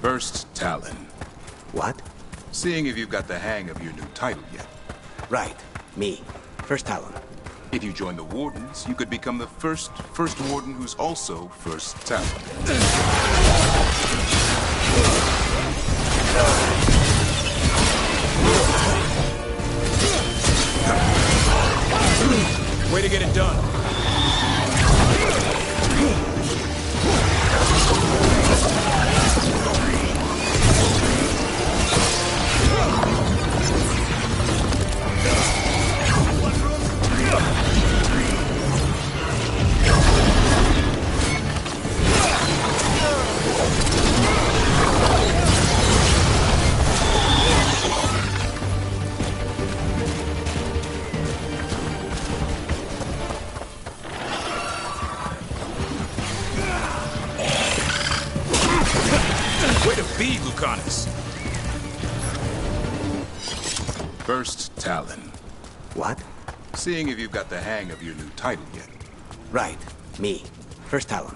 First Talon. What? Seeing if you've got the hang of your new title yet. Right. Me. First Talon. If you join the Wardens, you could become the first Warden who's also First Talon. Way to get it done. Way to be, Lucanus. First Talon. What? Seeing if you've got the hang of your new title yet. Right. Me. First Talon.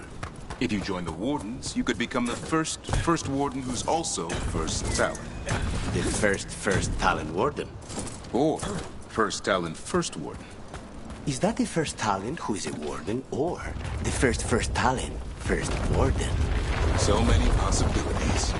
If you join the Wardens, you could become the first Warden who's also First Talon. The first Talon Warden. Or First Talon First Warden. Is that the first Talon who is a Warden, or the first Talon First Warden? So many possibilities.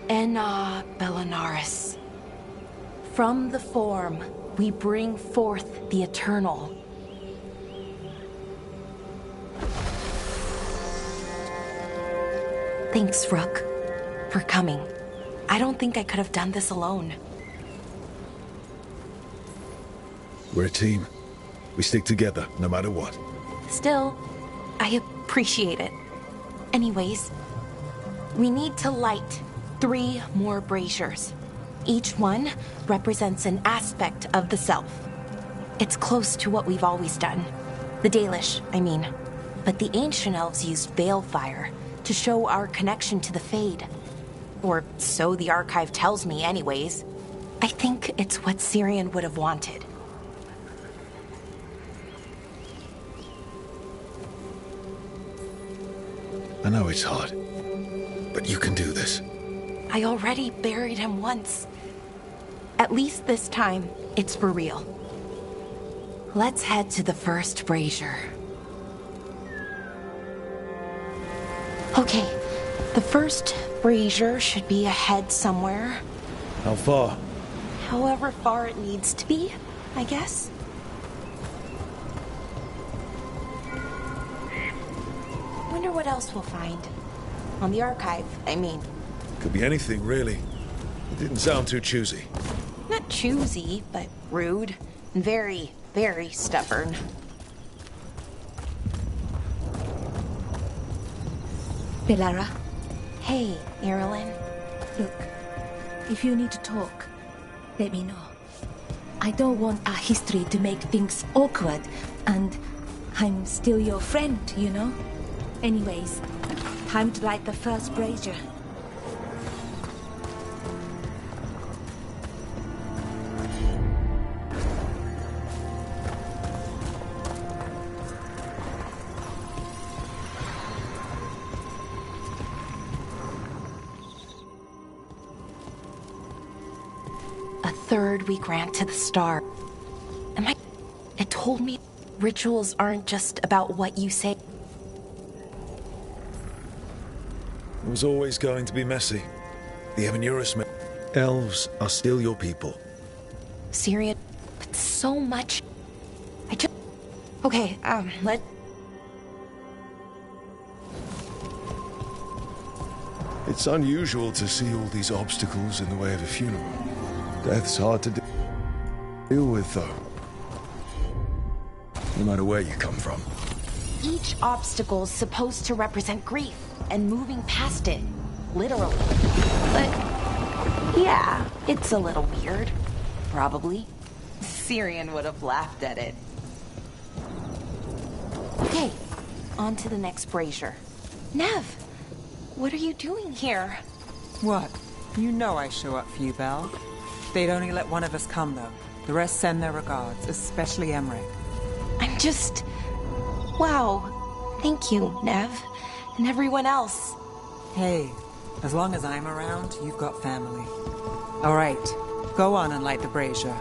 Enna Bellinaris. From the form, we bring forth the eternal. Thanks, Rook, for coming. I don't think I could have done this alone. We're a team. We stick together, no matter what. Still, I appreciate it. Anyways, we need to light 3 more braziers. Each one represents an aspect of the self. It's close to what we've always done. The Dalish, I mean. But the ancient elves used Veilfire to show our connection to the Fade. Or so the archive tells me anyways. I think it's what Syrian would have wanted. I know it's hard, but you can do this. I already buried him once. At least this time, it's for real. Let's head to the first brazier. Okay, the first brazier should be ahead somewhere. How far? However far it needs to be, I guess. wonder what else we'll find. On the archive, I mean. Could be anything, really. It didn't sound too choosy. Not choosy, but rude. And very, very stubborn. Belara, Hey, Irulan. look. If you need to talk, let me know. I don't want our history to make things awkward, and I'm still your friend, you know? Anyways, time to light the first brazier. A third we grant to the star. It told me rituals aren't just about what you say. It was always going to be messy. The Evanurus elves are still your people. Syria, but so much. Okay, let. It's unusual to see all these obstacles in the way of a funeral. Death's hard to deal with, though. No matter where you come from. Each obstacle's supposed to represent grief and moving past it, literally. But yeah, it's a little weird. Probably. Syrian would have laughed at it. Okay, on to the next brazier. Nev, what are you doing here? What? You know I show up for you, Belle. They'd only let one of us come, though. The rest send their regards, especially Emmerich. I'm just... Wow. Thank you, Nev. And everyone else. Hey, as long as I'm around, you've got family. All right, go on and light the brazier.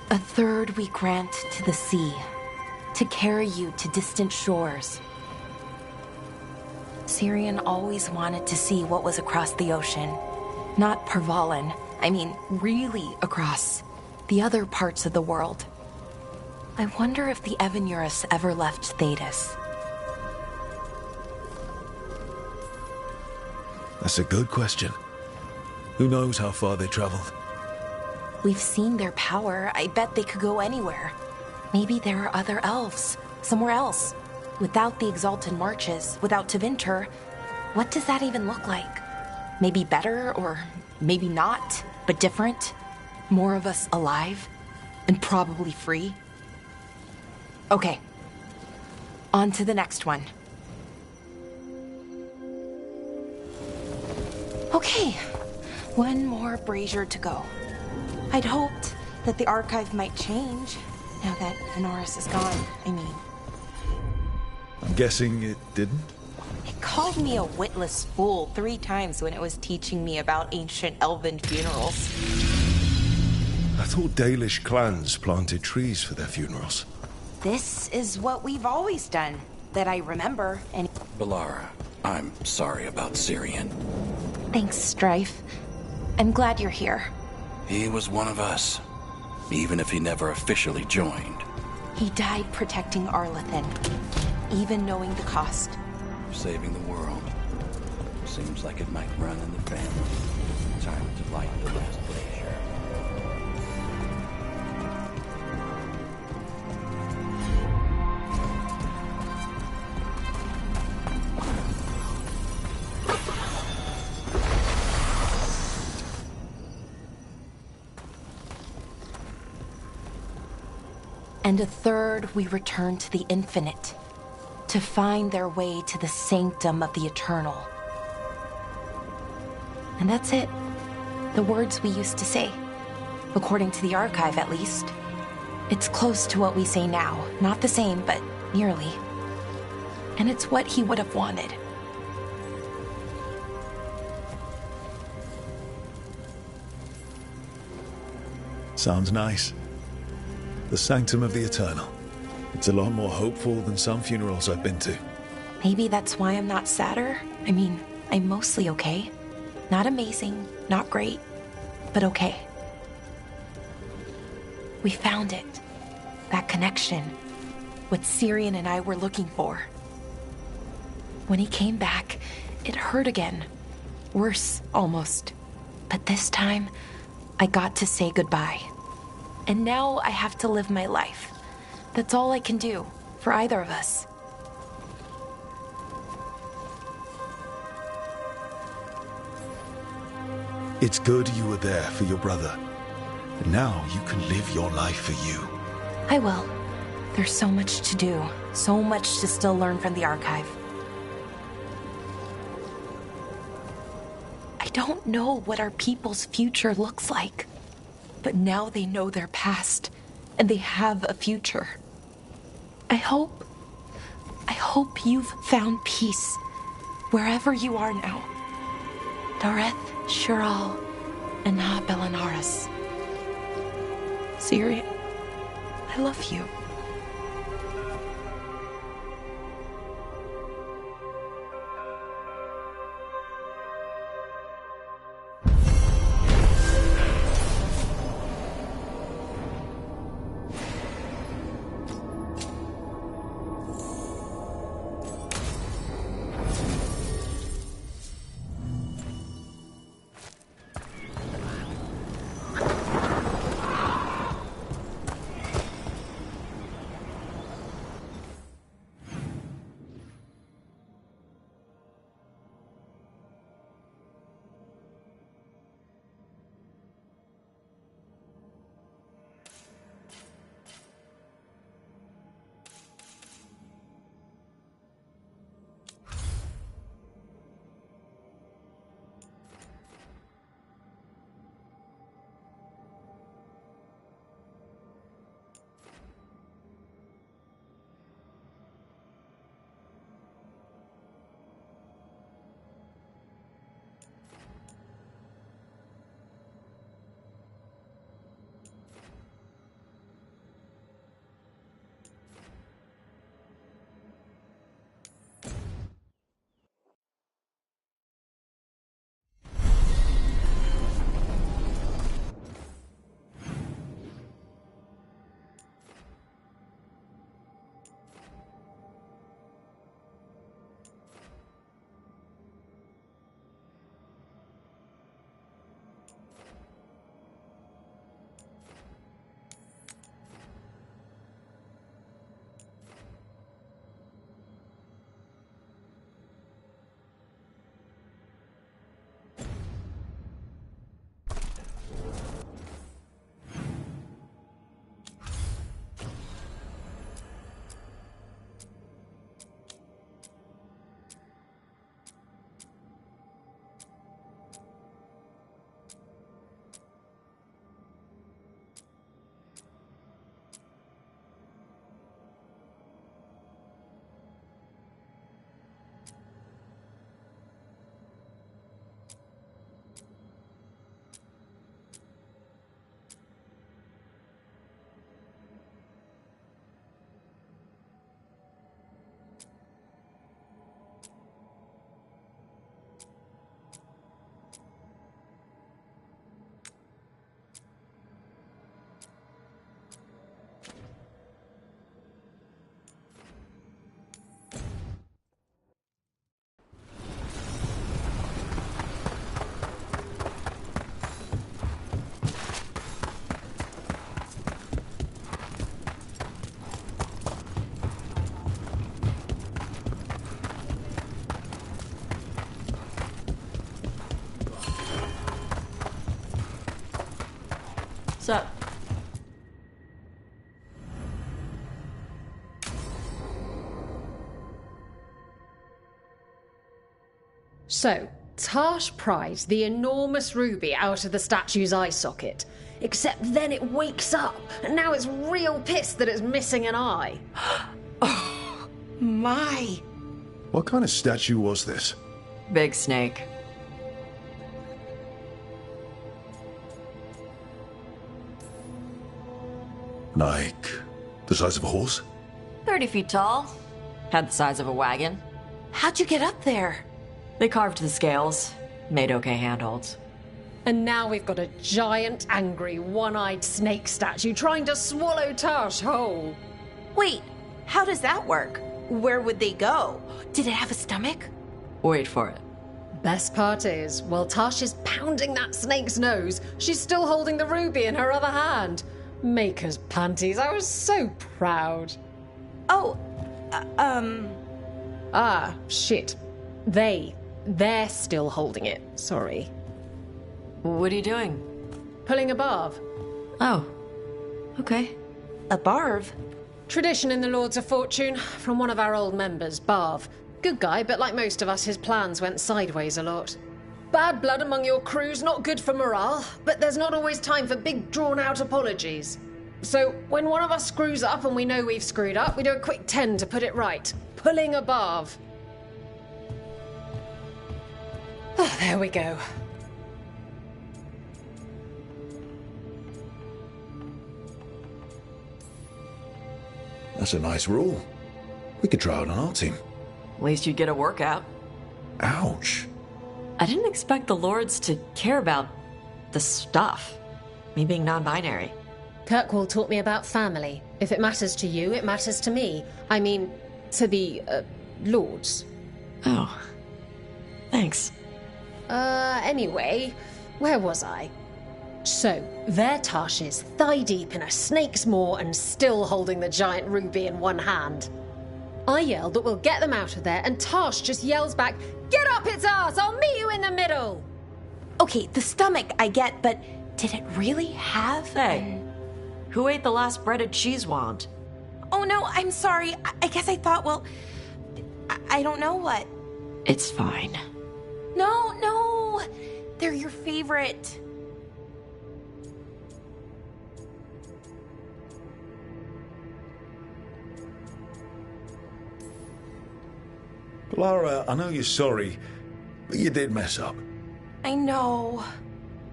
A third we grant to the sea, to carry you to distant shores. Syrian always wanted to see what was across the ocean. Not Pervalin, I mean really across. The other parts of the world. I wonder if the Evanurus ever left Thedas. That's a good question. Who knows how far they traveled? We've seen their power. I bet they could go anywhere. Maybe there are other elves, somewhere else. Without the Exalted Marches, without Tevinter, what does that even look like? Maybe better, or maybe not, but different? More of us alive? And probably free? Okay. On to the next one. Okay. One more brazier to go. I'd hoped that the archive might change, now that Honoris is gone, I mean. I'm guessing it didn't? It called me a witless fool 3 times when it was teaching me about ancient elven funerals. I thought Dalish clans planted trees for their funerals. This is what we've always done, that I remember, and... Belara, I'm sorry about Syrian. Thanks, Strife. I'm glad you're here. He was one of us, even if he never officially joined. He died protecting Arlathan, even knowing the cost. Saving the world. Seems like it might run in the family. Time to light the last brazier. And a third we return to the infinite, to find their way to the sanctum of the eternal. And that's it. The words we used to say. According to the archive, at least. It's close to what we say now. Not the same, but nearly. And it's what he would have wanted. Sounds nice. The sanctum of the eternal. It's a lot more hopeful than some funerals I've been to. Maybe that's why I'm not sadder. I mean, I'm mostly okay. Not amazing, not great, but okay. We found it. That connection. What Syrian and I were looking for. When he came back, it hurt again. Worse, almost. But this time, I got to say goodbye. And now I have to live my life. That's all I can do, for either of us. It's good you were there for your brother. And now you can live your life for you. I will. There's so much to do, so much to still learn from the archive. I don't know what our people's future looks like, but now they know their past, and they have a future. I hope you've found peace, wherever you are now. Dareth, Shural, and Na Belanaris. Syrian, I love you. Sup? So, Tash pries the enormous ruby out of the statue's eye socket. Except then it wakes up, and now it's real pissed that it's missing an eye. Oh, my. What kind of statue was this? Big snake. Like, the size of a horse? 30 feet tall. Had the size of a wagon. How'd you get up there? They carved the scales. Made okay handholds. And now we've got a giant, angry, one-eyed snake statue trying to swallow Tash whole. Wait, how does that work? Where would they go? Did it have a stomach? Wait for it. Best part is, while Tash is pounding that snake's nose, she's still holding the ruby in her other hand. Maker's panties, I was so proud. Oh, Ah, shit. They're still holding it, sorry. What are you doing? Pulling a barb. Oh. Okay. a barv? Tradition in the Lords of Fortune, from one of our old members, Barv. Good guy, but like most of us, his plans went sideways a lot. Bad blood among your crew's not good for morale, but there's not always time for big, drawn-out apologies. So, when one of us screws up and we know we've screwed up, we do a quick 10 to put it right. Pulling a Barv. Oh, there we go. That's a nice rule. We could try it on our team. At least you'd get a workout. Ouch. I didn't expect the Lords to care about the stuff. Me being non-binary. Kirkwall taught me about family. If it matters to you, it matters to me. I mean, to the, Lords. Oh. Thanks. Anyway, where was I? So, there Tash is, thigh-deep in a snake's maw and still holding the giant ruby in one hand. I yell that we'll get them out of there, and Tash just yells back, "Get up its ass! I'll meet you in the middle!" Okay, the stomach I get, but did it really have... Hey, who ate the last breaded cheese wand? Oh no, I'm sorry. I guess I thought, well... I don't know what. It's fine. No! They're your favorite. Lara, I know you're sorry, but you did mess up. I know.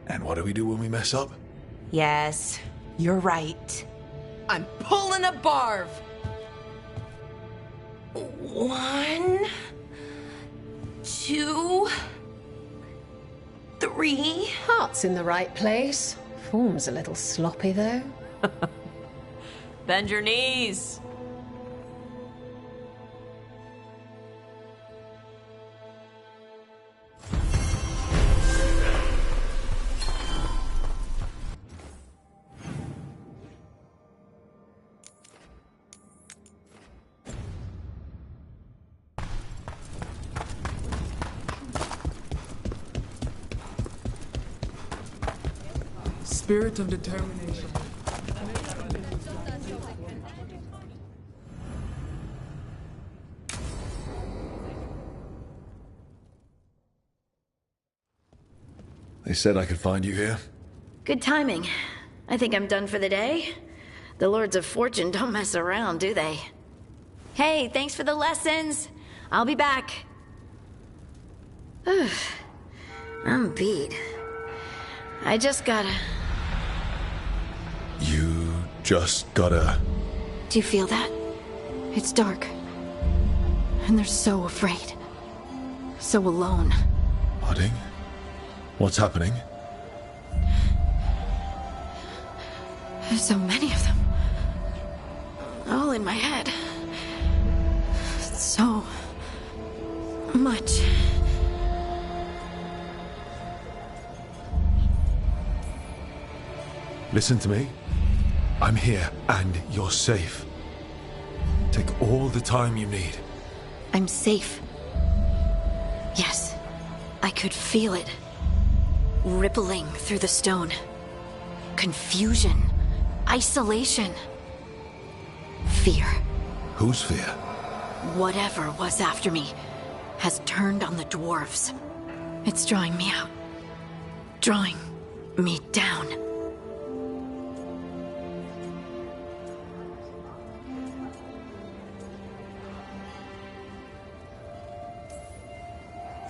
And what do we do when we mess up? Yes, you're right. I'm pulling a barv. 1, 2, 3. Heart's in the right place. Form's a little sloppy, though. Bend your knees. Spirit of determination. They said I could find you here. Good timing. I think I'm done for the day. The Lords of Fortune don't mess around, do they? Hey, thanks for the lessons. I'll be back. I'm beat. I just gotta... You just gotta... Do you feel that? It's dark. And they're so afraid. So alone. Pudding? What's happening? There's so many of them. All in my head. So... much. Listen to me. I'm here, and you're safe. Take all the time you need. I'm safe. Yes. I could feel it. Rippling through the stone. Confusion. Isolation. Fear. Whose fear? Whatever was after me has turned on the dwarves. It's drawing me out. Drawing me down.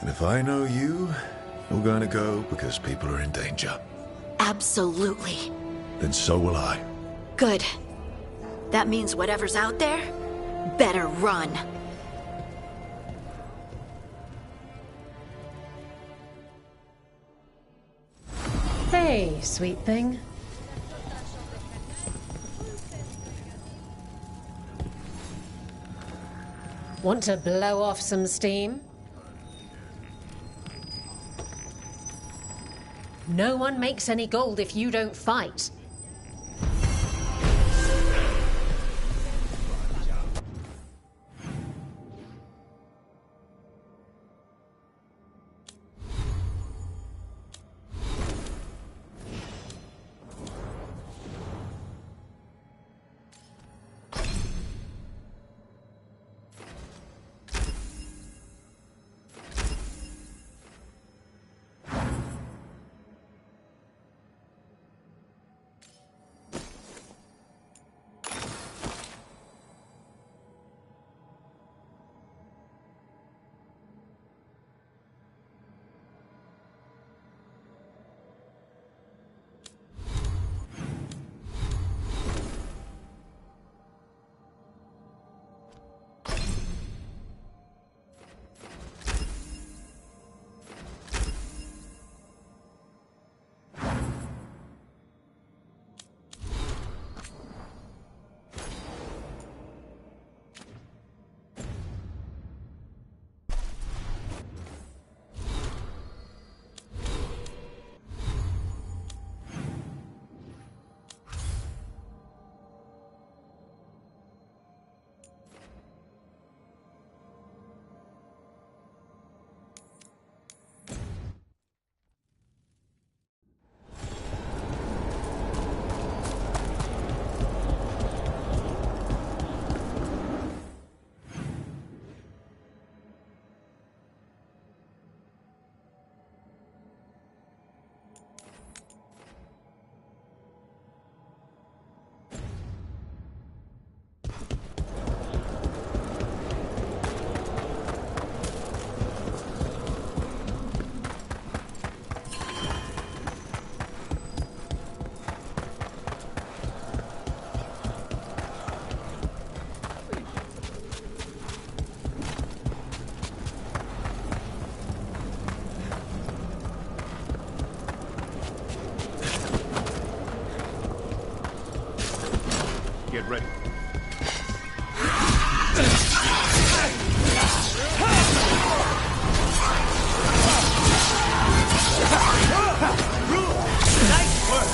And if I know you, you're going to go because people are in danger. Absolutely. Then so will I. Good. That means whatever's out there Better run. Hey, sweet thing. Want to blow off some steam? No one makes any gold if you don't fight. Get ready. Nice work!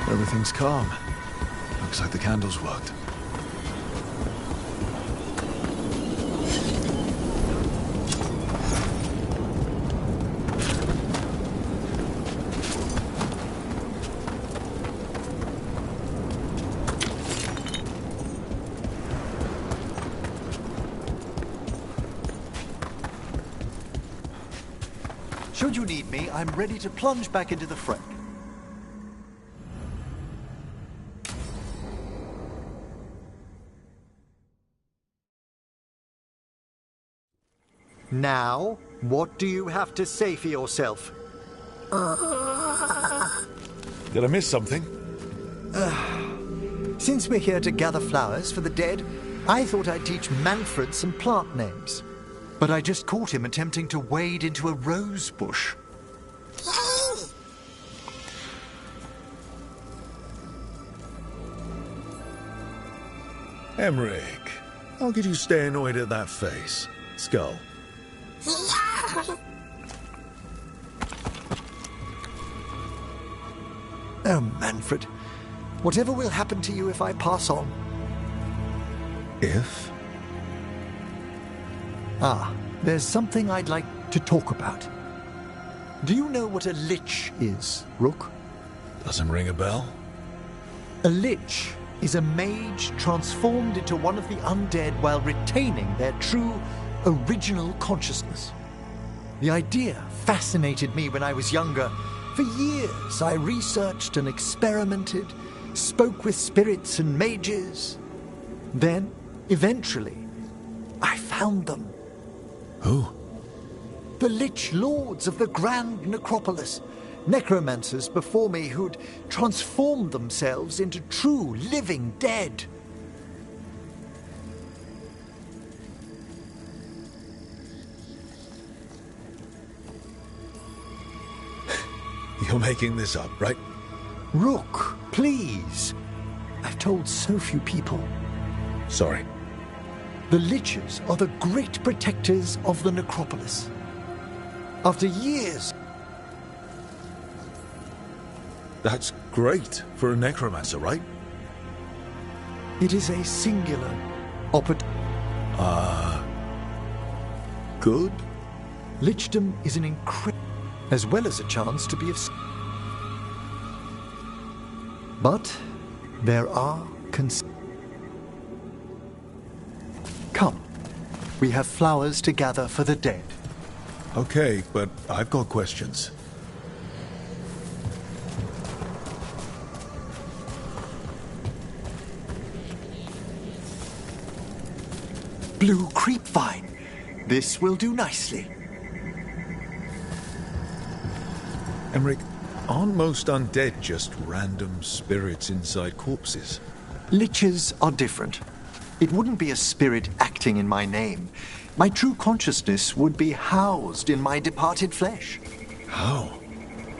Everything's calm. Looks like the candles worked. Should you need me, I'm ready to plunge back into the fray. Now, what do you have to say for yourself? Did I miss something? Since we're here to gather flowers for the dead, I thought I'd teach Manfred some plant names. But I just caught him attempting to wade into a rose bush. Emmerich, how could you stay annoyed at that face? Skull. Oh, Manfred. Whatever will happen to you if I pass on? If? There's something I'd like to talk about. Do you know what a lich is, Rook? Doesn't ring a bell? A lich is a mage transformed into one of the undead while retaining their true, original consciousness. The idea fascinated me when I was younger. For years, I researched and experimented, spoke with spirits and mages. Then, eventually, I found them. Who? The Lich Lords of the Grand Necropolis. Necromancers before me who'd transformed themselves into true living dead. You're making this up, right? Rook, please. I've told so few people. Sorry. The Liches are the great protectors of the necropolis. After years... That's great for a necromancer, right? It is a singular good? Lichdom is an incredible... as well as a chance to be of... But there are Come. We have flowers to gather for the dead. Okay, but I've got questions. Blue creepvine. This will do nicely. Emmerich, aren't most undead just random spirits inside corpses? Liches are different. It wouldn't be a spirit acting in my name. My true consciousness would be housed in my departed flesh. How?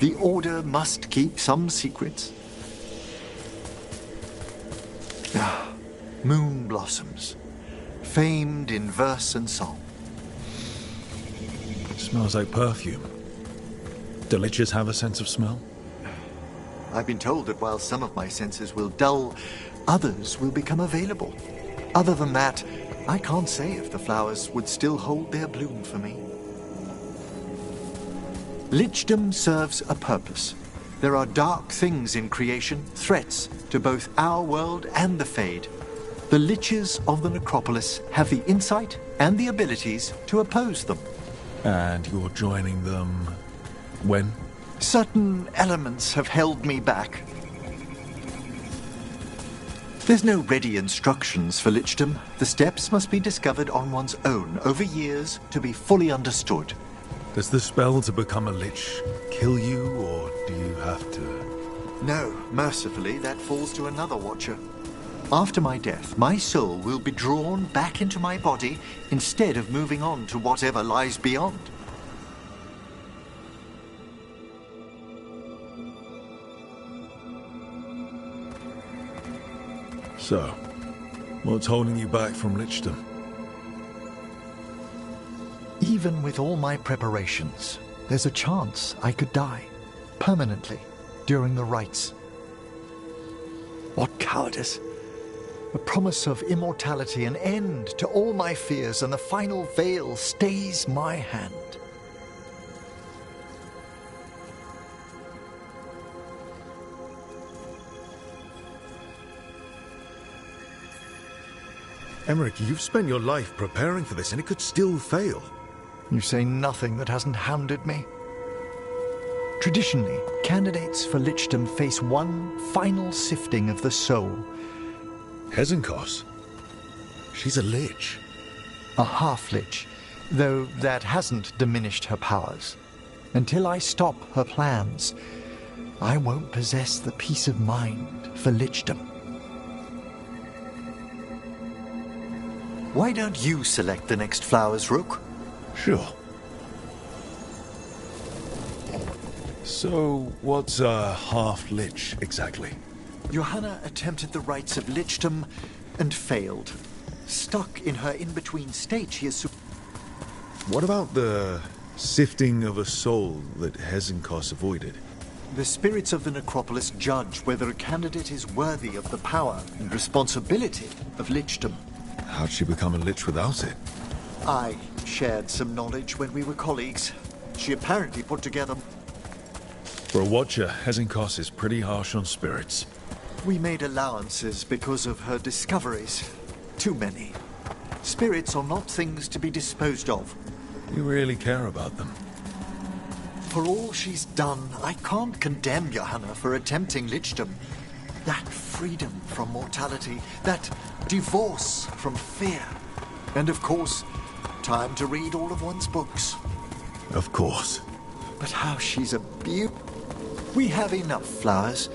The Order must keep some secrets. Moon blossoms, famed in verse and song. It smells like perfume. Do liches have a sense of smell? I've been told that while some of my senses will dull, others will become available. Other than that, I can't say if the flowers would still hold their bloom for me. Lichdom serves a purpose. There are dark things in creation, threats to both our world and the Fade. The Liches of the Necropolis have the insight and the abilities to oppose them. And you're joining them when? Certain elements have held me back. There's no ready instructions for Lichdom. The steps must be discovered on one's own over years to be fully understood. Does the spell to become a lich kill you, or do you have to? No, mercifully, that falls to another watcher. After my death, my soul will be drawn back into my body instead of moving on to whatever lies beyond. So, what's holding you back from Lichdom? Even with all my preparations, there's a chance I could die, permanently, during the rites. What cowardice! A promise of immortality, an end to all my fears, and the final veil stays my hand. Emmerich, you've spent your life preparing for this, and it could still fail. You say nothing that hasn't hounded me. Traditionally, candidates for Lichdom face one final sifting of the soul. Hezenkos? She's a lich. A half-lich, though that hasn't diminished her powers. Until I stop her plans, I won't possess the peace of mind for Lichdom. Why don't you select the next flowers, Rook? Sure. So, what's a half-lich exactly? Johanna attempted the rites of Lichdom and failed. Stuck in her in-between state, she is... What about the sifting of a soul that Hezenkos avoided? The spirits of the necropolis judge whether a candidate is worthy of the power and responsibility of Lichdom. How'd she become a lich without it? I shared some knowledge when we were colleagues. She apparently put together... For a watcher, Hezenkos is pretty harsh on spirits. We made allowances because of her discoveries. Too many. Spirits are not things to be disposed of. You really care about them? For all she's done, I can't condemn Johanna for attempting lichdom. That freedom from mortality, that divorce from fear. And of course, time to read all of one's books. Of course. But how she's a beaut. We have enough flowers.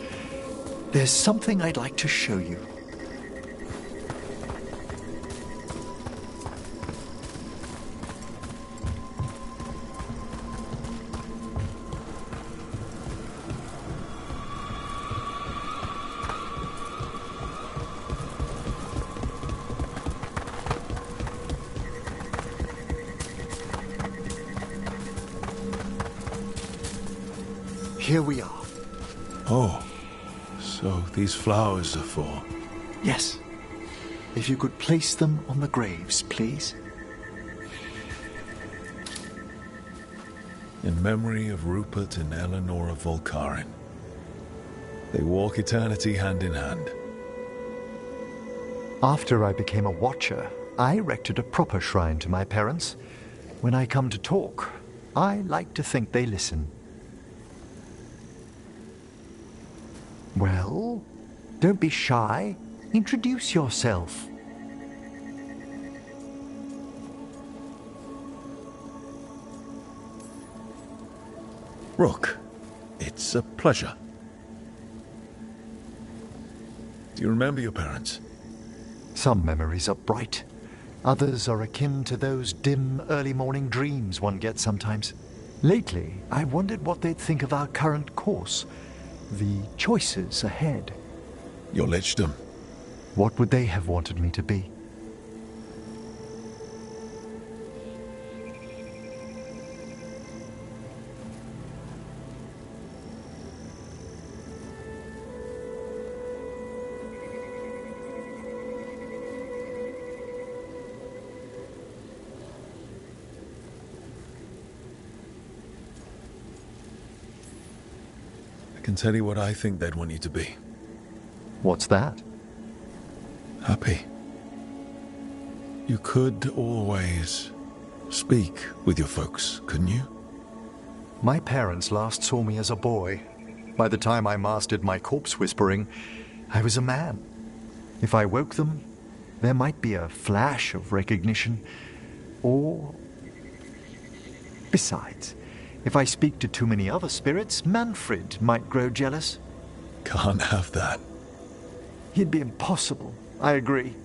There's something I'd like to show you. Here we are. Oh, so these flowers are for... Yes. If you could place them on the graves, please. In memory of Rupert and Eleanor of Volcarin. They walk eternity hand in hand. After I became a watcher, I erected a proper shrine to my parents. When I come to talk, I like to think they listen. Well, don't be shy. Introduce yourself. Rook, it's a pleasure. Do you remember your parents? Some memories are bright. Others are akin to those dim, early morning dreams one gets sometimes. Lately, I wondered what they'd think of our current course. The choices ahead. Your lichdom. What would they have wanted me to be? I can tell you what I think they'd want you to be. What's that? Happy. You could always speak with your folks, couldn't you? My parents last saw me as a boy. By the time I mastered my corpse whispering, I was a man. If I woke them, there might be a flash of recognition, or... Besides, if I speak to too many other spirits, Manfred might grow jealous. Can't have that. He'd be impossible, I agree.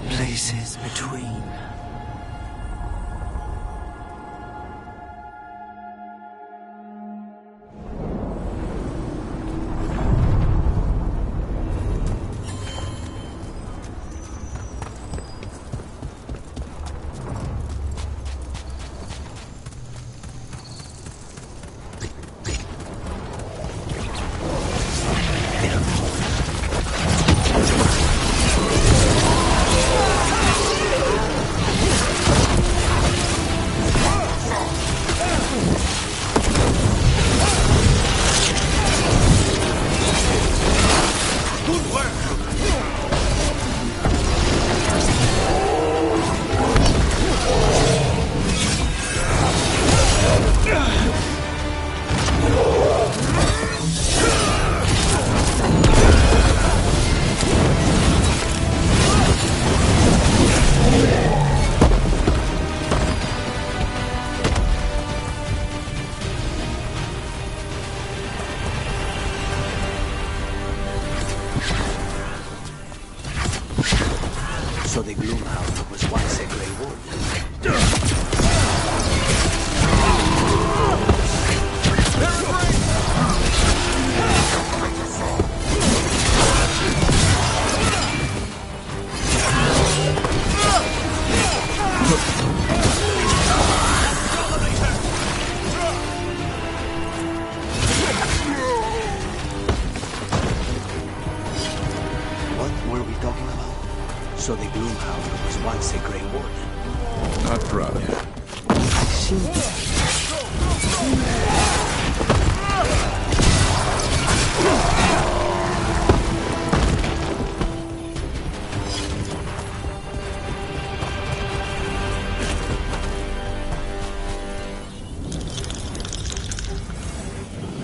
Places between. So the Gloomhound was once a Grey Warden. What were we talking about? So the Gloomhound was once a Grey Warden. Not proud of you.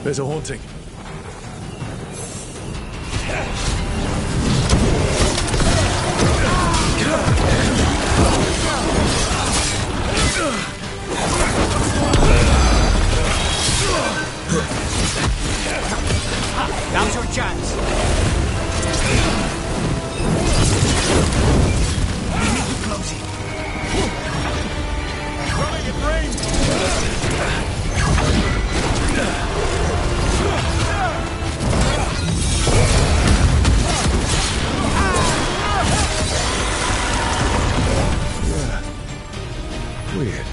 There's a haunting. Now's your chance. We need to close it. Running at range. Yeah. Weird.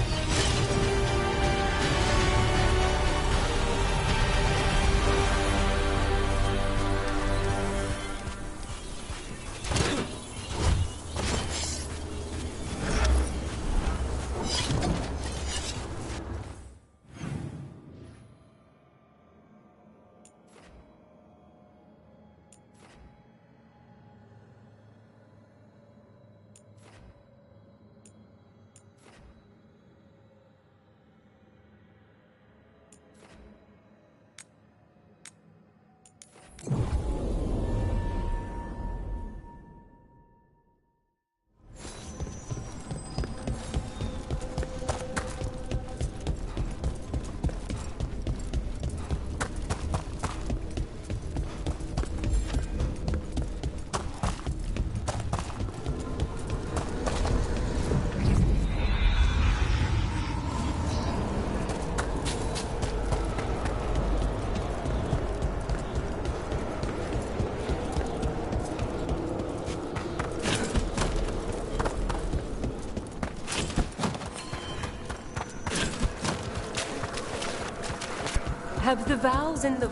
Have the valves in the...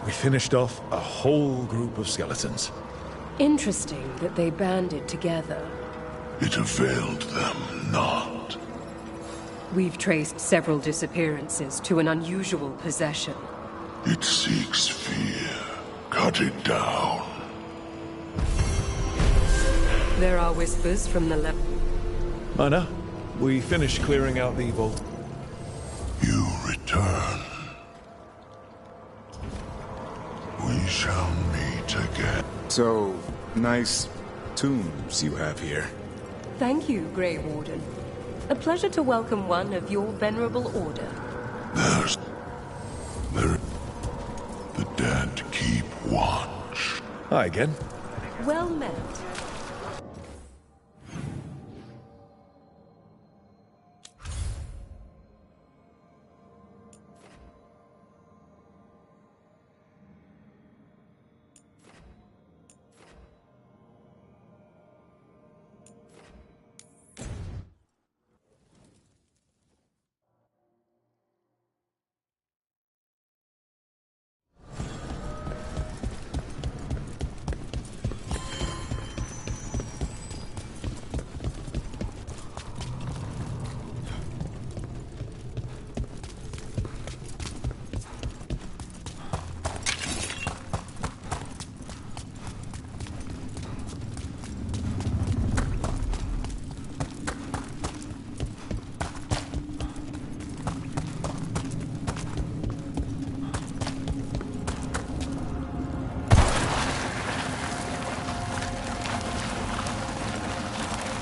We finished off a whole group of skeletons. Interesting that they banded together. It availed them not. We've traced several disappearances to an unusual possession. It seeks fear. Cut it down. There are whispers from the left. Mana, we finished clearing out the vault. You return. We shall meet again. So, nice tombs you have here. Thank you, Grey Warden. A pleasure to welcome one of your venerable order. The dead keep watch. Hi again. Well met.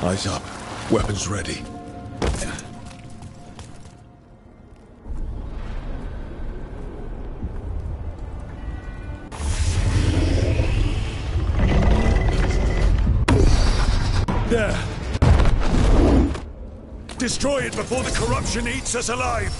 Eyes up. Weapons ready. There. Destroy it before the corruption eats us alive!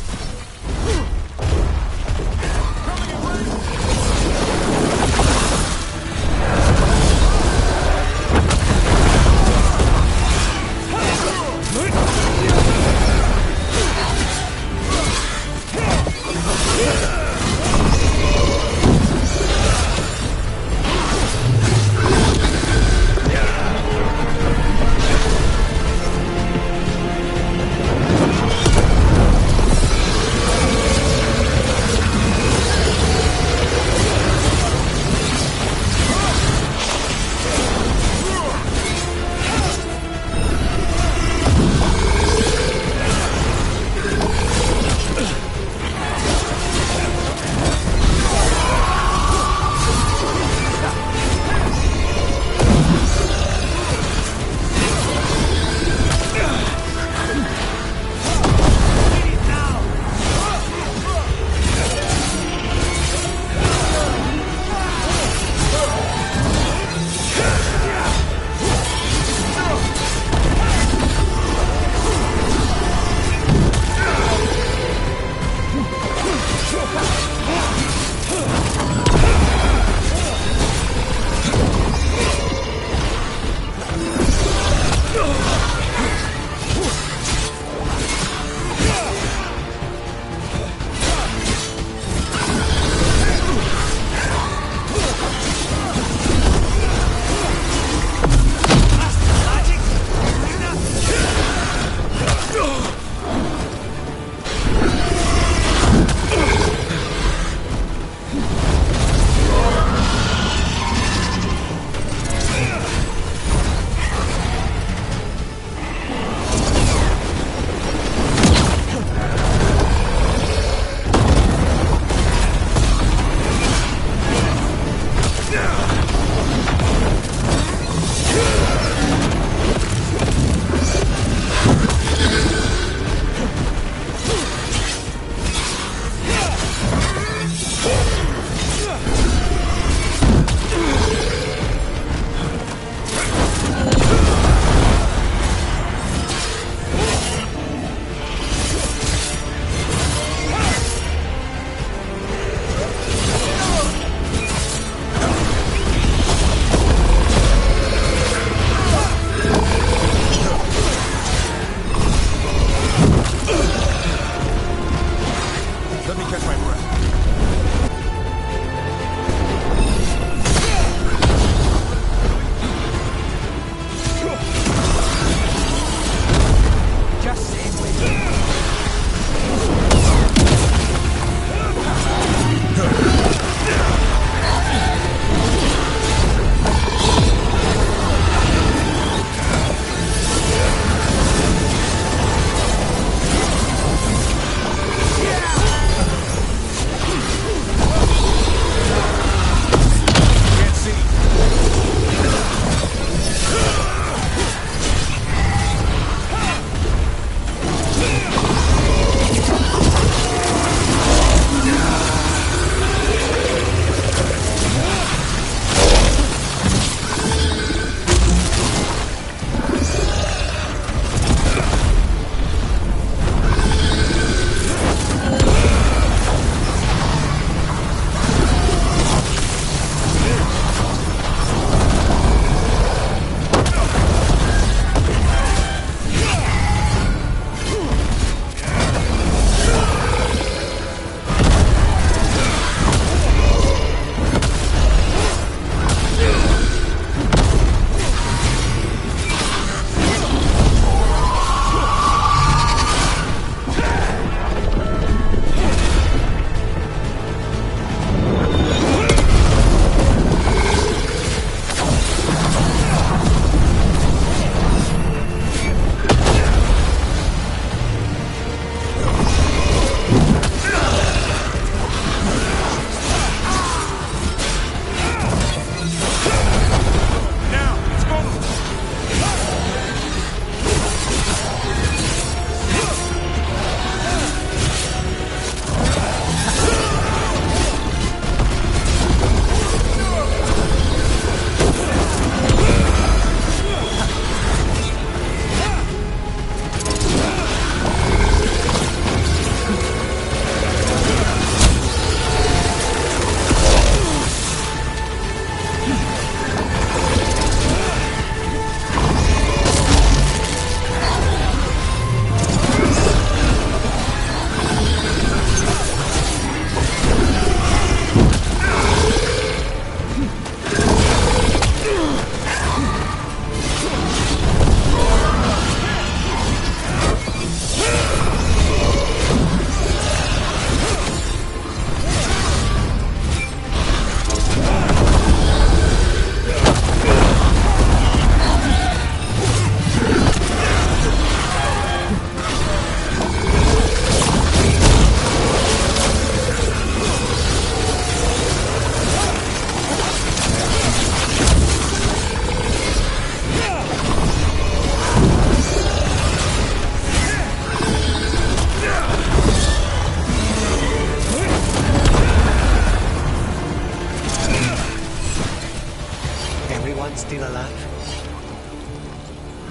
anyone still alive?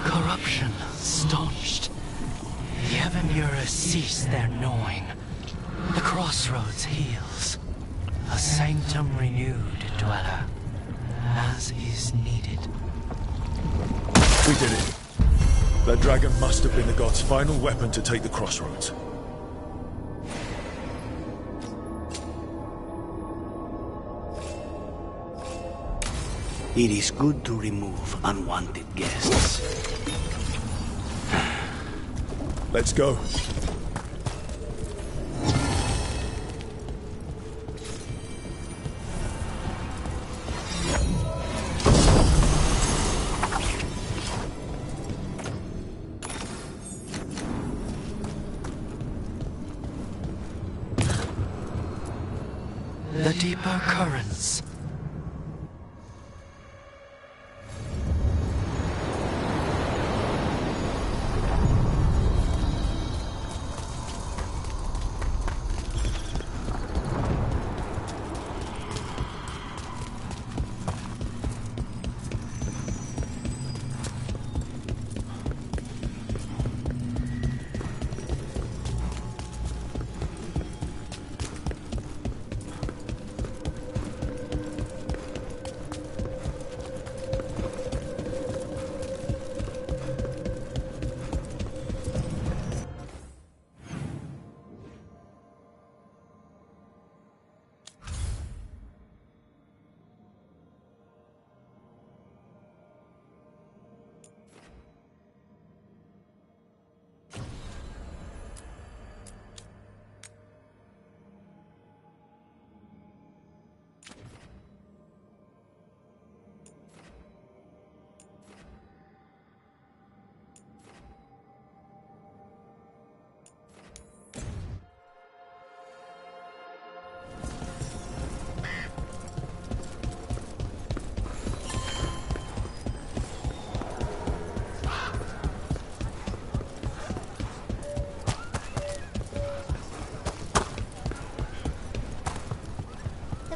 Corruption staunched. The Evanura cease their gnawing. The crossroads heals. A sanctum renewed, dweller, as is needed. We did it. That dragon must have been the god's final weapon to take the crossroads. It is good to remove unwanted guests. Let's go. The deeper currents.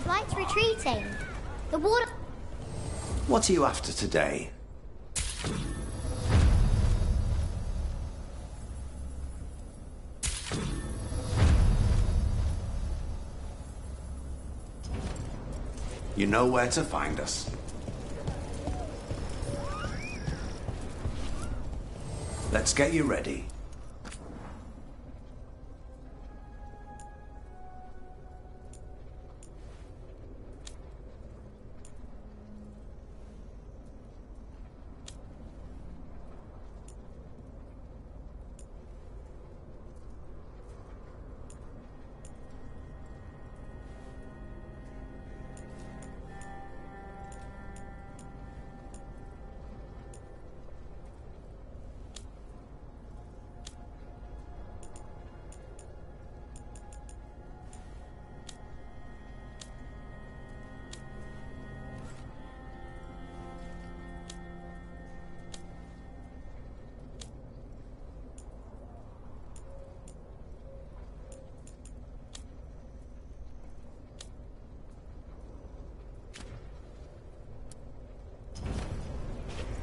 Blight's retreating. The water... What are you after today? You know where to find us. Let's get you ready.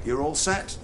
You're all set?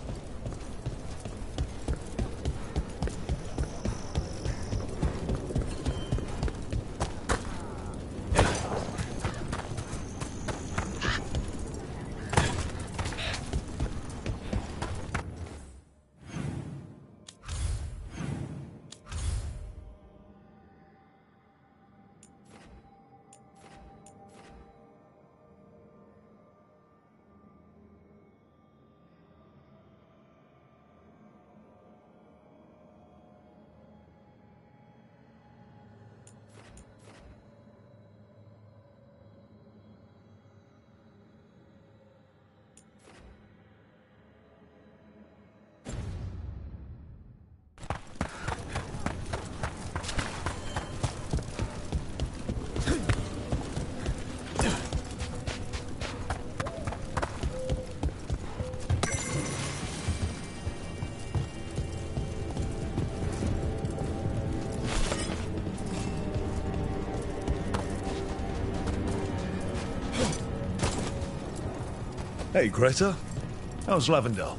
Hey, Greta. How's Lavendel?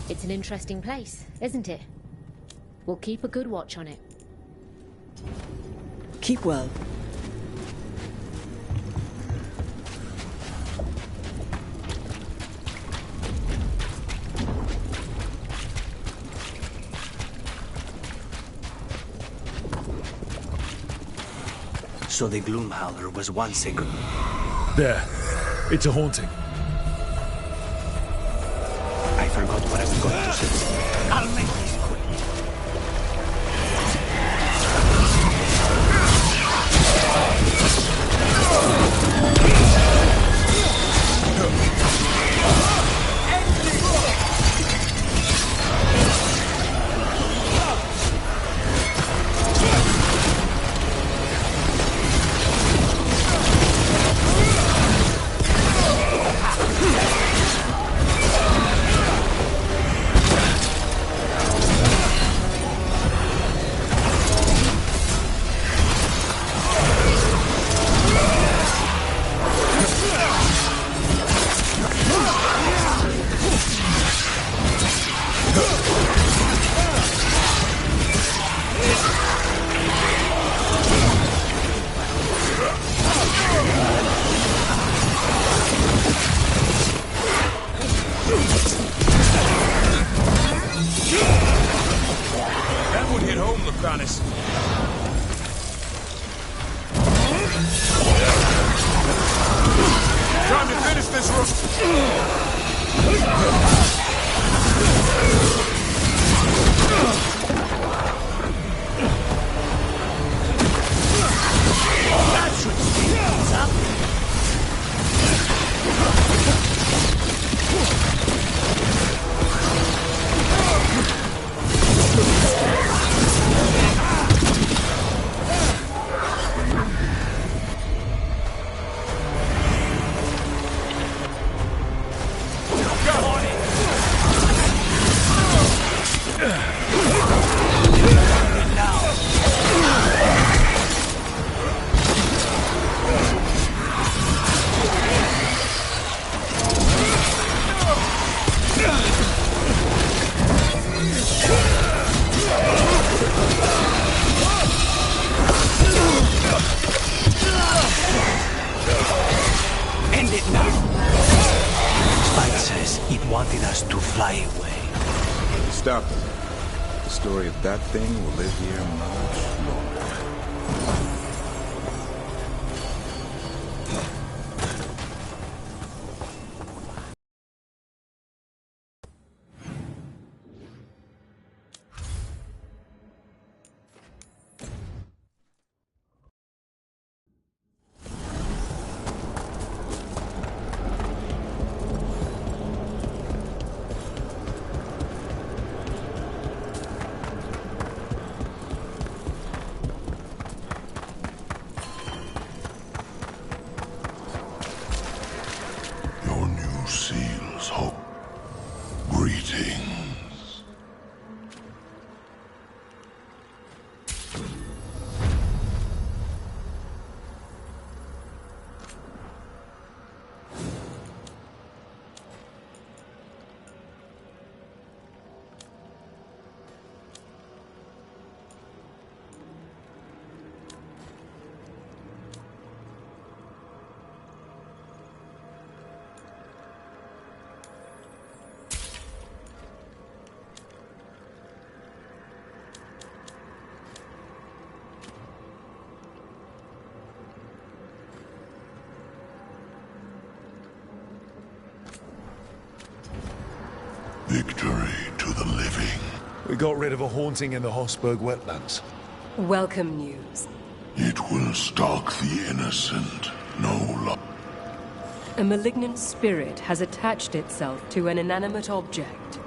It's an interesting place, isn't it? We'll keep a good watch on it. Keep well. So the Gloomhowler was once a... There. It's a haunting. I forgot what I was going to say. I'll make this quick. That would hit home, Lucanus. Time to finish this That should speed things up. End it now. Spike says it wanted us to fly away. Stop it. The story of that thing will live here much longer. Your new seals hope. Greetings. Victory to the living. We got rid of a haunting in the Hossberg wetlands. Welcome news. It will stalk the innocent no longer. A malignant spirit has attached itself to an inanimate object.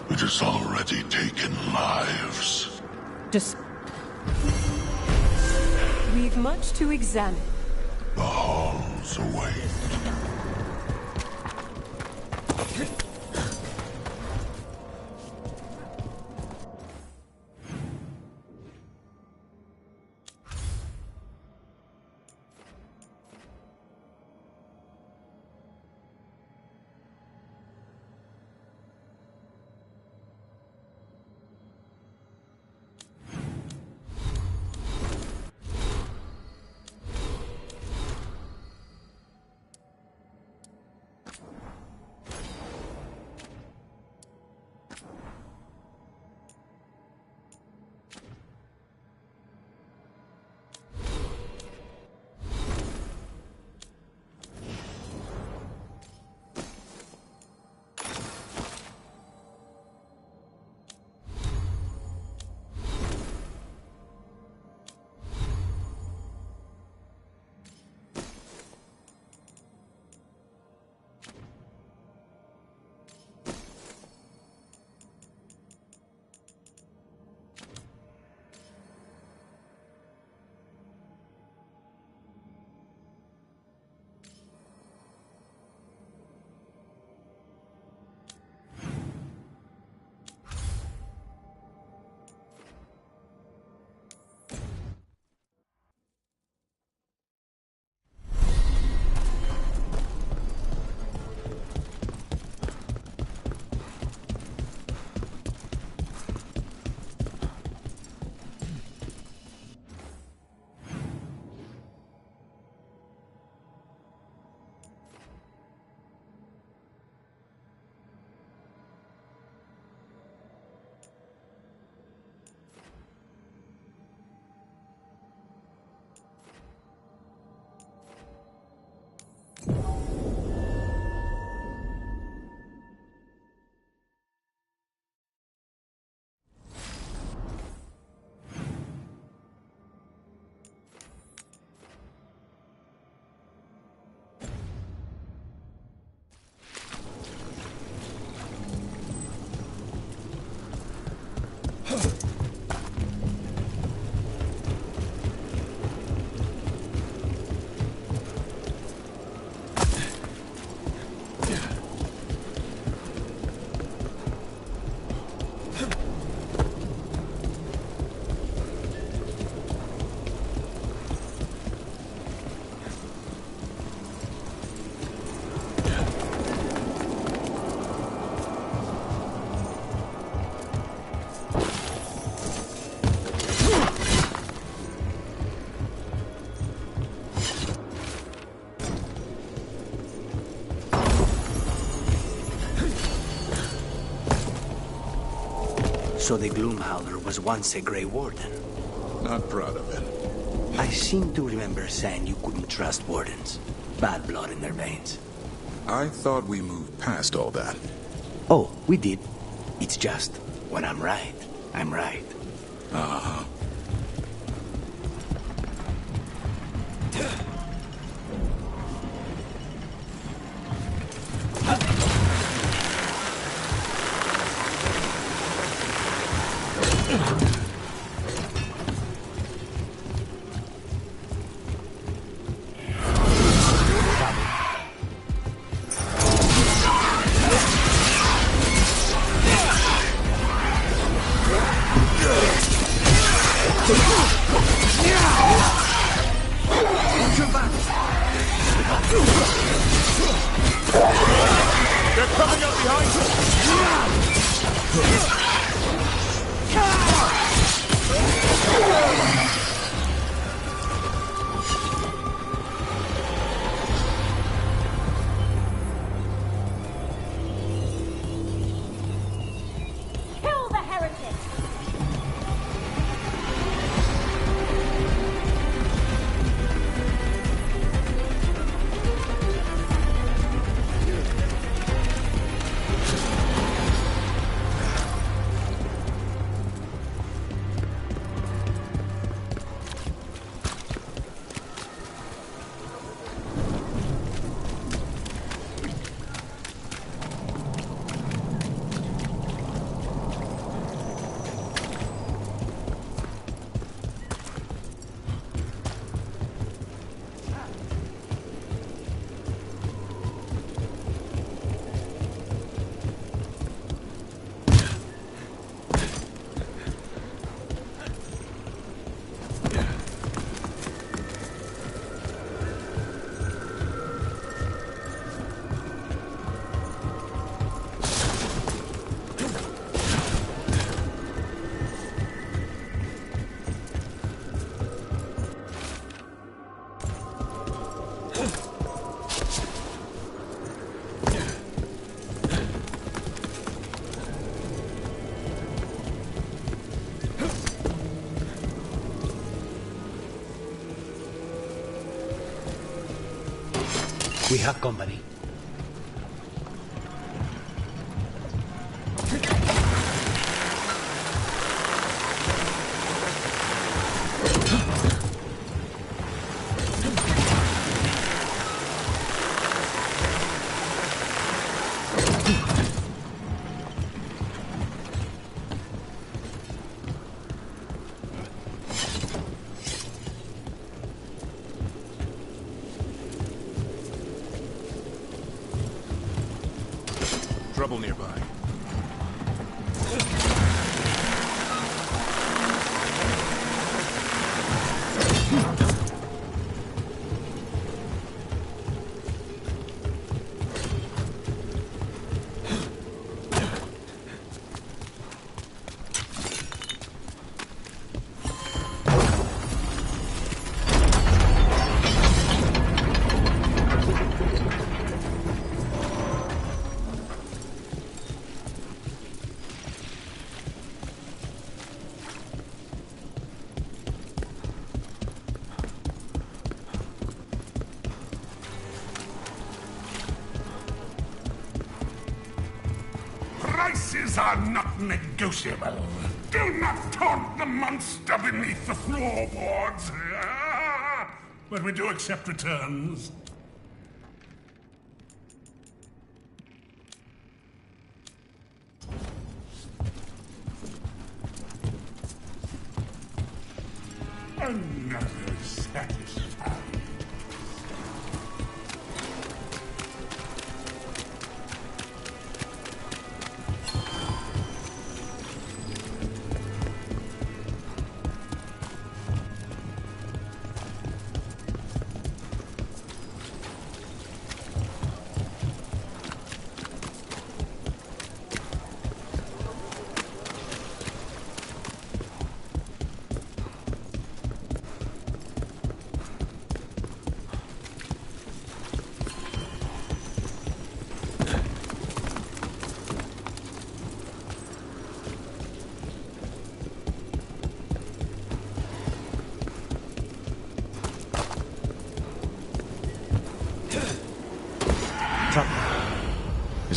It has already taken lives. We've much to examine. The halls await. So the Gloomhowler was once a Grey Warden. Not proud of it. I seem to remember saying you couldn't trust Wardens. Bad blood in their veins. I thought we moved past all that. Oh, we did. It's just, when I'm right, I'm right. Uh-huh. We have company. Trouble nearby. Prices are not negotiable. Do not taunt the monster beneath the floorboards. But we do accept returns. Another satisfying.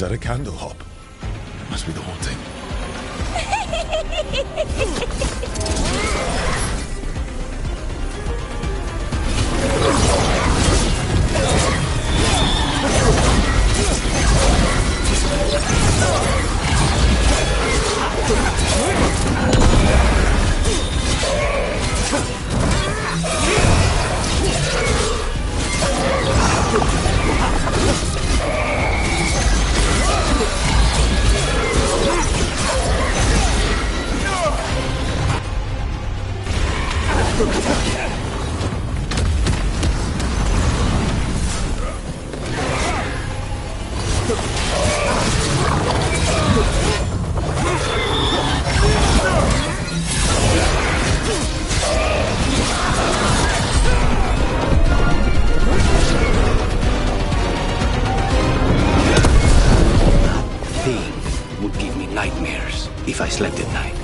Is that a candle hop? Must be the haunting. Would give me nightmares if I slept at night.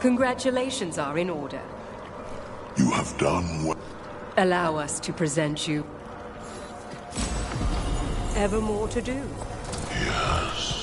Congratulations are in order. You have done what? Allow us to present you. Ever more to do? Yes.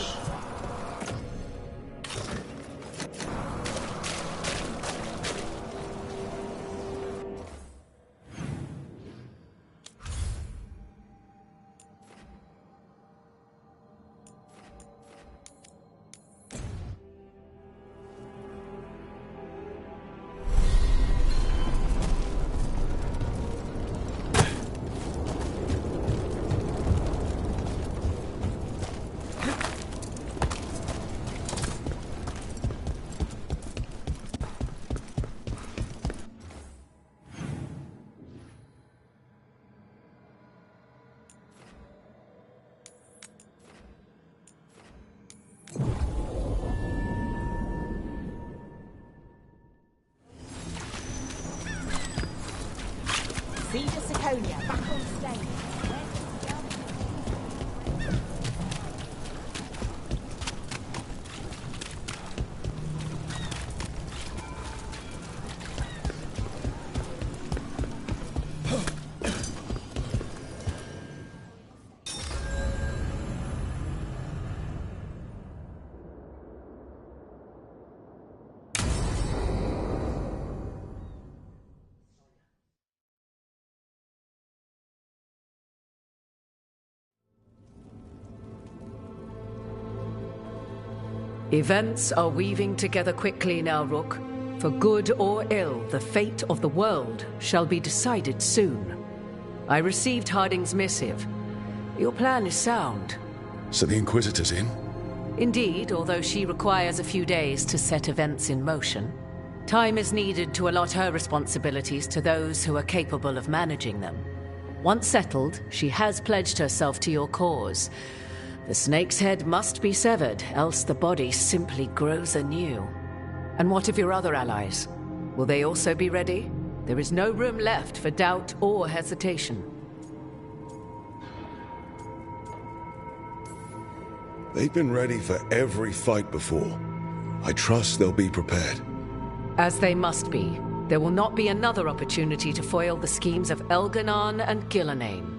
Back on stage. Events are weaving together quickly now, Rook. For good or ill, the fate of the world shall be decided soon. I received Harding's missive. Your plan is sound. So the Inquisitor's in? Indeed, although she requires a few days to set events in motion. Time is needed to allot her responsibilities to those who are capable of managing them. Once settled, she has pledged herself to your cause. The snake's head must be severed, else the body simply grows anew. And what of your other allies? Will they also be ready? There is no room left for doubt or hesitation. They've been ready for every fight before. I trust they'll be prepared. As they must be. There will not be another opportunity to foil the schemes of Elganon and Gillenane.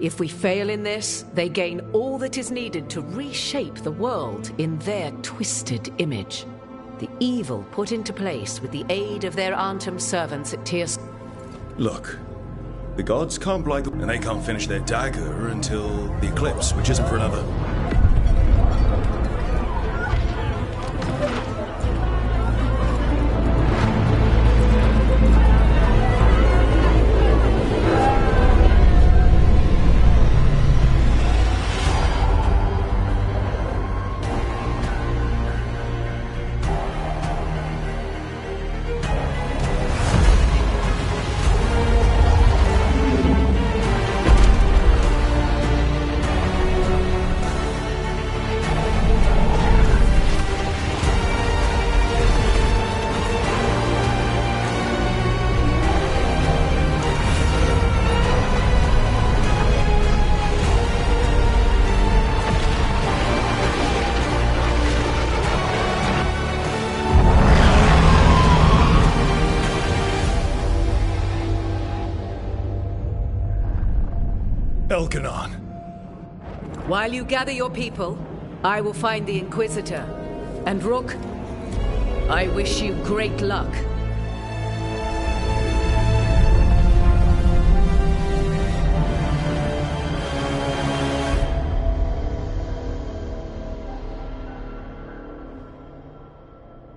If we fail in this, they gain all that is needed to reshape the world in their twisted image. The evil put into place with the aid of their Arnhem servants at Tyr's... Look, the gods can't blight and they can't finish their dagger until the eclipse, which isn't for another... Elkanon. While you gather your people, I will find the Inquisitor. And Rook, I wish you great luck.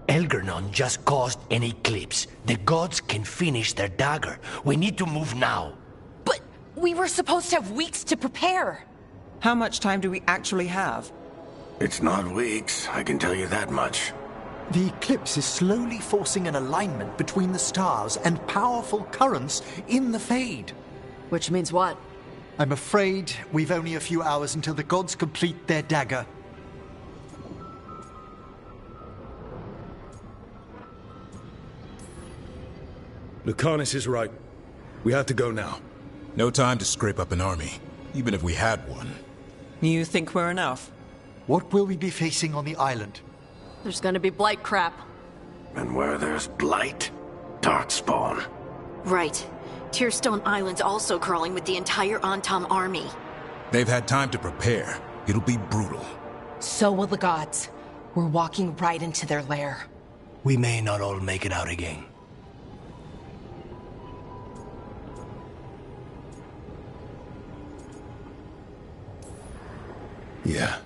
Elgernon just caused an eclipse. The gods can finish their dagger. We need to move now. But we were supposed to have weeks to prepare. How much time do we actually have? It's not weeks, I can tell you that much. The eclipse is slowly forcing an alignment between the stars and powerful currents in the Fade. Which means what? I'm afraid we've only a few hours until the gods complete their dagger. Lucanus is right. We have to go now. No time to scrape up an army, even if we had one. You think we're enough? What will we be facing on the island? There's gonna be blight crap. And where there's blight, darkspawn. Right. Tearstone Island's also crawling with the entire Antam army. They've had time to prepare. It'll be brutal. So will the gods. We're walking right into their lair. We may not all make it out again. Yeah.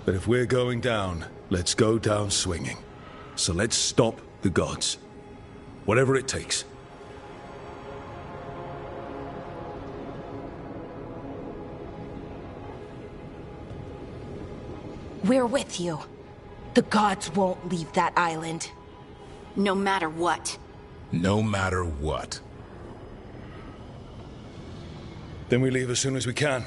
But if we're going down, let's go down swinging. So let's stop the gods. Whatever it takes. We're with you. The gods won't leave that island. No matter what. No matter what. Then we leave as soon as we can.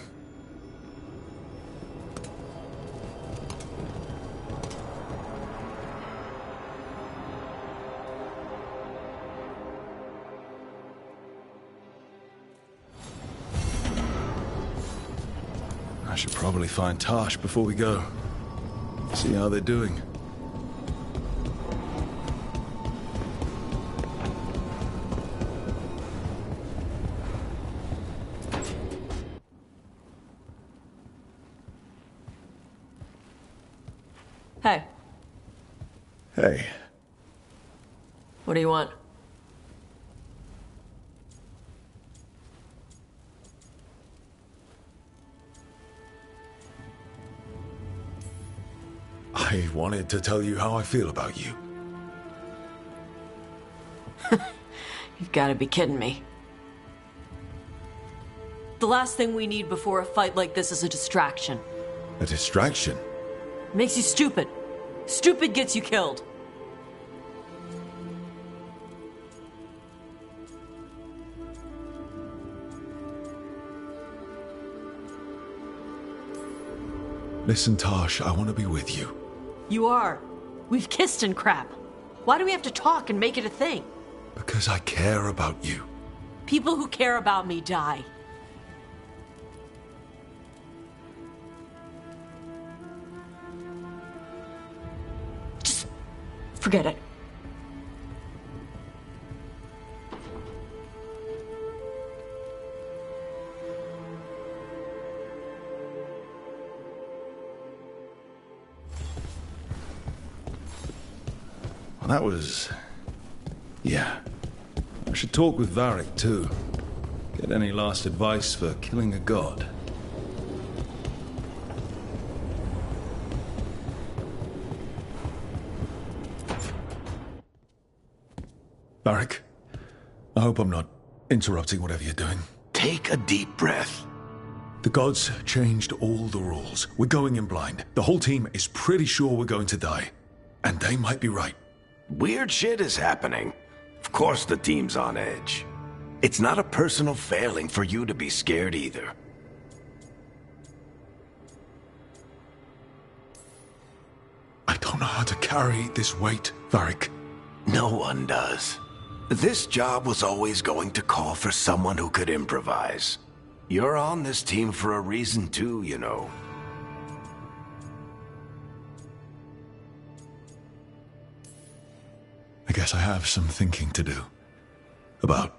I should probably find Tash before we go. See how they're doing. Hey. Hey. What do you want? I wanted to tell you how I feel about you. You've got to be kidding me. The last thing we need before a fight like this is a distraction. A distraction? Makes you stupid. Stupid gets you killed. Listen, Tash, I want to be with you. You are. We've kissed and crap. Why do we have to talk and make it a thing? Because I care about you. People who care about me die. Just forget it. Well, that was... yeah. I should talk with Varric, too. Get any last advice for killing a god. Varric, I hope I'm not interrupting whatever you're doing. Take a deep breath. The gods changed all the rules. We're going in blind. The whole team is pretty sure we're going to die. And they might be right. Weird shit is happening. Of course the team's on edge. It's not a personal failing for you to be scared either. I don't know how to carry this weight, Varric. No one does. This job was always going to call for someone who could improvise. You're on this team for a reason too, you know. I guess I have some thinking to do. About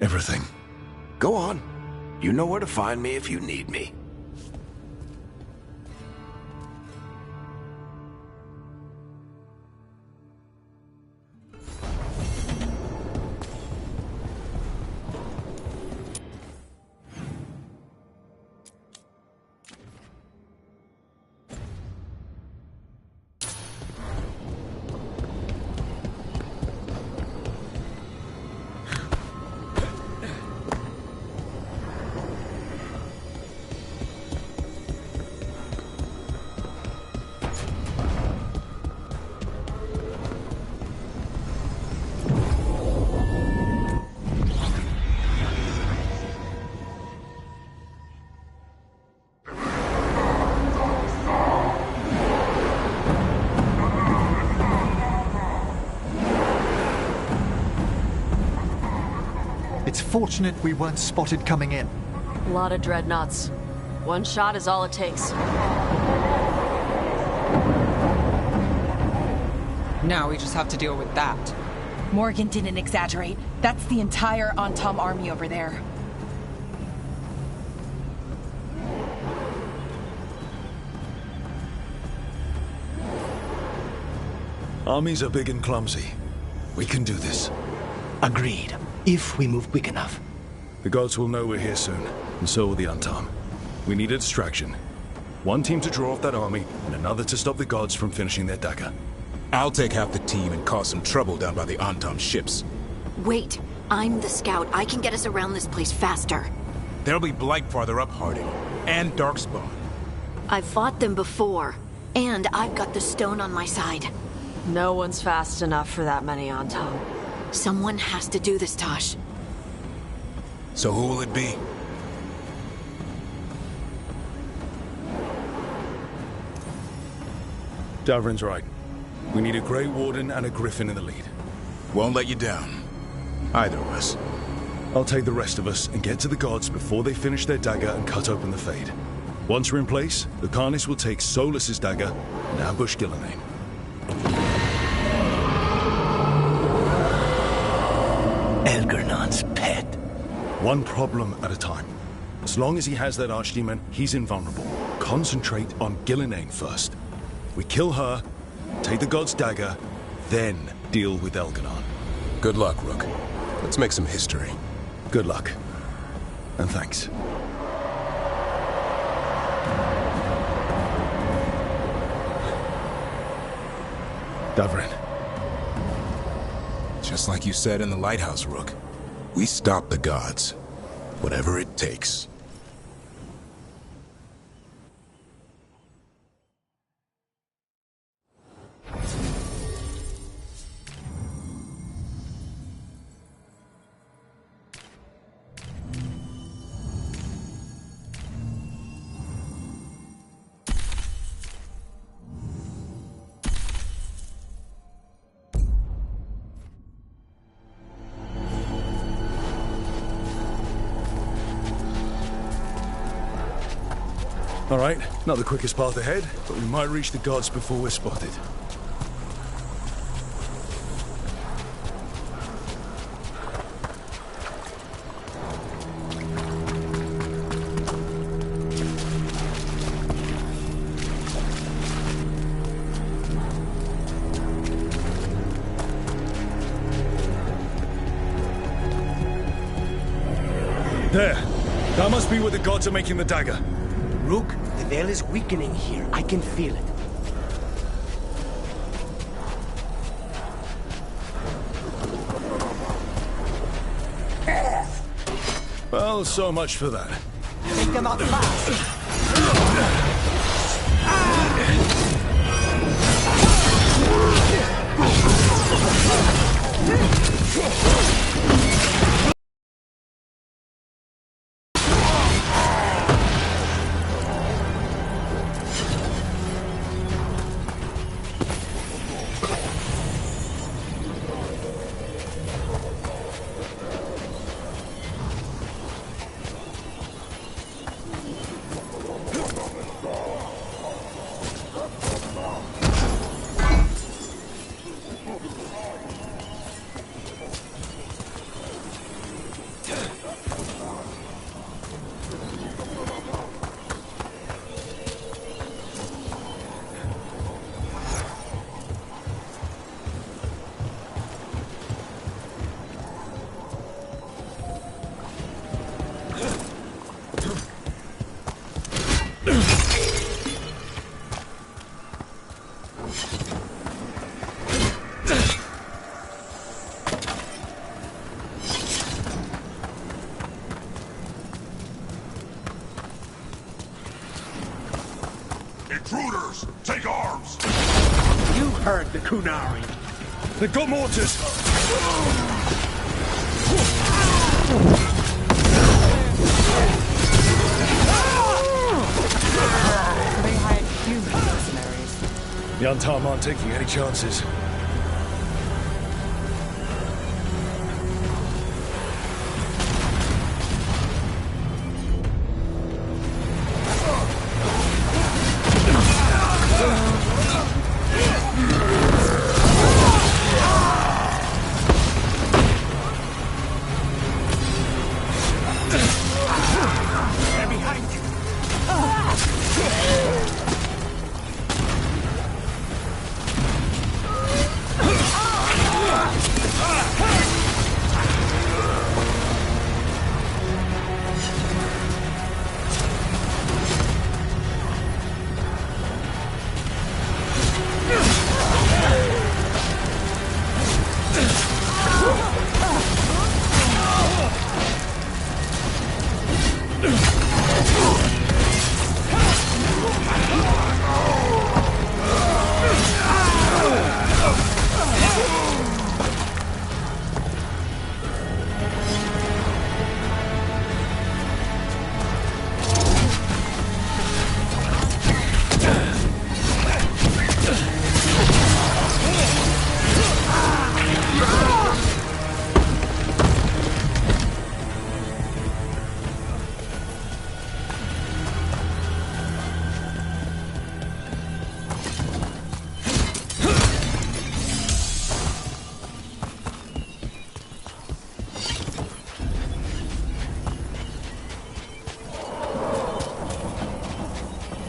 everything. Go on. You know where to find me if you need me. It's fortunate we weren't spotted coming in. A lot of dreadnoughts. One shot is all it takes. Now we just have to deal with that. Morgan didn't exaggerate. That's the entire Antom army over there. Armies are big and clumsy. We can do this. Agreed. If we move quick enough. The gods will know we're here soon, and so will the Antom. We need a distraction. One team to draw off that army, and another to stop the gods from finishing their dagger. I'll take half the team and cause some trouble down by the Antom ships. Wait, I'm the scout. I can get us around this place faster. There'll be Blight farther up, Harding, and Darkspawn. I've fought them before, and I've got the stone on my side. No one's fast enough for that many Antom. Someone has to do this, Tosh. So who will it be? Davrin's right. We need a Grey Warden and a Griffin in the lead. Won't let you down. Either of us. I'll take the rest of us and get to the gods before they finish their dagger and cut open the Fade. Once we're in place, Lucanis will take Solus's dagger and ambush Gillenane. Elgernon's pet. One problem at a time. As long as he has that archdemon, he's invulnerable. Concentrate on Gillenane first. We kill her, take the god's dagger, then deal with Elgarnon. Good luck, Rook. Let's make some history. Good luck. And thanks. Davrin. Just like you said in the lighthouse, Rook. We stop the gods. Whatever it takes. All right, not the quickest path ahead, but we might reach the gods before we're spotted. There. That must be where the gods are making the dagger. Rook, the veil is weakening here. I can feel it. Well, so much for that. Take them out fast. heard the Kunari. They've got mortars! They hired human mercenaries. The Untarm aren't taking any chances.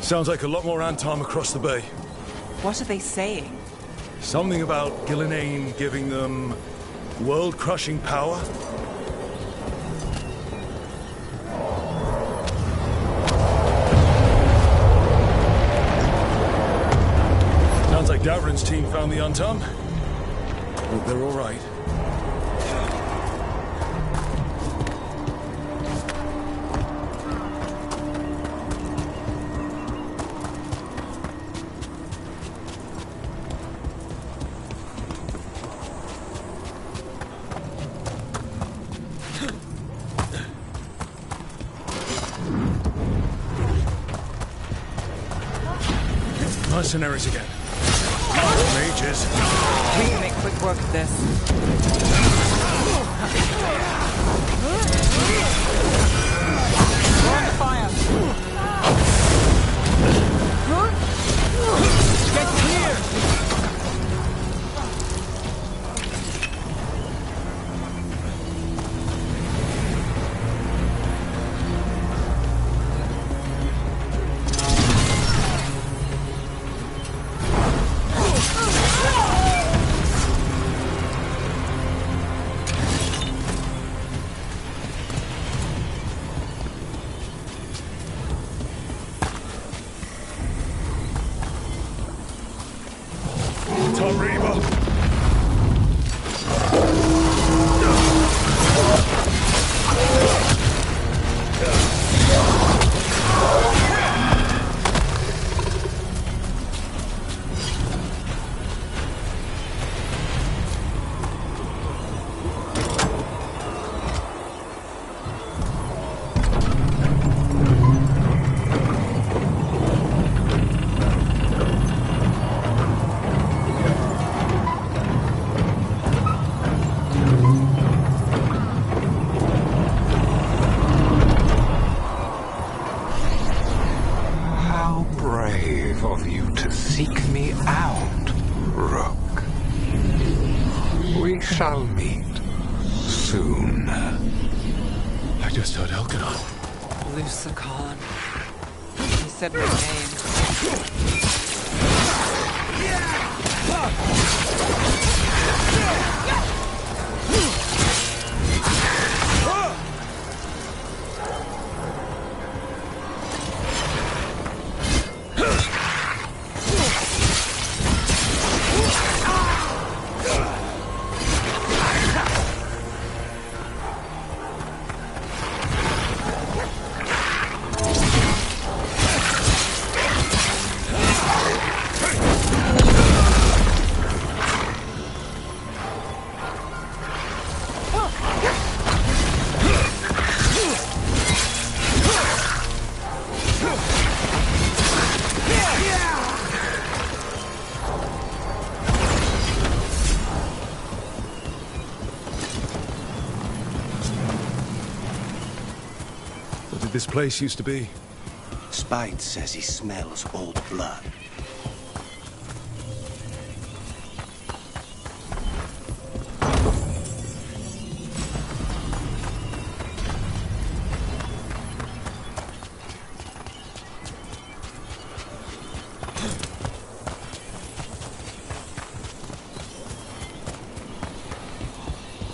Sounds like a lot more Antarm across the bay. What are they saying? Something about Gillinane giving them world-crushing power? Sounds like Davrin's team found the Untum. Hope they're all right. Mercenaries again. Mages. We can make quick work of this. Go on the fire. Get clear. Shall meet soon. I just heard Elganon. Lucican. He said my name. did this place used to be? Spite says he smells old blood.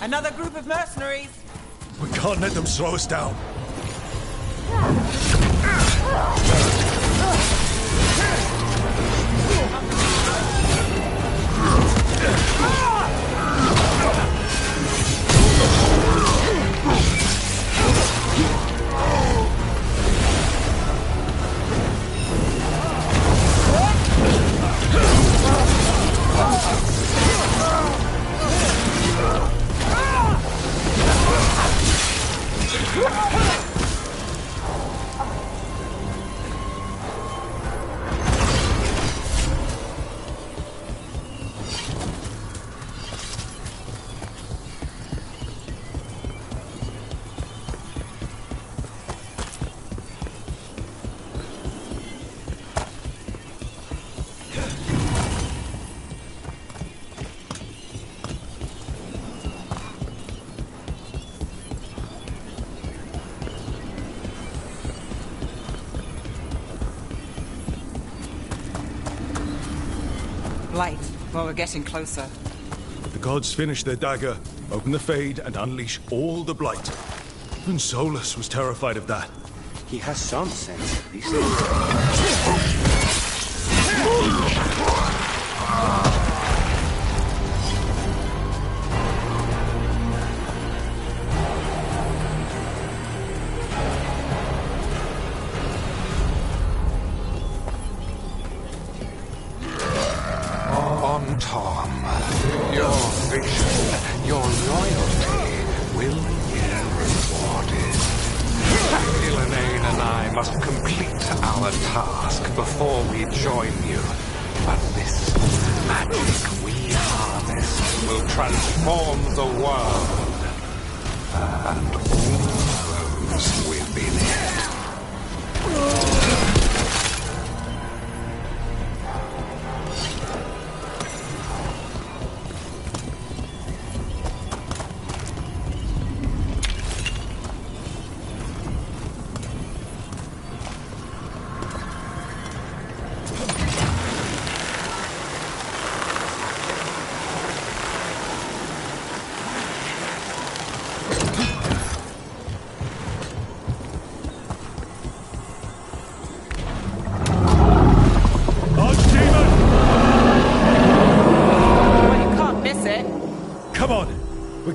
Another group of mercenaries! We can't let them slow us down. Light. Well, we're getting closer. The gods finish their dagger, open the Fade, and unleash all the blight. Even Solus was terrified of that. He has some sense, at least. Tom, your vision, your loyalty will be rewarded. Elaine and I must complete our task before we join you. But this magic we harness will transform the world and all those within it.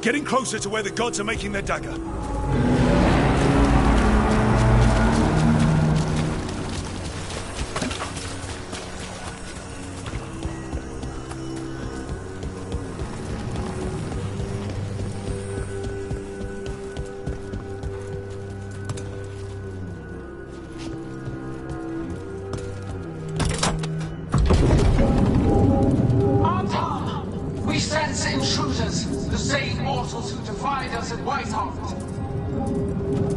Getting closer to where the gods are making their dagger. We sense intruders, the same mortals who defied us at Whiteheart.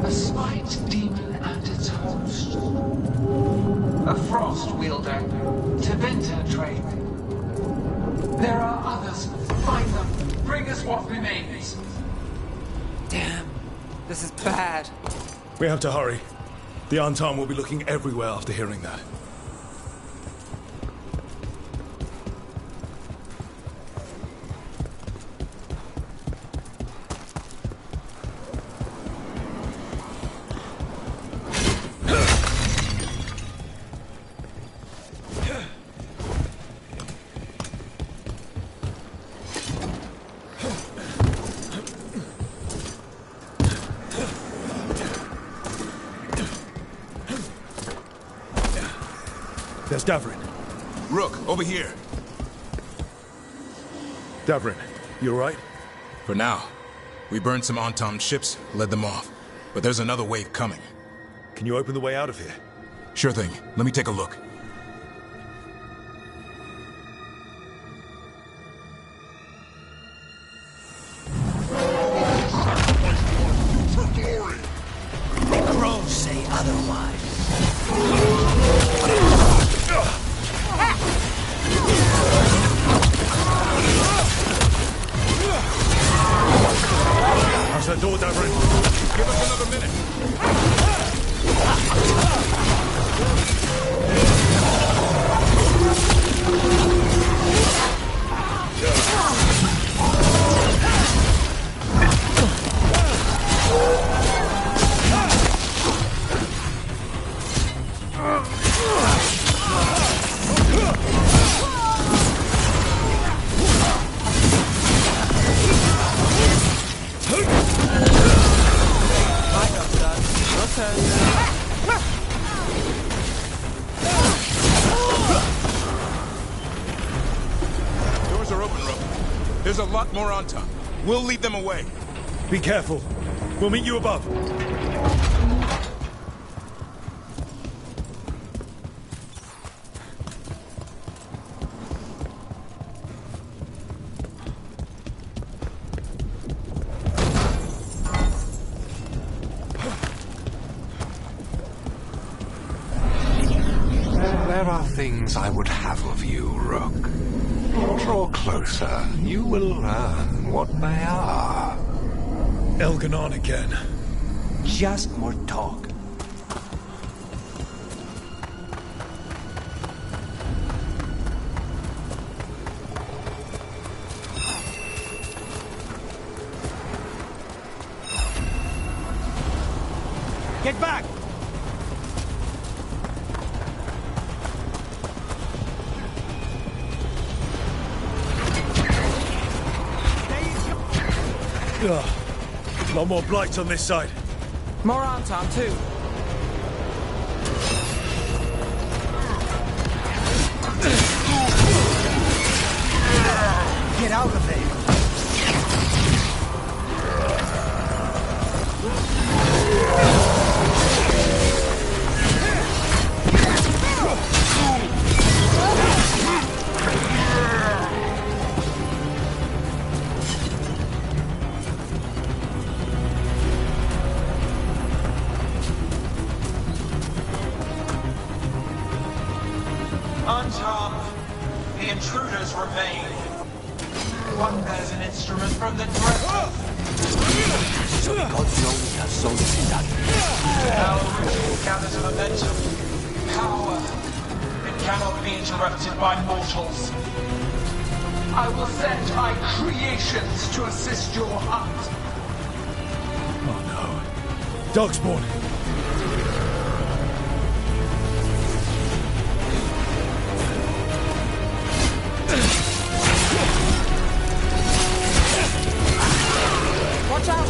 A spite demon and its host. A frost wielder, Teventa train. There are others. Find them. Bring us what remains. Damn. This is bad. We have to hurry. The Antam will be looking everywhere after hearing that. There's Davrin. Rook, over here. Davrin, you alright? For now. We burned some Antom ships, led them off. But there's another wave coming. Can you open the way out of here? Sure thing. Let me take a look. The crows say the door, Davrin. Give us another minute. Doors are open, Rook. There's a lot more on top. We'll lead them away. Be careful. We'll meet you above. There are things I would have of you, Rook. Draw closer. You will learn what they are. Elganon again. Just more talk. Get back! Ugh. Lot more blights on this side. More on, Tom, too. Get out of there! On top, the intruders remain. One bears an instrument from the Dragonage. So the gods know we have souls in that. Our ritual gathers momentum, power. It cannot be interrupted by mortals. I will send my creations to assist your hunt. Oh no. Darkspawn. Watch out!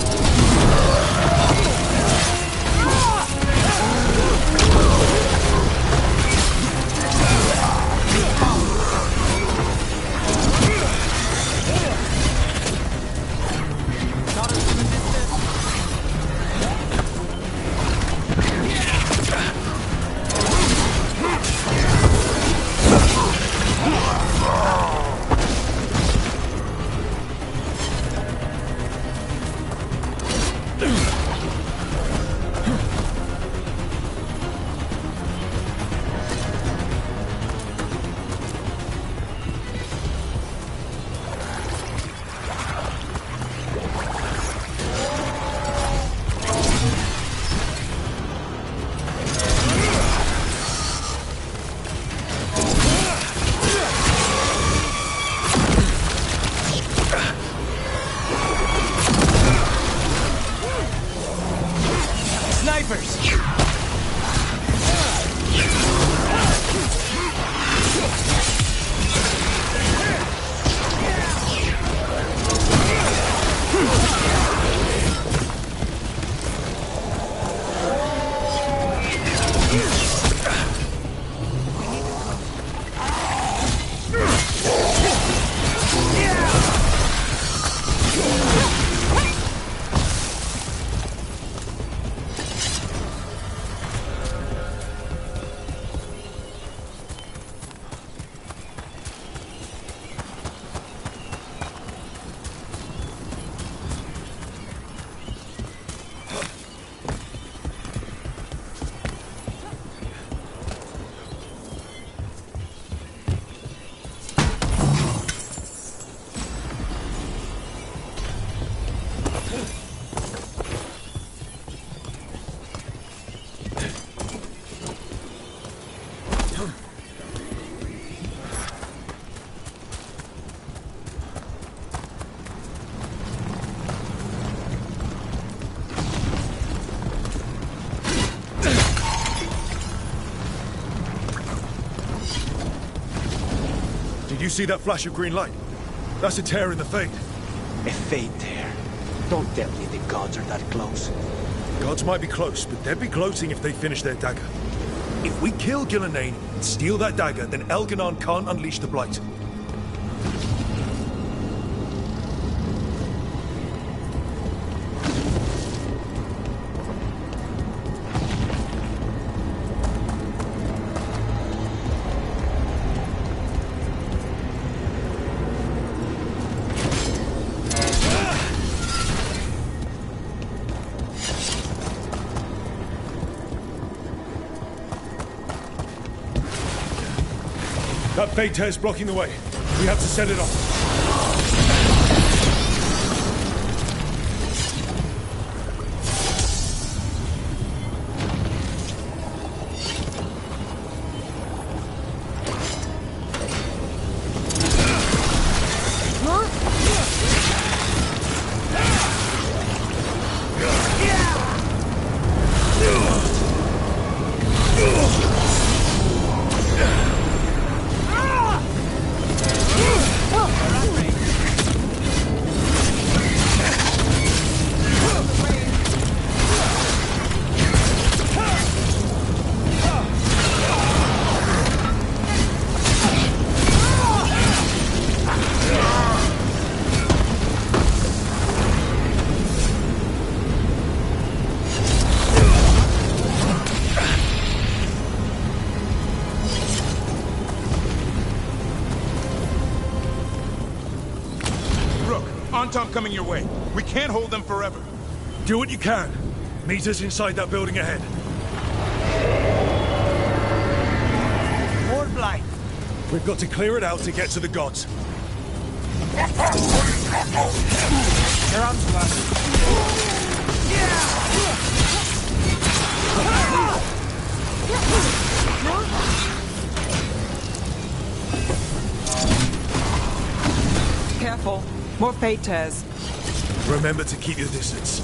see that flash of green light? That's a tear in the Fade. A Fade tear. Don't tell me the gods are that close. Gods might be close, but they'd be gloating if they finish their dagger. If we kill Gillenane and steal that dagger, then Elganon can't unleash the Blight. That Fade tear's blocking the way. We have to set it off. Anton coming your way. We can't hold them forever. Do what you can. Meet us inside that building ahead. More Blight. We've got to clear it out to get to the gods. They're on Careful. More Fade tears. Remember to keep your distance.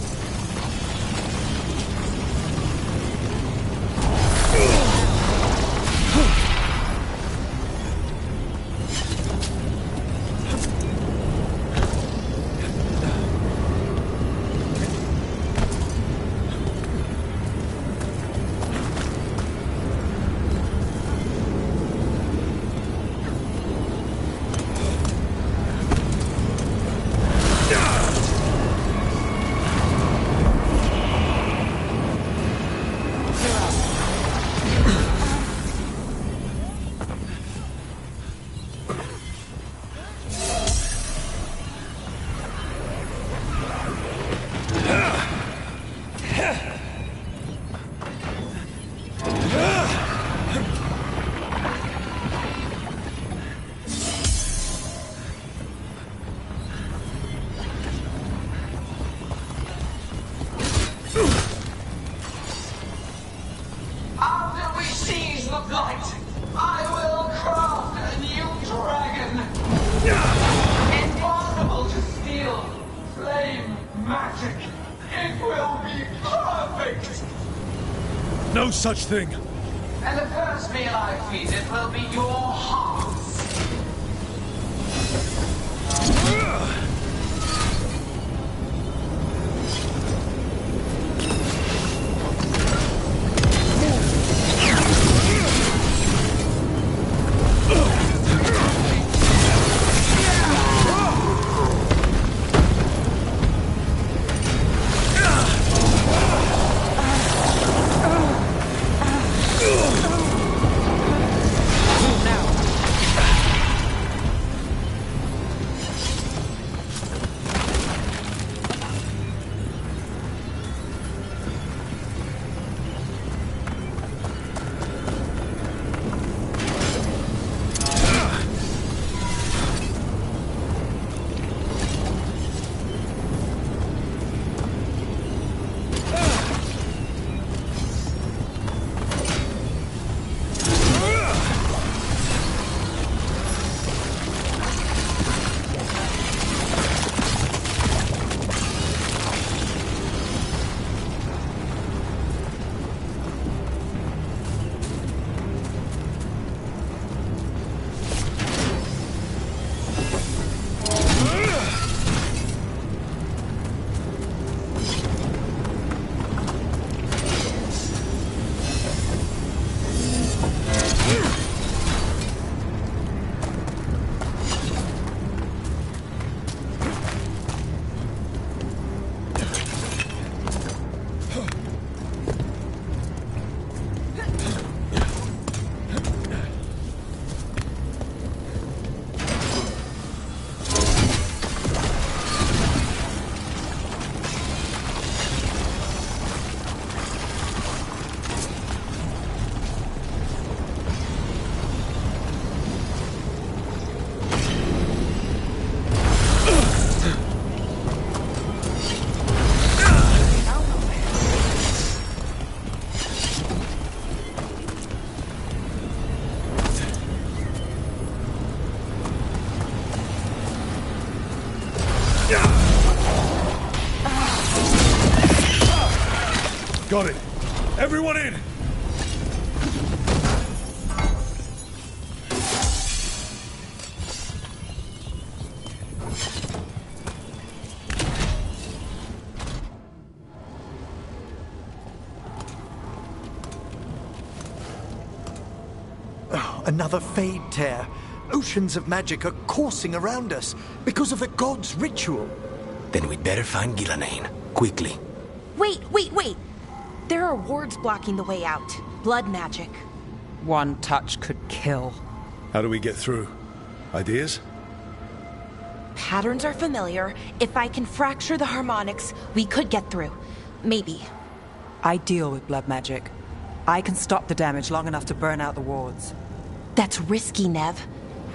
No such thing. And the first meal I feed it will be your hearts. Got it. Everyone in! Another Fade Tear. Oceans of magic are coursing around us because of the god's ritual. Then we'd better find Gillenane. Quickly. Wait. There are wards blocking the way out. Blood magic. One touch could kill. How do we get through? Ideas? Patterns are familiar. If I can fracture the harmonics, we could get through. Maybe. I deal with blood magic. I can stop the damage long enough to burn out the wards. That's risky, Nev.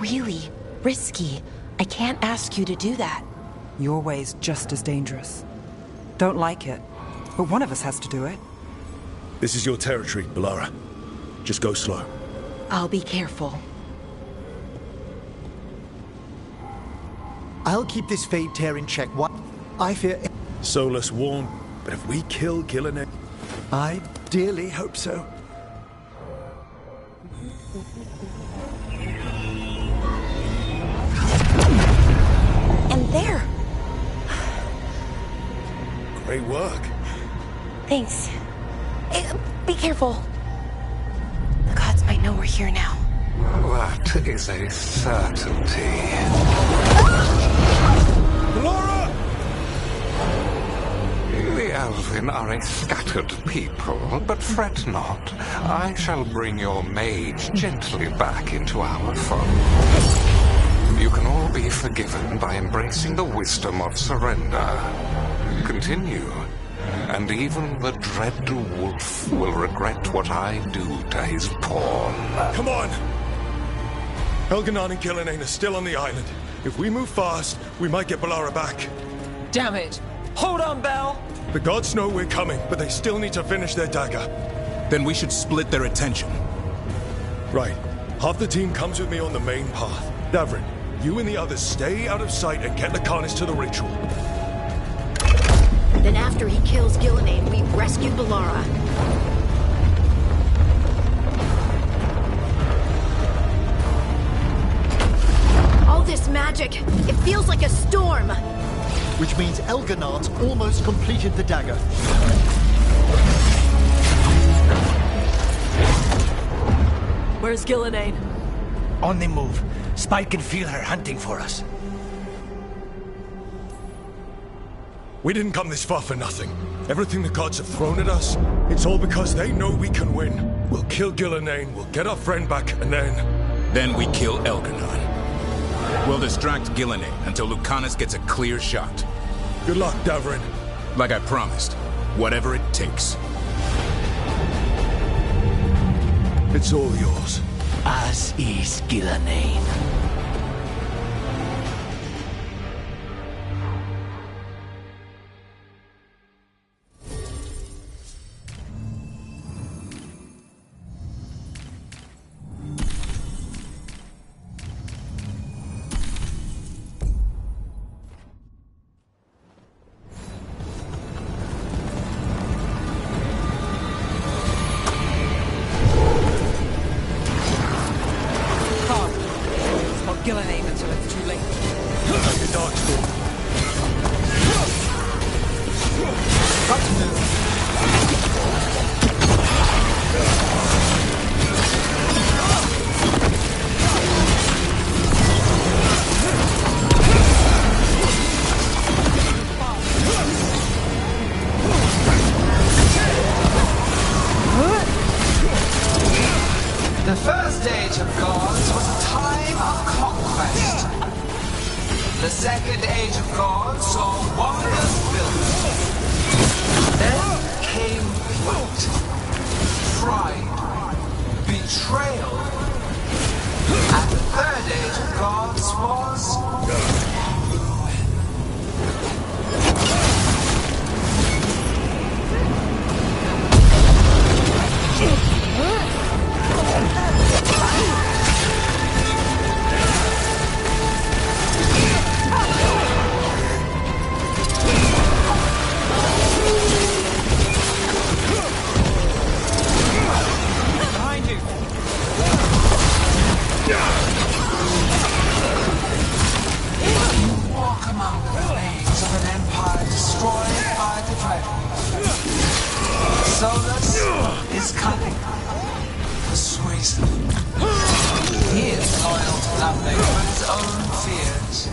Really risky. I can't ask you to do that. Your way's just as dangerous. Don't like it, but one of us has to do it. This is your territory, Balara. Just go slow. I'll be careful. I'll keep this Fade Tear in check. What I fear... Solus warned, but if we kill Gillenane... I dearly hope so. And there! Great work. Thanks. Be careful. The gods might know we're here now. That is a certainty. Laura! The Elven are a scattered people, but fret not. I shall bring your mage gently back into our fold. You can all be forgiven by embracing the wisdom of surrender. Continue, and even the dread wolf will regret what I do to his pawn. Come on! Elganon and Gillenane are still on the island. If we move fast, we might get Balara back. Damn it! Hold on, Belle! The gods know we're coming, but they still need to finish their dagger. Then we should split their attention. Right. Half the team comes with me on the main path. Davrin, you and the others stay out of sight and get Lucanus to the ritual. Then after he kills Gillenane, we rescue Balara. All this magic, it feels like a storm. Which means Elganon's almost completed the dagger. Where's Gillenane? On the move. Spike can feel her hunting for us. We didn't come this far for nothing. Everything the gods have thrown at us, it's all because they know we can win. We'll kill Gillenane, we'll get our friend back, and then... Then we kill Elganon. We'll distract Gillenane until Lucanus gets a clear shot. Good luck, Davrin. Like I promised, whatever it takes. It's all yours. As is Gillenane. Gillenane until it's too late. Like a dark storm. Got to move. The first age of gods was a time of conquest. The second age of gods saw wonders built. Then came guilt, pride, betrayal. And the third age of gods was... Solus is cunning, persuasive. He is loyal to nothing but his own fears.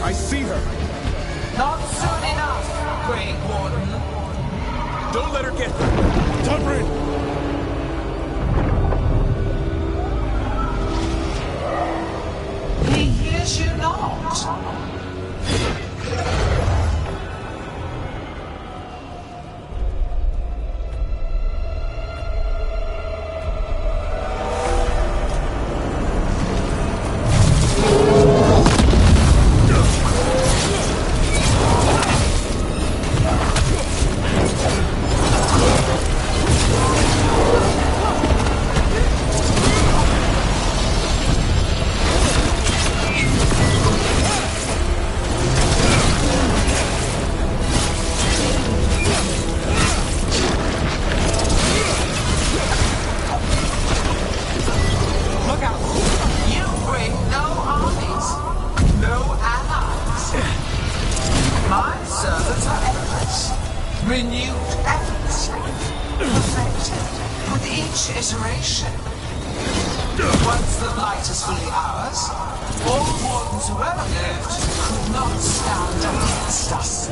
I see her. Not soon enough, Great Warden. Don't let her get there. Tubrin! He hears you not. Renewed efforts, perfected with each iteration. Once the light is fully ours, all wardens who ever lived could not stand against us.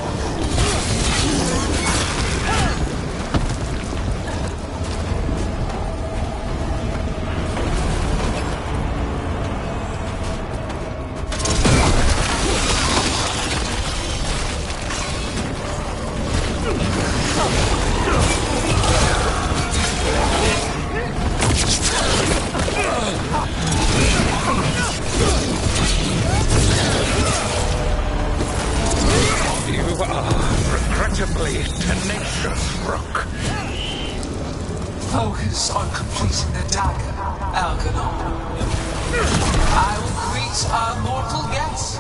You are regrettably tenacious, Rook. Focus on completing the dagger, Algernon. I will greet our mortal guest.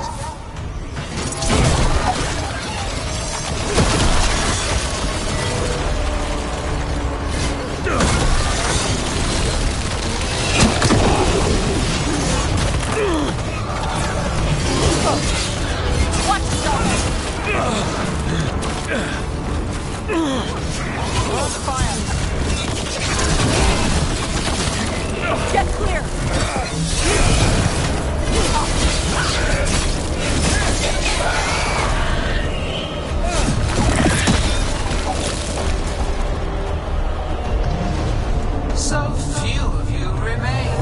Get clear! So few of you remain.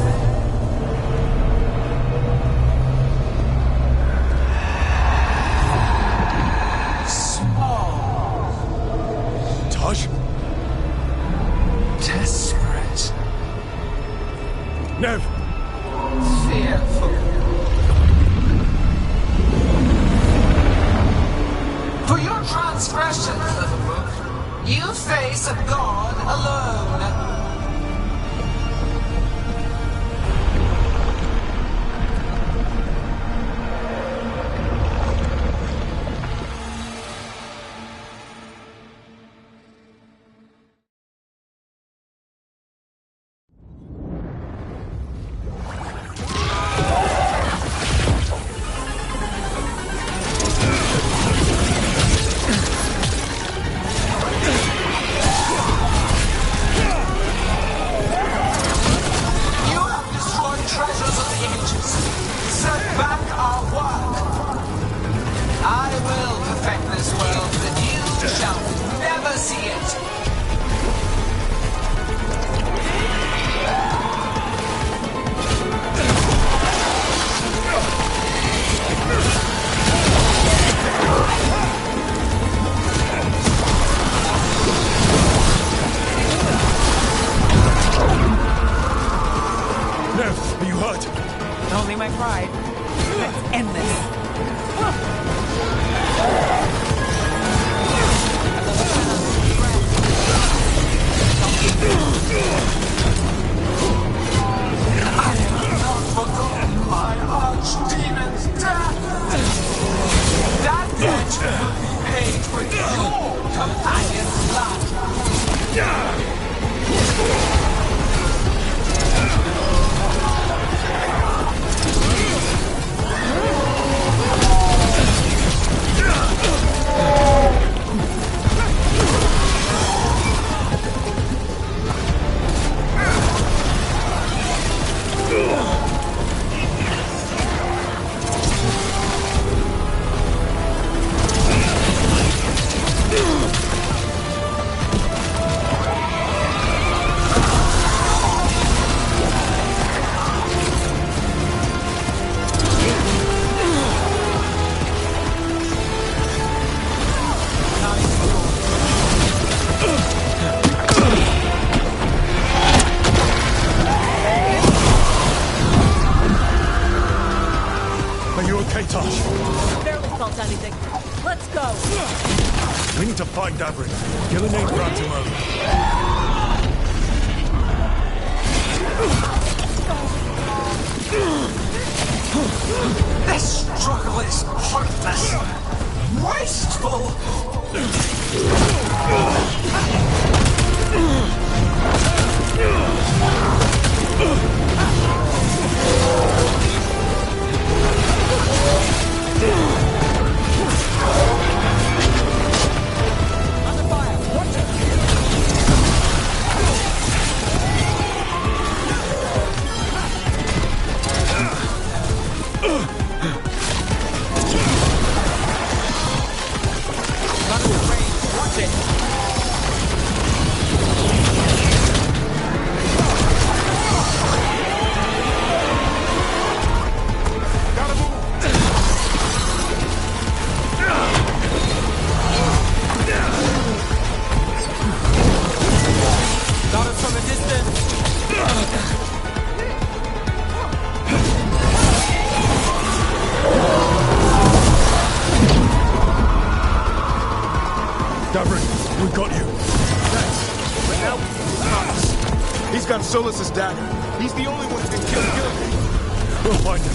Small. Taj? Desperate. Nev! Fearful. For your transgression, Littlebrook, you face a god alone. Nev, are you hurt? Only my pride. Let's end this. I have not forgotten my archdemon's death. That debt will be paid with your companion's blood. Barely felt anything. Let's go. We need to find Davrin. Gillenane grabs him over. This struggle is pointless. Wasteful. Davrin, we got you. Thanks. But now Thomas. He's got Solus's dagger. He's the only one who can kill Gillenane. We'll find him.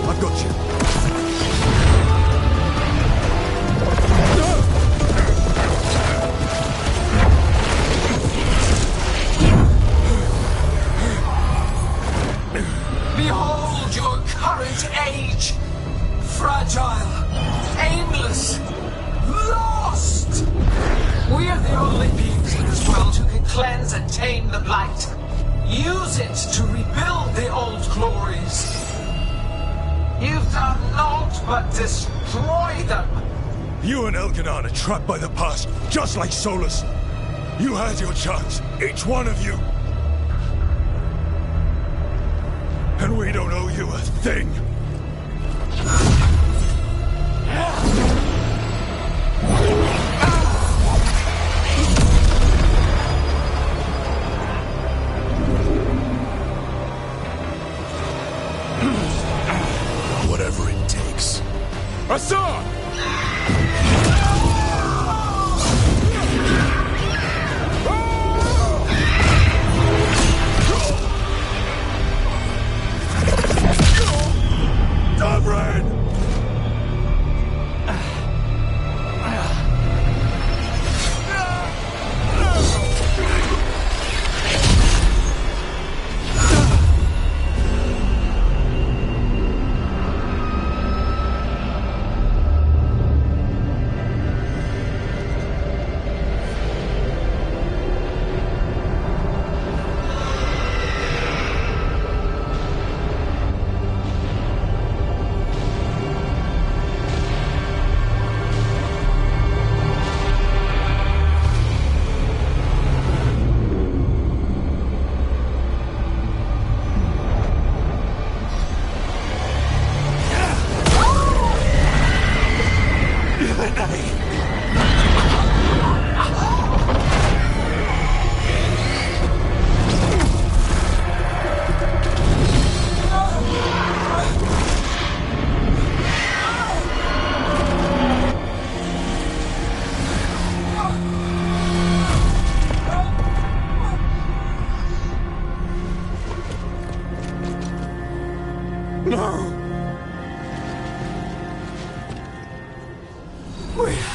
I've got you. Behold your current age. Fragile, aimless, lost. We are the only beings in this world who can cleanse and tame the blight. Use it to rebuild the old glories. You've done naught but destroy them. You and Elganon are trapped by the past, just like Solus. You had your chance, each one of you. And we don't owe you a thing. Whatever it takes. Assad!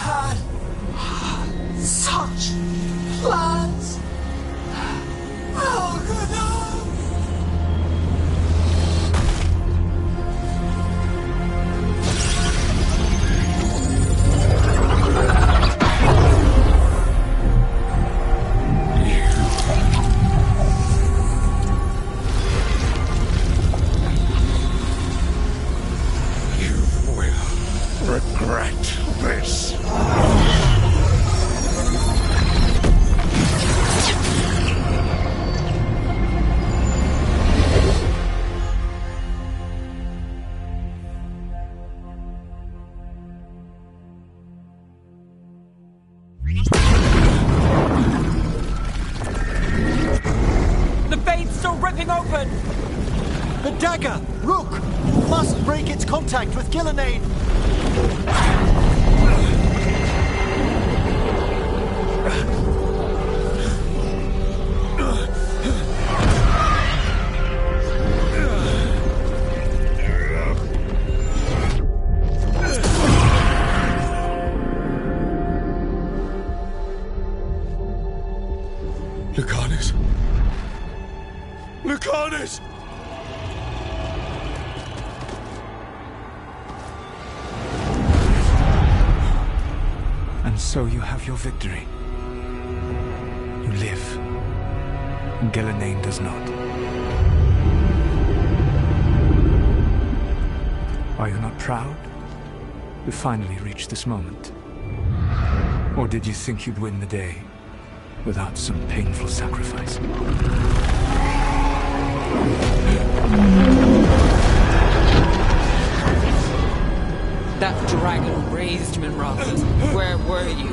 had such plans. How could I? Regret this. The fade's still ripping open! The dagger! Rook! You must break its contact with Gillenane! Lucanus! Lucanus! And so you have your victory. You live. And Gillenane does not. Are you not proud to finally reach this moment? Or did you think you'd win the day without some painful sacrifice? That dragon raised Minrathas. Where were you?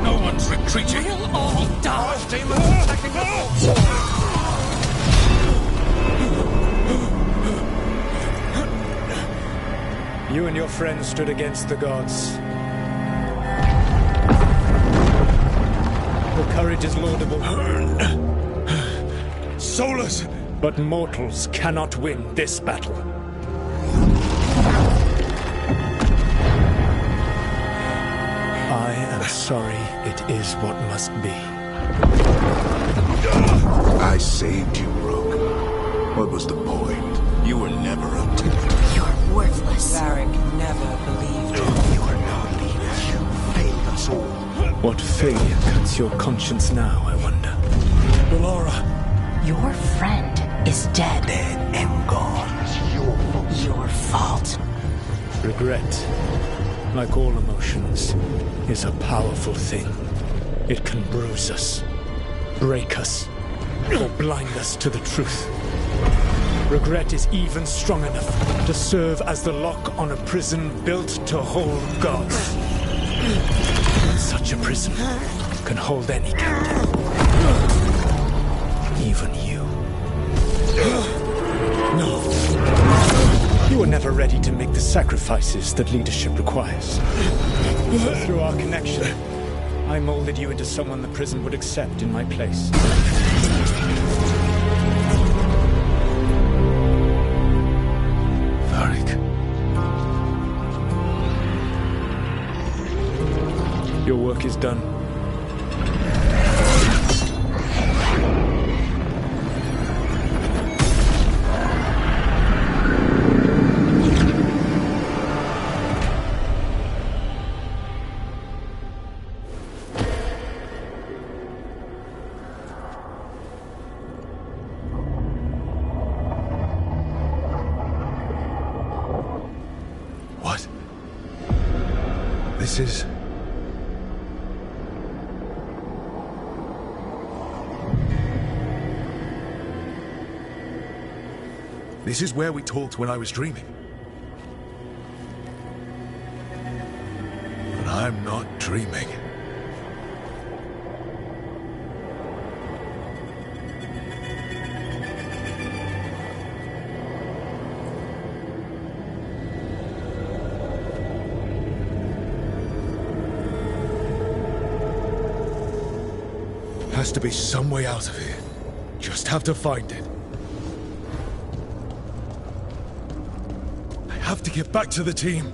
No one's retreating. We'll all die. Demons attacking the fort. You and your friends stood against the gods. Your courage is laudable. Solus! But mortals cannot win this battle. I am sorry it is what must be. I saved you, Rogue. What was the point? You were never up to it. You're worthless. Varric never believed you. You are no leader. You failed us all. What failure cuts your conscience now, I wonder? Laura! Your friend is dead. Dead and gone. It's your fault. Your fault. Regret, like all emotions, is a powerful thing. It can bruise us, break us, or blind us to the truth. Regret is even strong enough to serve as the lock on a prison built to hold gods. Such a prison can hold any captive. Even you. No. You were never ready to make the sacrifices that leadership requires. Through our connection, I molded you into someone the prison would accept in my place. Varric. Your work is done. What? This is... This is where we talked when I was dreaming. But I'm not dreaming. Has to be some way out of here. Just have to find it. I have to get back to the team.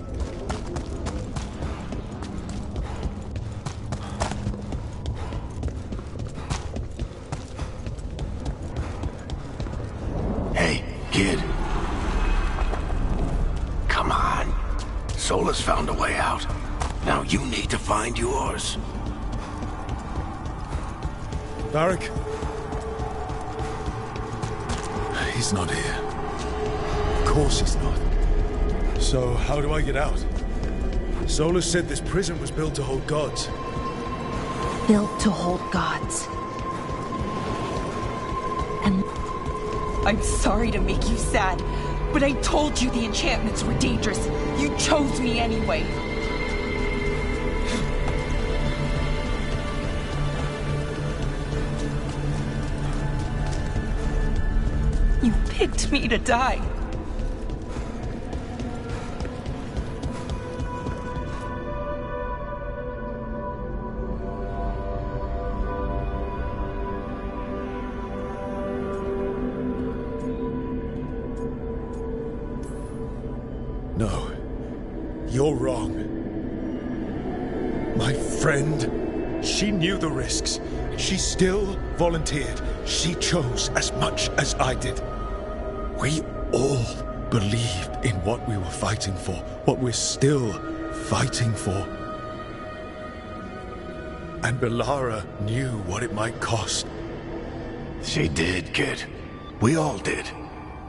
You need to find yours. Barak? He's not here. Of course he's not. So, how do I get out? Solus said this prison was built to hold gods. Built to hold gods. And I'm sorry to make you sad, but I told you the enchantments were dangerous. You chose me anyway. You picked me to die. No. You're wrong. My friend, she knew the risks. She still volunteered. She chose as much as I did. We all believed in what we were fighting for, what we're still fighting for. And Belara knew what it might cost. She did, kid. We all did.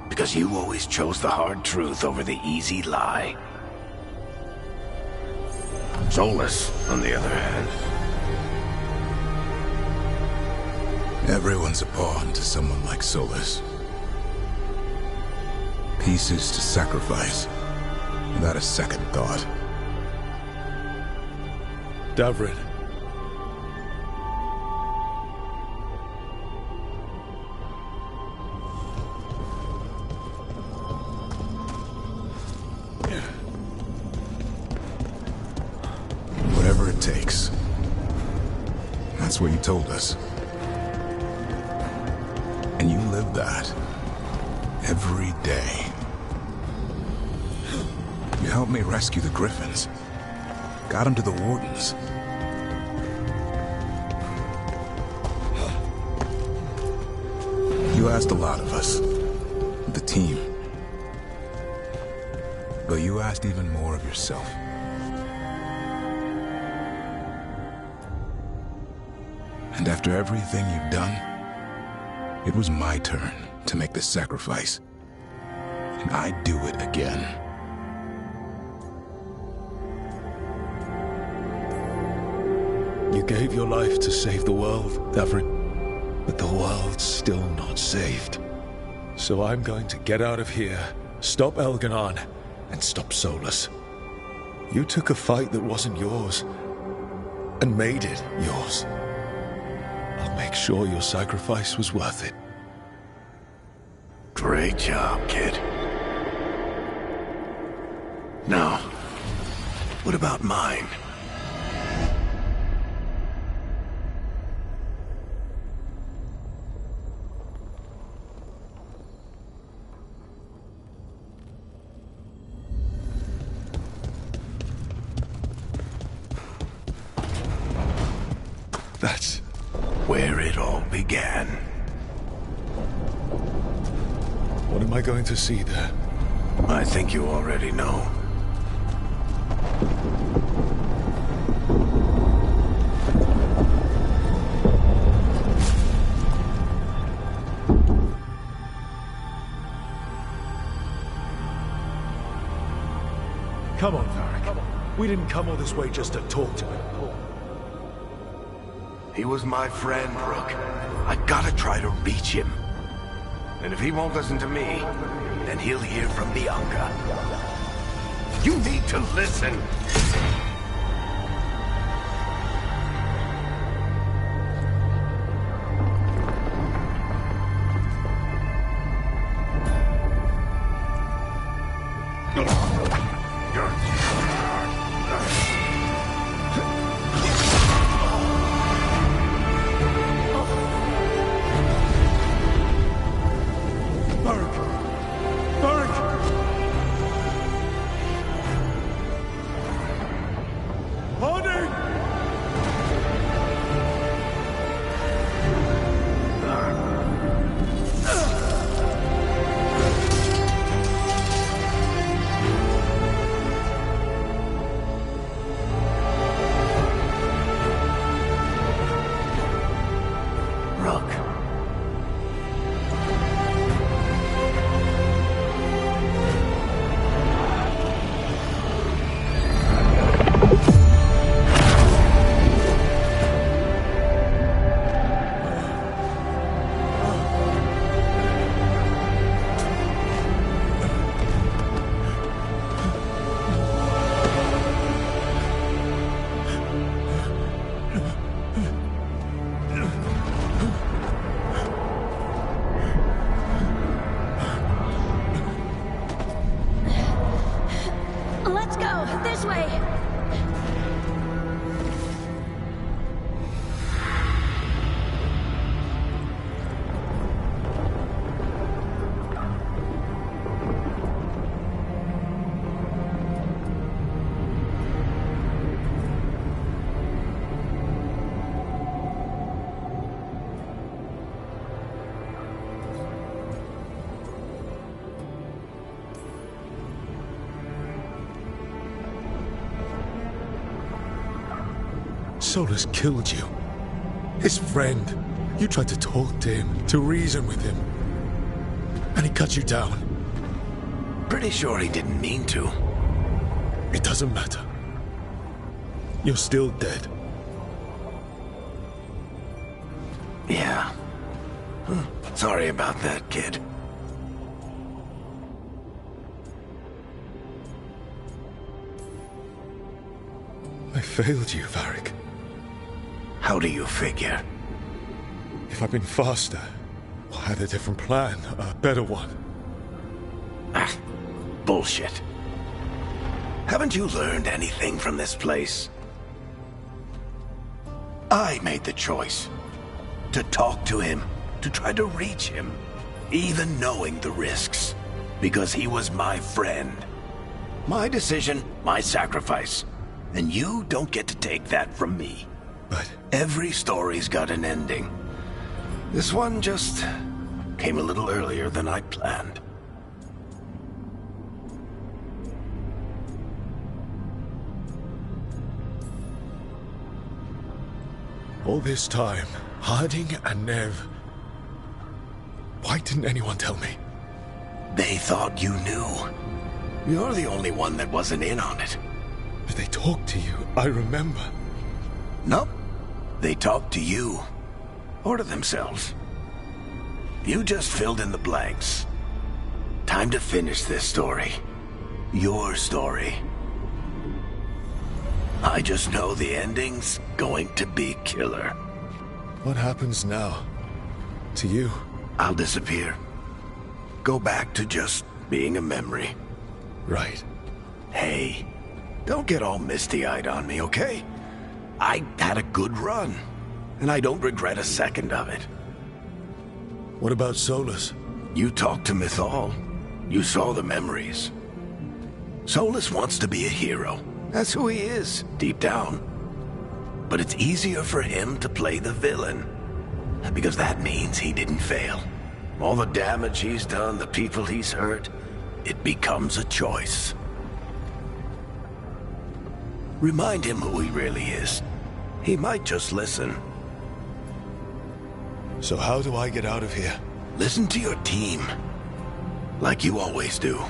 Because you always chose the hard truth over the easy lie. Solus, on the other hand. Everyone's a pawn to someone like Solus. Pieces to sacrifice, without a second thought. Davrin. Whatever it takes. That's what you told us. And you live that. Every day. You helped me rescue the Griffins. Got them to the Wardens. You asked a lot of us. The team. But you asked even more of yourself. And after everything you've done, it was my turn to make the sacrifice. And I'd do it again. You gave your life to save the world, Davrin. But the world's still not saved. So I'm going to get out of here, stop Elganon, and stop Solus. You took a fight that wasn't yours, and made it yours. I'll make sure your sacrifice was worth it. Great job, kid. Now, what about mine? That's where it all began. What am I going to see there? I think you already know. Come on, Varric. We didn't come all this way just to talk to him. He was my friend, Rook. I gotta try to reach him. And if he won't listen to me, then he'll hear from Bianca. You need to listen! Solus killed you. His friend. You tried to talk to him, to reason with him. And he cut you down. Pretty sure he didn't mean to. It doesn't matter. You're still dead. Yeah. Sorry about that, kid. I failed you, Varric. How do you figure? If I'd been faster, or had a different plan, a better one. Ah, bullshit. Haven't you learned anything from this place? I made the choice. To talk to him, to try to reach him, even knowing the risks. Because he was my friend. My decision, my sacrifice. And you don't get to take that from me. But every story's got an ending. This one just came a little earlier than I'd planned. All this time, Harding and Nev... Why didn't anyone tell me? They thought you knew. You're the only one that wasn't in on it. But they talked to you, I remember. Nope. They talked to you. Or to themselves. You just filled in the blanks. Time to finish this story. Your story. I just know the ending's going to be killer. What happens now? To you? I'll disappear. Go back to just being a memory. Right. Hey, don't get all misty-eyed on me, okay? I had a good run, and I don't regret a second of it. What about Solus? You talked to Mythal. You saw the memories. Solus wants to be a hero. That's who he is, deep down. But it's easier for him to play the villain. Because that means he didn't fail. All the damage he's done, the people he's hurt, it becomes a choice. Remind him who he really is. He might just listen. So how do I get out of here? Listen to your team. Like you always do.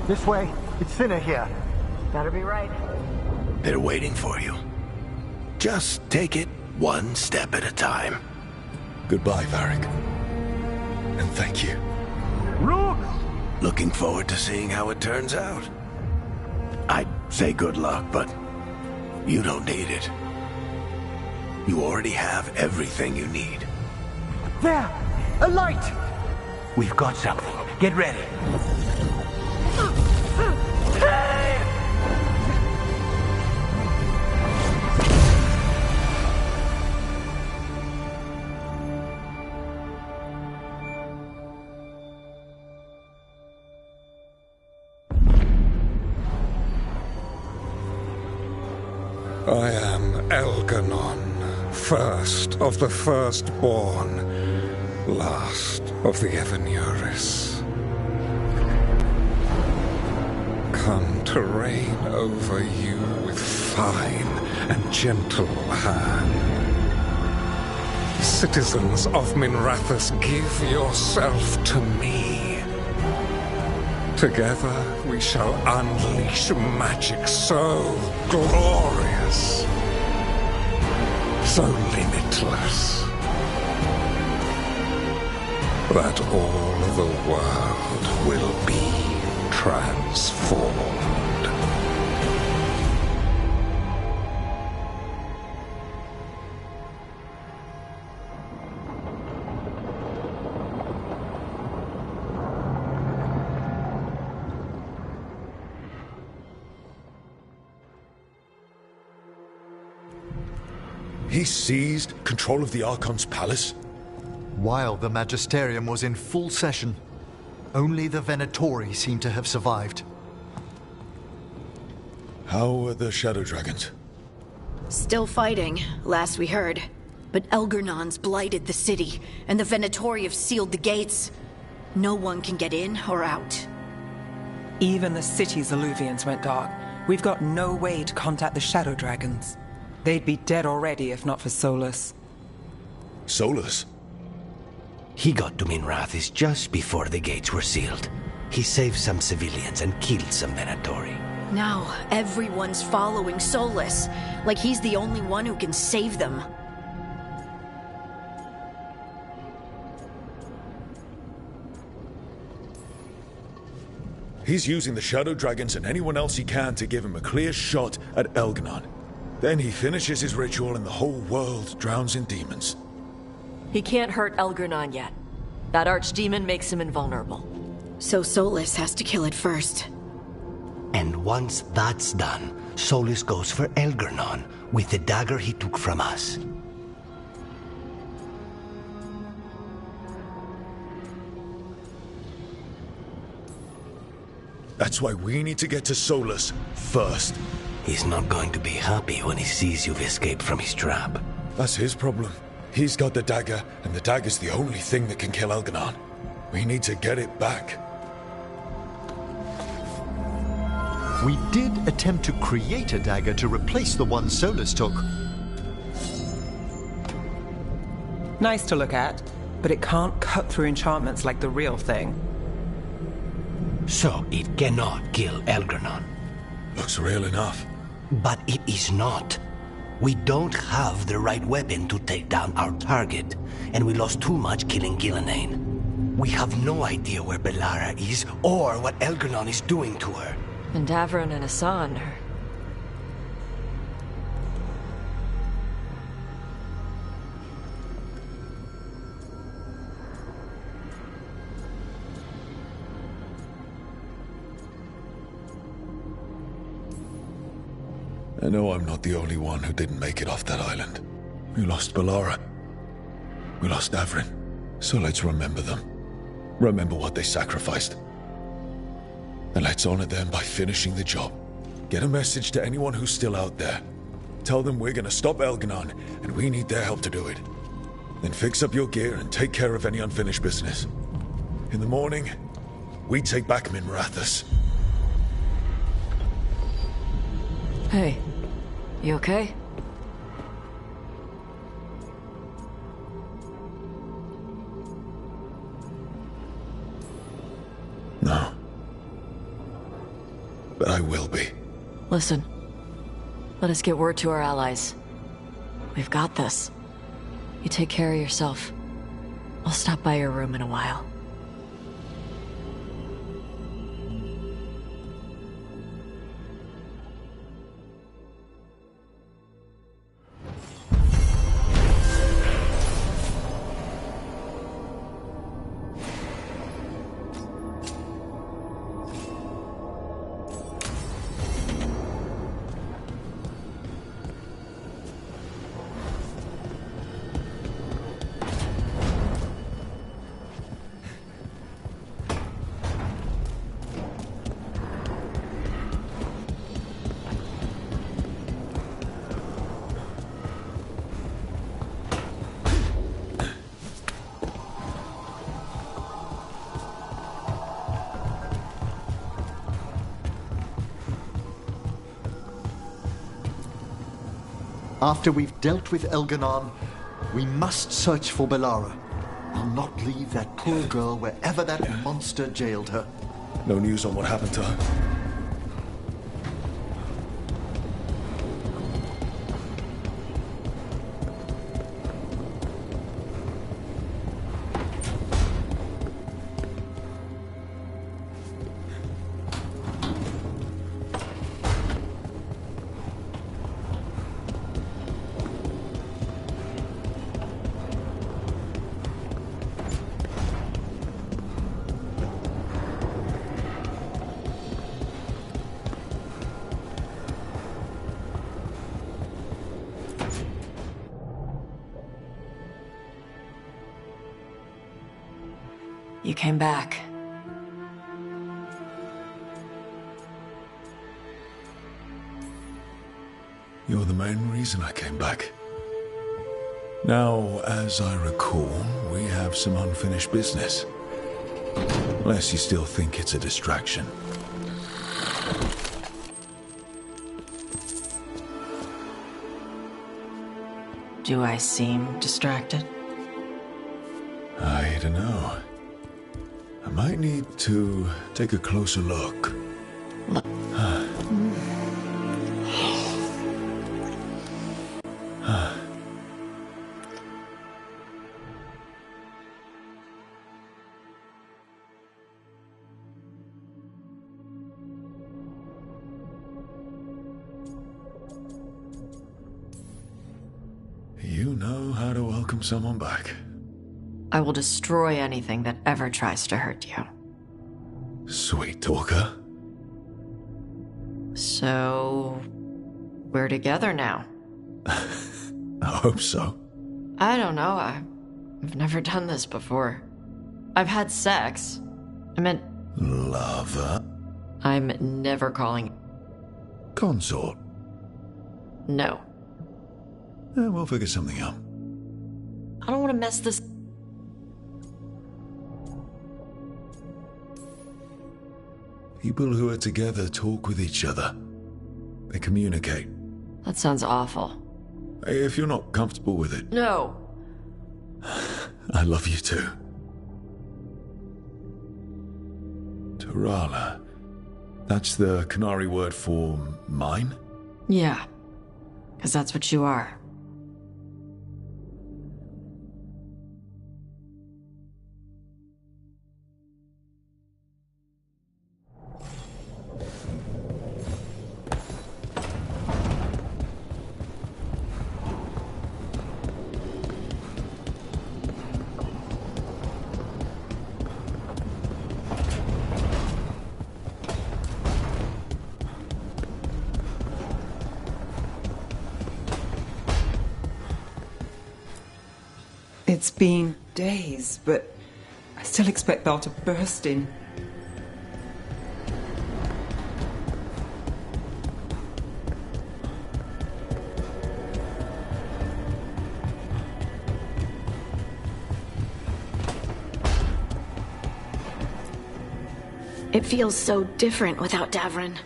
This way. It's thinner here. Better be right. They're waiting for you. Just take it one step at a time. Goodbye, Varric. And thank you. Rook! Looking forward to seeing how it turns out. I'd say good luck, but you don't need it. You already have everything you need. There! A light! We've got something. Get ready. I am Elganon, first of the firstborn, last of the Evenuris. Come to reign over you with fine and gentle hand. Citizens of Minrathous, give yourself to me. Together we shall unleash magic so glorious, so limitless, that all the world will be transformed. He seized control of the Archon's palace? While the Magisterium was in full session, only the Venatori seem to have survived. How were the Shadow Dragons? Still fighting, last we heard. But Elgernon's blighted the city, and the Venatori have sealed the gates. No one can get in or out. Even the city's Illuvians went dark. We've got no way to contact the Shadow Dragons. They'd be dead already if not for Solus. Solus? He got to Minrathis just before the gates were sealed. He saved some civilians and killed some Venatori. Now, everyone's following Solus, like he's the only one who can save them. He's using the Shadow Dragons and anyone else he can to give him a clear shot at Elganon. Then he finishes his ritual and the whole world drowns in demons. He can't hurt Elgarnon yet. That archdemon makes him invulnerable. So Solus has to kill it first. And once that's done, Solus goes for Elgarnon with the dagger he took from us. That's why we need to get to Solus first. He's not going to be happy when he sees you've escaped from his trap. That's his problem. He's got the dagger, and the dagger's the only thing that can kill Elganon. We need to get it back. We did attempt to create a dagger to replace the one Solus took. Nice to look at, but it can't cut through enchantments like the real thing. So it cannot kill Elgarnon. Looks real enough. But it is not. We don't have the right weapon to take down our target, and we lost too much killing Gillenane. We have no idea where Bellara is, or what Elgarnon is doing to her. And Davron and Hassan are... I know I'm not the only one who didn't make it off that island. We lost Bellara. We lost Davrin. So let's remember them. Remember what they sacrificed. And let's honor them by finishing the job. Get a message to anyone who's still out there. Tell them we're gonna stop Elganon, and we need their help to do it. Then fix up your gear and take care of any unfinished business. In the morning, we take back Minrathis. Hey, you okay? No. But I will be. Listen, let us get word to our allies. We've got this. You take care of yourself. I'll stop by your room in a while. After we've dealt with Elganon, we must search for Bellara. I'll not leave that poor girl wherever that monster jailed her. No news on what happened to her? You came back. You're the main reason I came back. Now, as I recall, we have some unfinished business. Unless you still think it's a distraction. Do I seem distracted? I don't know. I might need to take a closer look. You know how to welcome someone back. I will destroy anything that ever tries to hurt you. Sweet talker. So, we're together now. I hope so. I don't know. I've never done this before. I've had sex. I meant... Lover? I'm never calling... Consort? No. We'll figure something out. I don't want to mess this... People who are together talk with each other. They communicate. That sounds awful. If you're not comfortable with it... No. I love you too. Tarala. That's the Canary word for mine? Yeah. Because that's what you are. It's been days, but I still expect Thal to burst in. It feels so different without Davrin.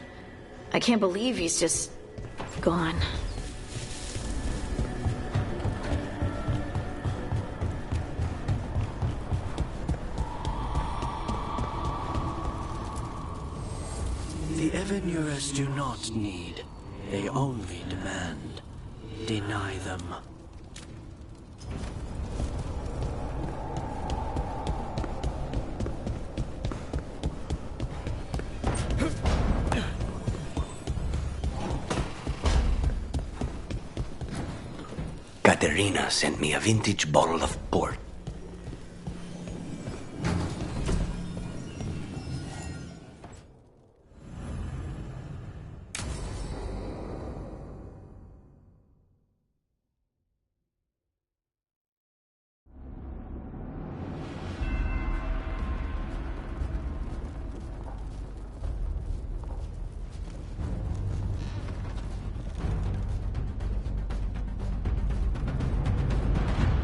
I can't believe he's just gone. The Evenurers do not need. They only demand. Deny them. Katerina sent me a vintage bottle of port.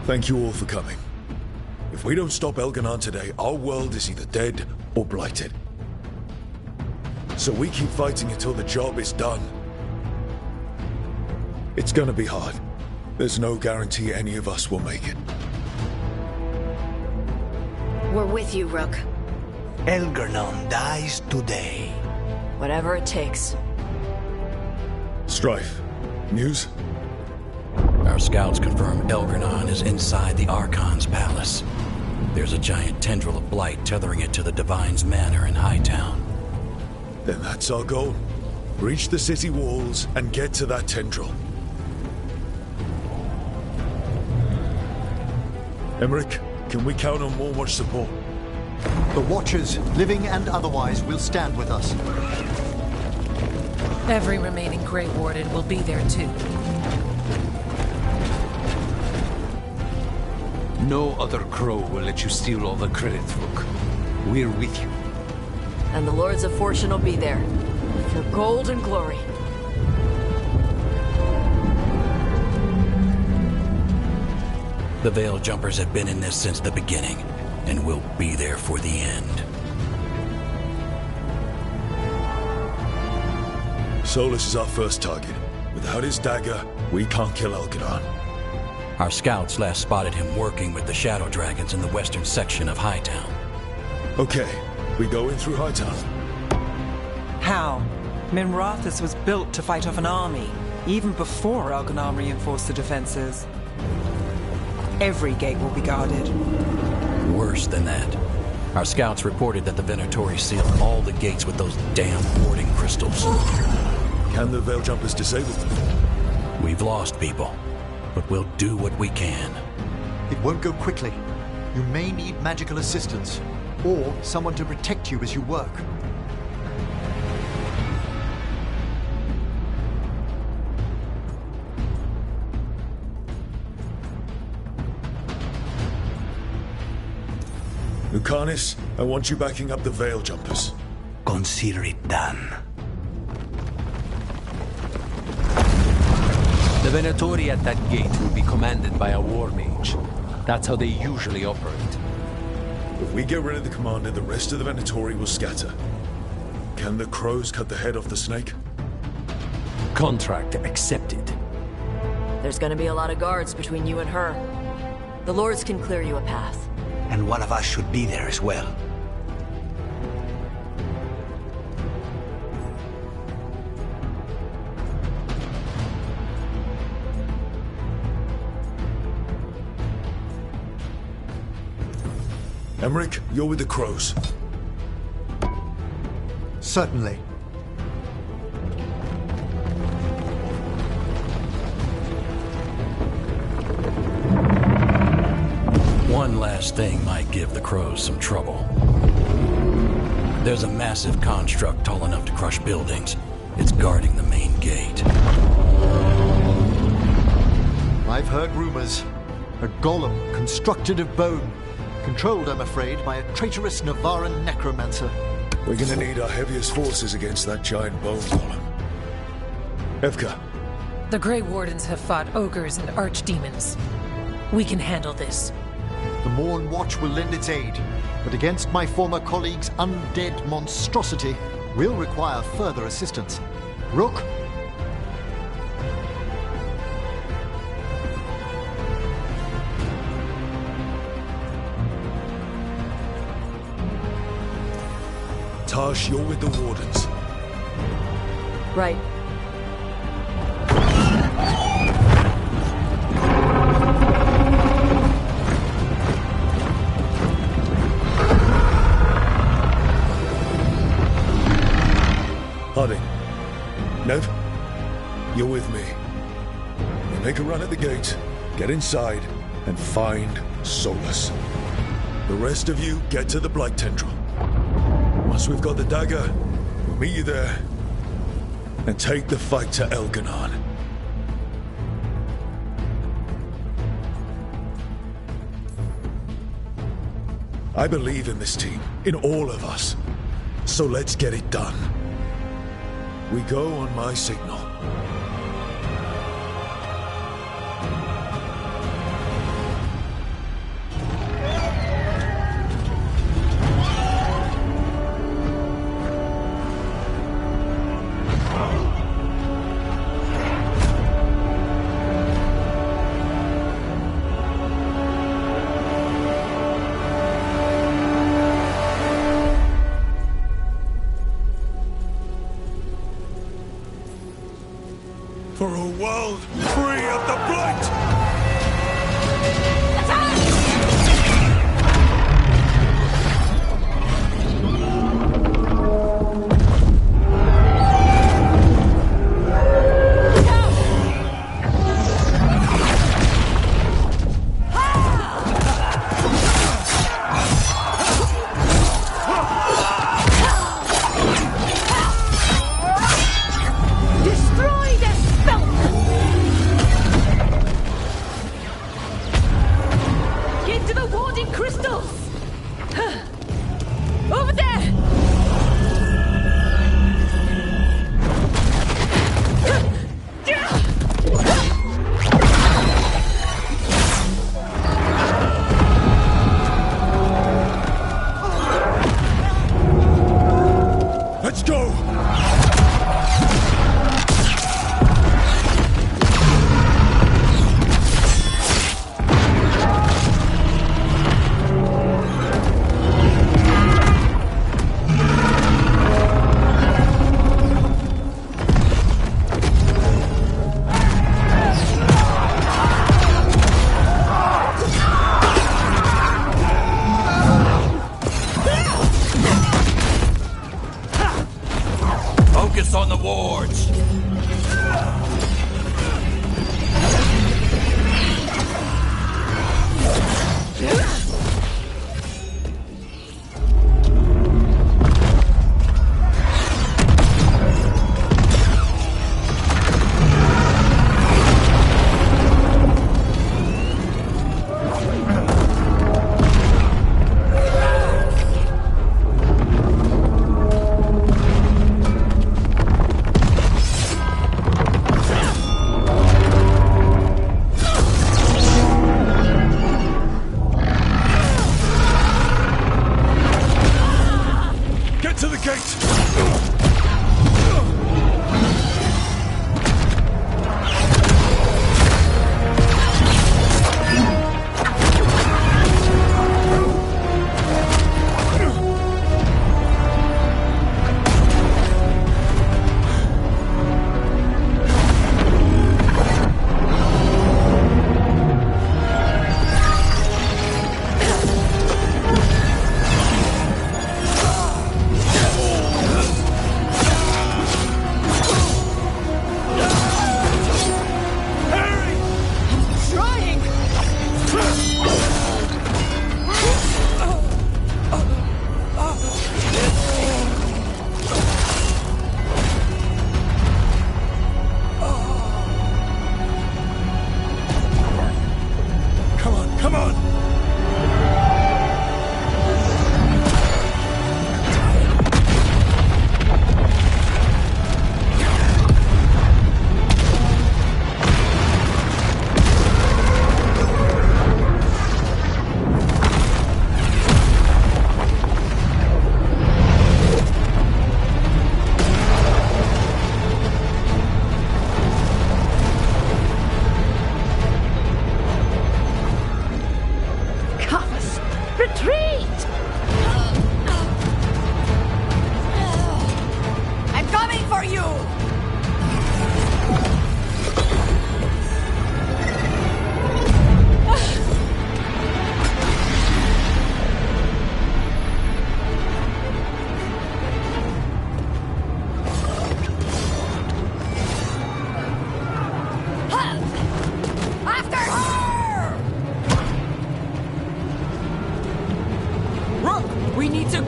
Thank you all for coming. If we don't stop Elganon today, our world is either dead or blighted. So we keep fighting until the job is done. It's gonna be hard. There's no guarantee any of us will make it. We're with you, Rook. Elganon dies today. Whatever it takes. Strife. News? Our scouts confirm Elganon is inside the Archon's palace. There's a giant tendril of blight tethering it to the Divine's manor in Hightown. Then that's our goal. Breach the city walls and get to that tendril. Emmerich, can we count on more Watch support? The Watchers, living and otherwise, will stand with us. Every remaining Grey Warden will be there too. No other crow will let you steal all the credit, Rook. We're with you. And the Lords of Fortune will be there. For gold and glory. The Veil Jumpers have been in this since the beginning, and will be there for the end. Solus is our first target. Without his dagger, we can't kill Elganon. Our scouts last spotted him working with the Shadow Dragons in the western section of Hightown. Okay, we go in through Hightown. How? Minrathous was built to fight off an army, even before Elganon reinforced the defenses. Every gate will be guarded. Worse than that. Our scouts reported that the Venatori sealed all the gates with those damn warding crystals. Can the Veil Jumpers disable them? We've lost people, but we'll do what we can. It won't go quickly. You may need magical assistance, or someone to protect you as you work. Lucanus, I want you backing up the Veil Jumpers. Consider it done. The Venatori at that gate will be commanded by a war mage. That's how they usually operate. If we get rid of the commander, the rest of the Venatori will scatter. Can the crows cut the head off the snake? Contract accepted. There's gonna be a lot of guards between you and her. The lords can clear you a path. And one of us should be there as well. Emmerich, you're with the crows. Certainly. One last thing might give the crows some trouble. There's a massive construct tall enough to crush buildings. It's guarding the main gate. I've heard rumors. A golem constructed of bone. Controlled, I'm afraid, by a traitorous Navaran necromancer. We're gonna need our heaviest forces against that giant bone golem. Evka. The Grey Wardens have fought ogres and archdemons. We can handle this. The Morn Watch will lend its aid, but against my former colleague's undead monstrosity, we'll require further assistance. Rook? Tash, you're with the Wardens. Right. Harding. Nev, you're with me. We make a run at the gate, get inside, and find Solus. The rest of you get to the Blight Tendril. Once we've got the dagger, we'll meet you there and take the fight to Elganon. I believe in this team, in all of us. So let's get it done. We go on my signal. For a world free of the Blight!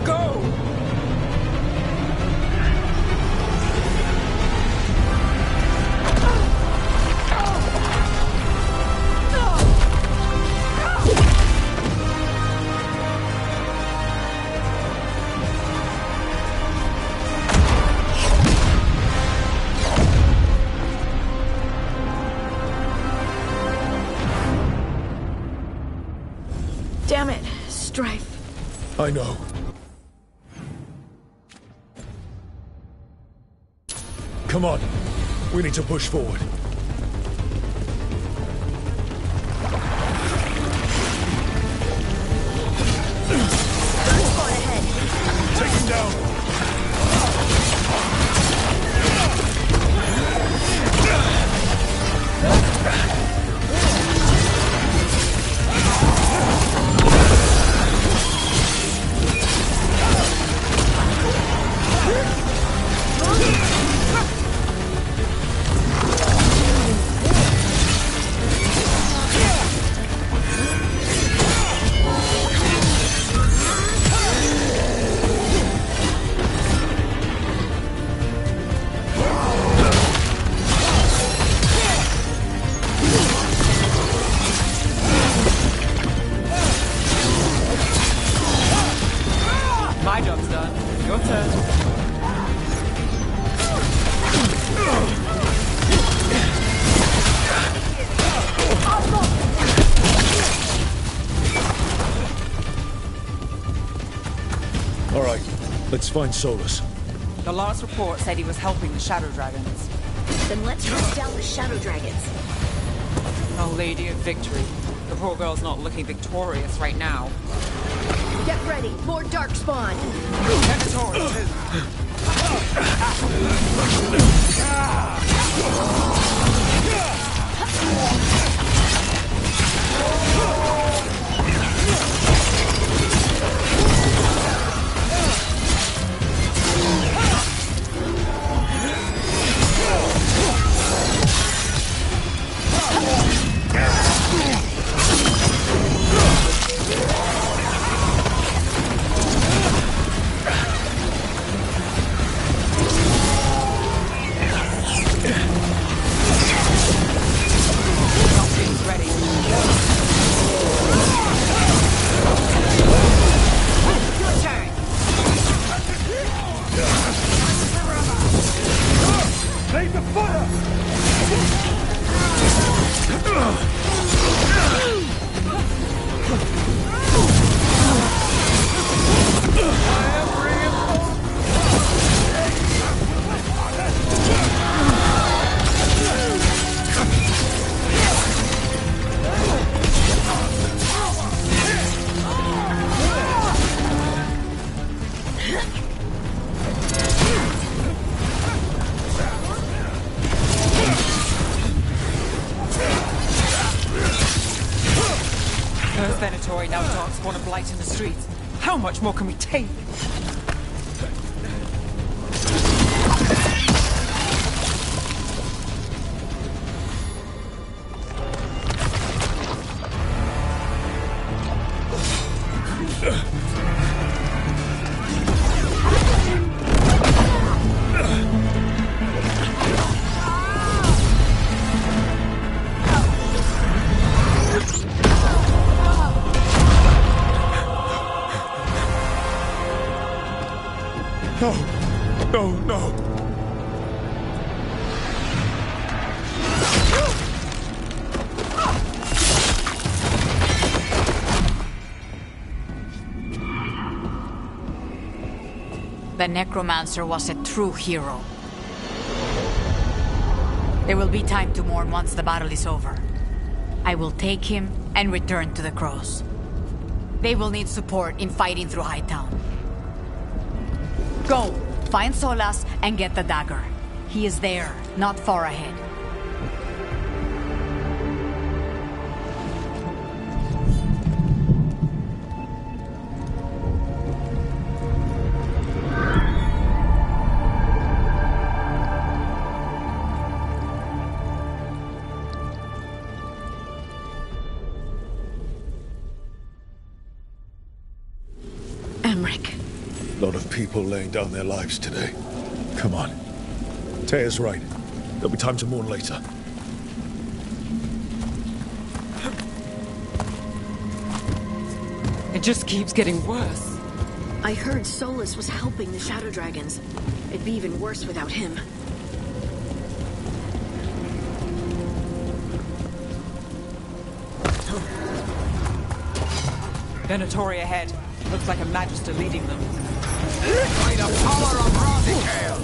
Go! Damn it, Strife. I know. Come on. We need to push forward. Take him down. My job's done. Your turn. All right, let's find Solus. The last report said he was helping the Shadow Dragons. Then let's hunt down the Shadow Dragons. Oh, Lady of Victory. The poor girl's not looking victorious right now. Get ready, more Darkspawn. Venator, First Venator, now Darkspawn and Blight in the streets. How much more can we take? No! No, no! The Necromancer was a true hero. There will be time to mourn once the battle is over. I will take him and return to the Crows. They will need support in fighting through Hightown. Go! Find Solas and get the dagger. He is there, not far ahead. Emmerich, A lot of people laying down their lives today. Come on. Taya's right. There'll be time to mourn later. It just keeps getting worse. I heard Solus was helping the Shadow Dragons. It'd be even worse without him. Venatori ahead. Looks like a Magister leading them. By the power of Radical!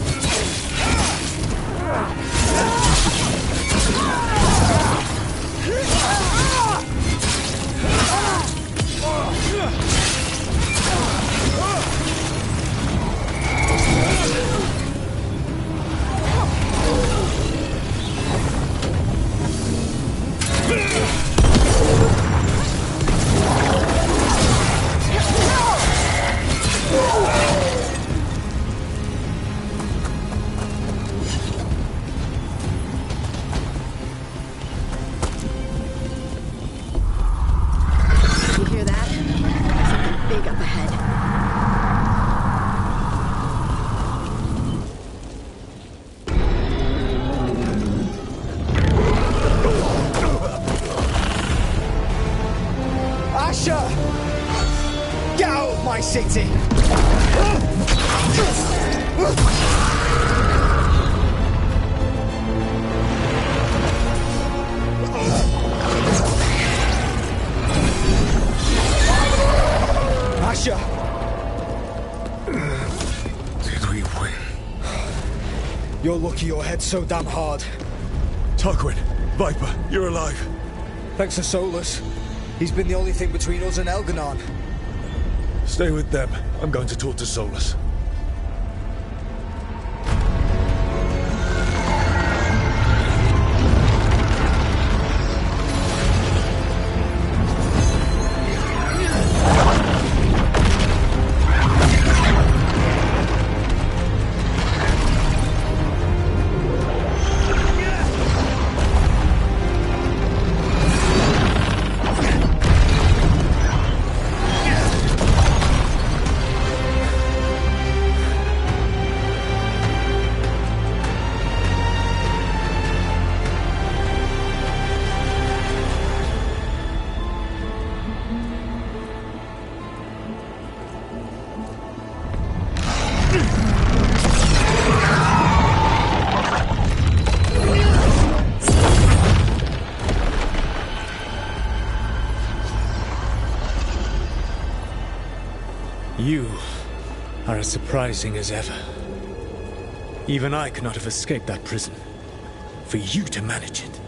You hear that? Something big up ahead. Asher! Get out of my city! Asher! Did we win? You're lucky your head's so damn hard. Tarquin, Viper, you're alive. Thanks to Solus. He's been the only thing between us and Elganon. Stay with them. I'm going to talk to Solus. You are as surprising as ever. Even I could not have escaped that prison. For you to manage it.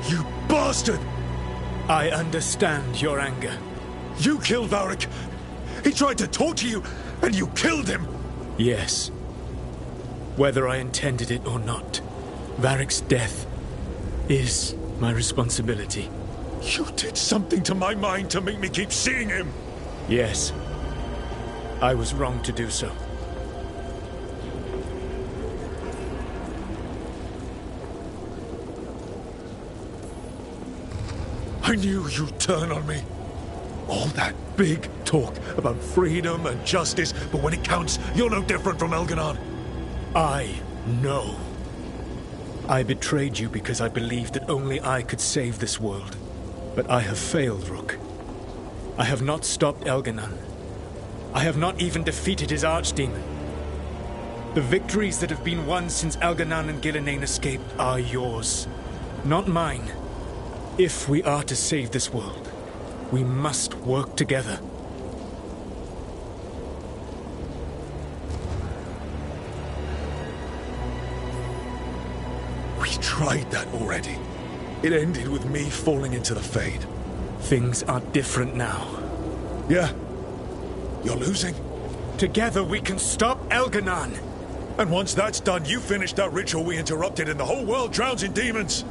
You bastard! I understand your anger. You killed Varric! He tried to talk to you, and you killed him! Yes. Whether I intended it or not, Varric's death is my responsibility. You did something to my mind to make me keep seeing him! Yes. I was wrong to do so. I knew you'd turn on me. All that big talk about freedom and justice, but when it counts, you're no different from Elganon. I know. I betrayed you because I believed that only I could save this world. But I have failed, Rook. I have not stopped Elganon. I have not even defeated his archdemon. The victories that have been won since Elganon and Gillenane escaped are yours, not mine. If we are to save this world, we must work together. We tried that already. It ended with me falling into the Fade. Things are different now. Yeah. You're losing. Together we can stop Elganon. And once that's done, you finish that ritual we interrupted and the whole world drowns in demons.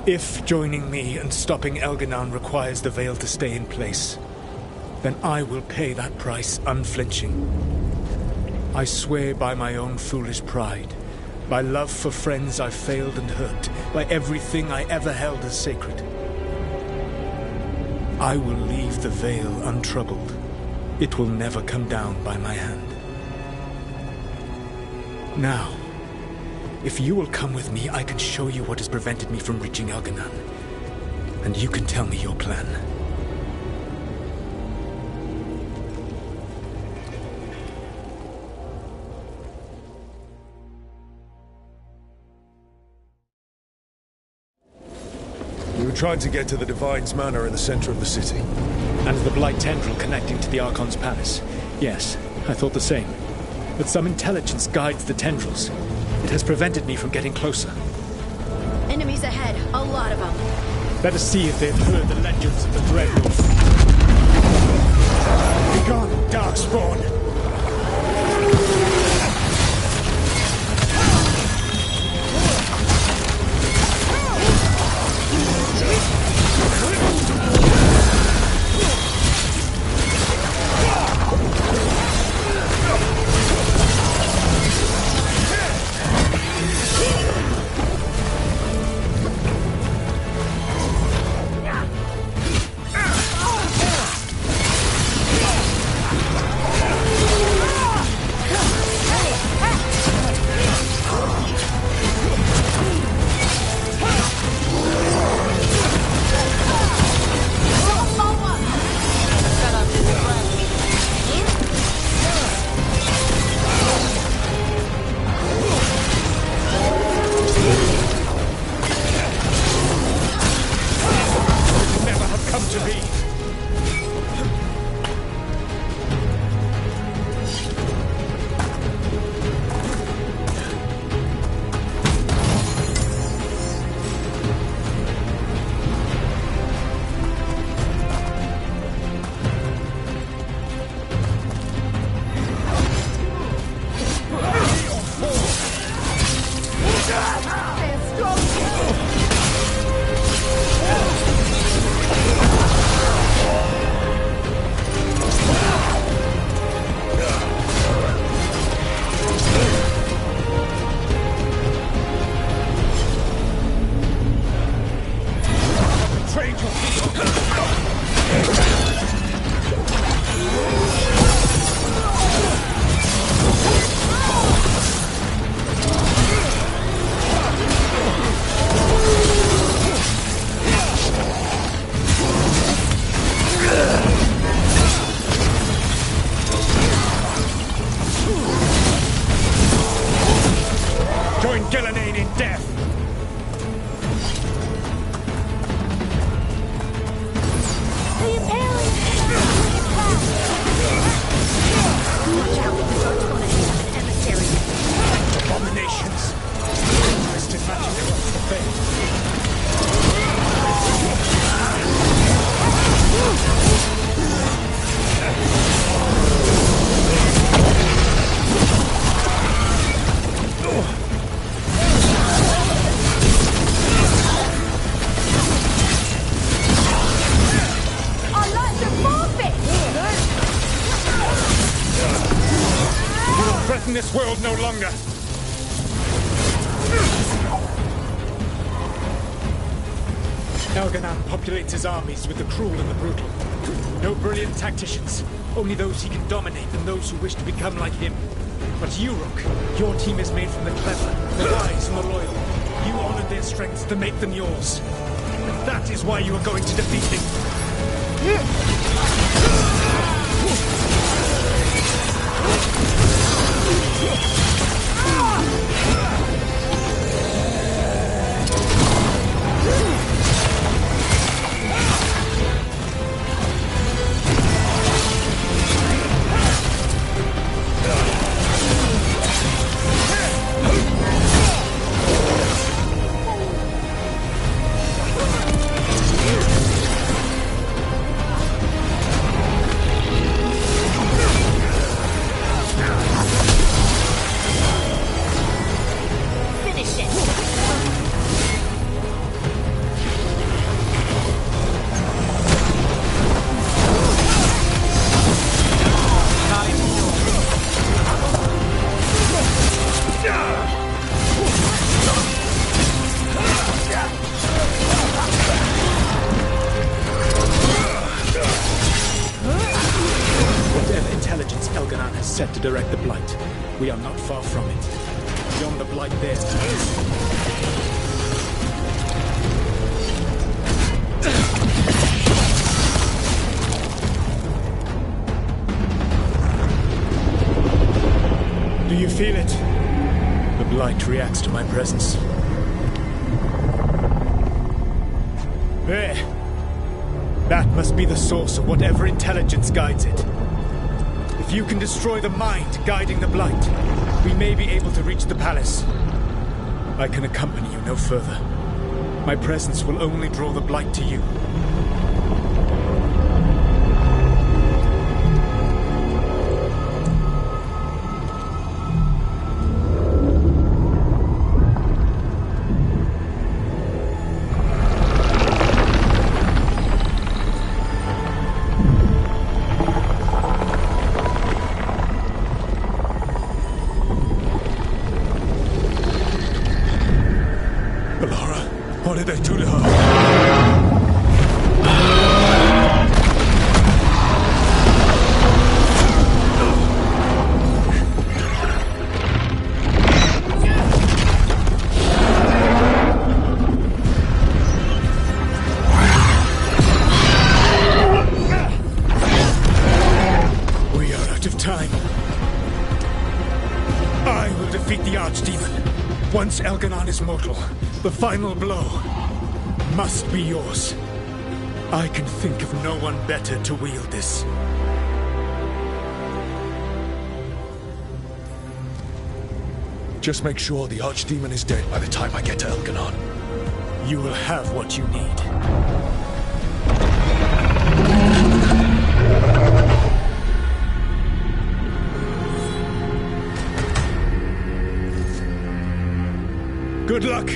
If joining me and stopping Elganon requires the Veil to stay in place, then I will pay that price unflinching. I swear by my own foolish pride, by love for friends I failed and hurt, by everything I ever held as sacred. I will leave the Veil untroubled. It will never come down by my hand. Now, if you will come with me, I can show you what has prevented me from reaching Elganon. And you can tell me your plan. We were trying to get to the Divine's Manor in the center of the city. And the Blight Tendril connecting to the Archon's palace. Yes, I thought the same. But some intelligence guides the tendrils. It has prevented me from getting closer. Enemies ahead, a lot of them. Let us see if they've heard the legends of the Dreadnought. Begone, Darkspawn! This world no longer. Elganon populates his armies with the cruel and the brutal. No brilliant tacticians, only those he can dominate and those who wish to become like him. But you, Rook, your team is made from the clever, the wise and the loyal. You honored their strengths to make them yours. And that is why you are going to defeat him. direct the Blight. We are not far from it. Beyond the Blight there. Do you feel it? The Blight reacts to my presence. There! That must be the source of whatever intelligence guides it. If you can destroy the mind guiding the Blight, we may be able to reach the palace. I can accompany you no further. My presence will only draw the Blight to you. What did they do to her? We are out of time. I will defeat the Archdemon. Once Elganon is mortal, the final blow must be yours. I can think of no one better to wield this. Just make sure the Archdemon is dead by the time I get to Elganon. You will have what you need. Good luck.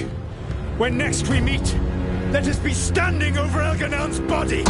When next we meet, let us be standing over Elganon's body!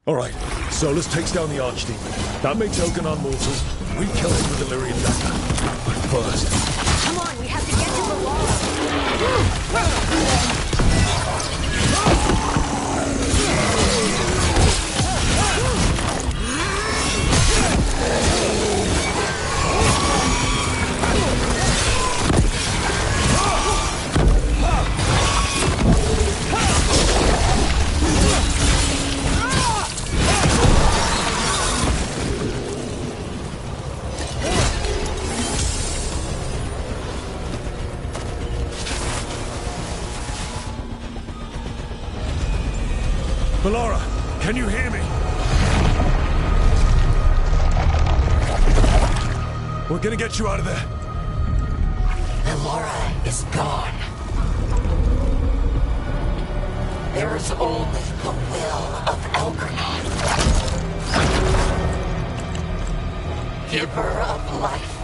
All right, Solus takes down the Archdemon. That makes Elganon mortal. We kill him with the Lyrian dagger. But first... Come on, we have to get to the wall. Bellara, can you hear me? We're gonna get you out of there. Bellara is gone. There is only the will of Elganon. Giver of life.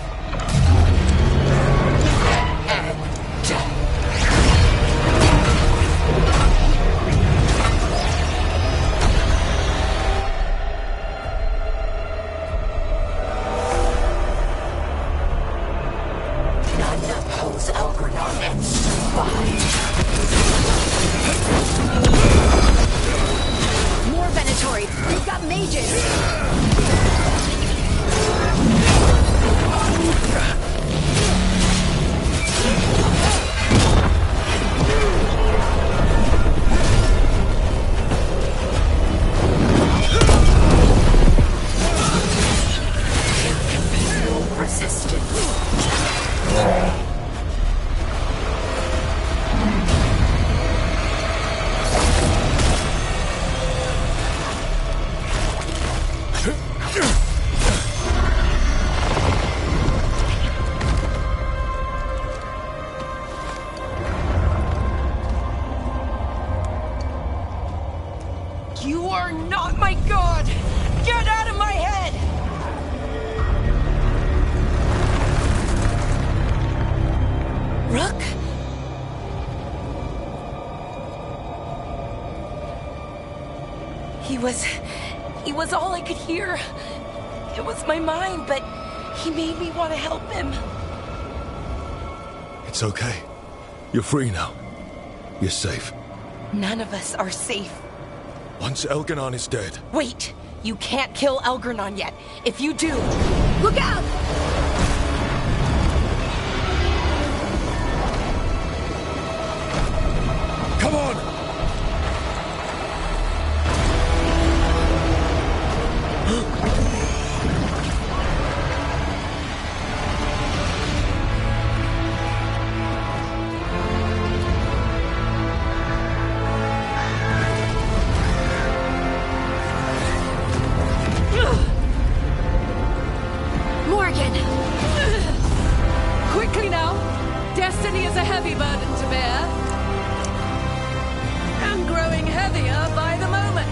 And death. More Venatori! They've got mages! You are not my god! Get out of my head! Rook? He was all I could hear. It was my mind, but he made me want to help him. It's okay. You're free now. You're safe. None of us are safe. Once Elganon is dead... Wait! You can't kill Elganon yet. If you do... Look out! Come on! Morgan! Quickly now! Destiny is a heavy burden to bear. And growing heavier by the moment.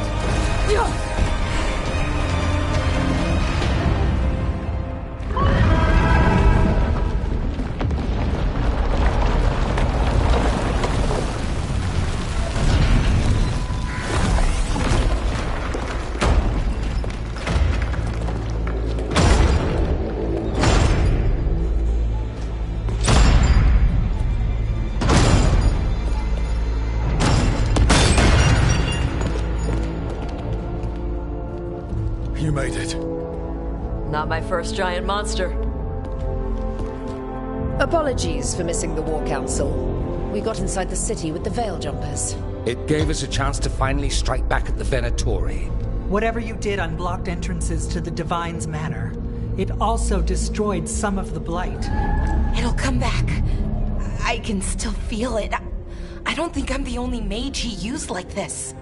You made it. Not my first giant monster. Apologies for missing the War Council. We got inside the city with the Veil Jumpers. It gave us a chance to finally strike back at the Venatori. Whatever you did unblocked entrances to the Divine's Manor. It also destroyed some of the Blight. It'll come back. I can still feel it. I don't think I'm the only mage he used like this.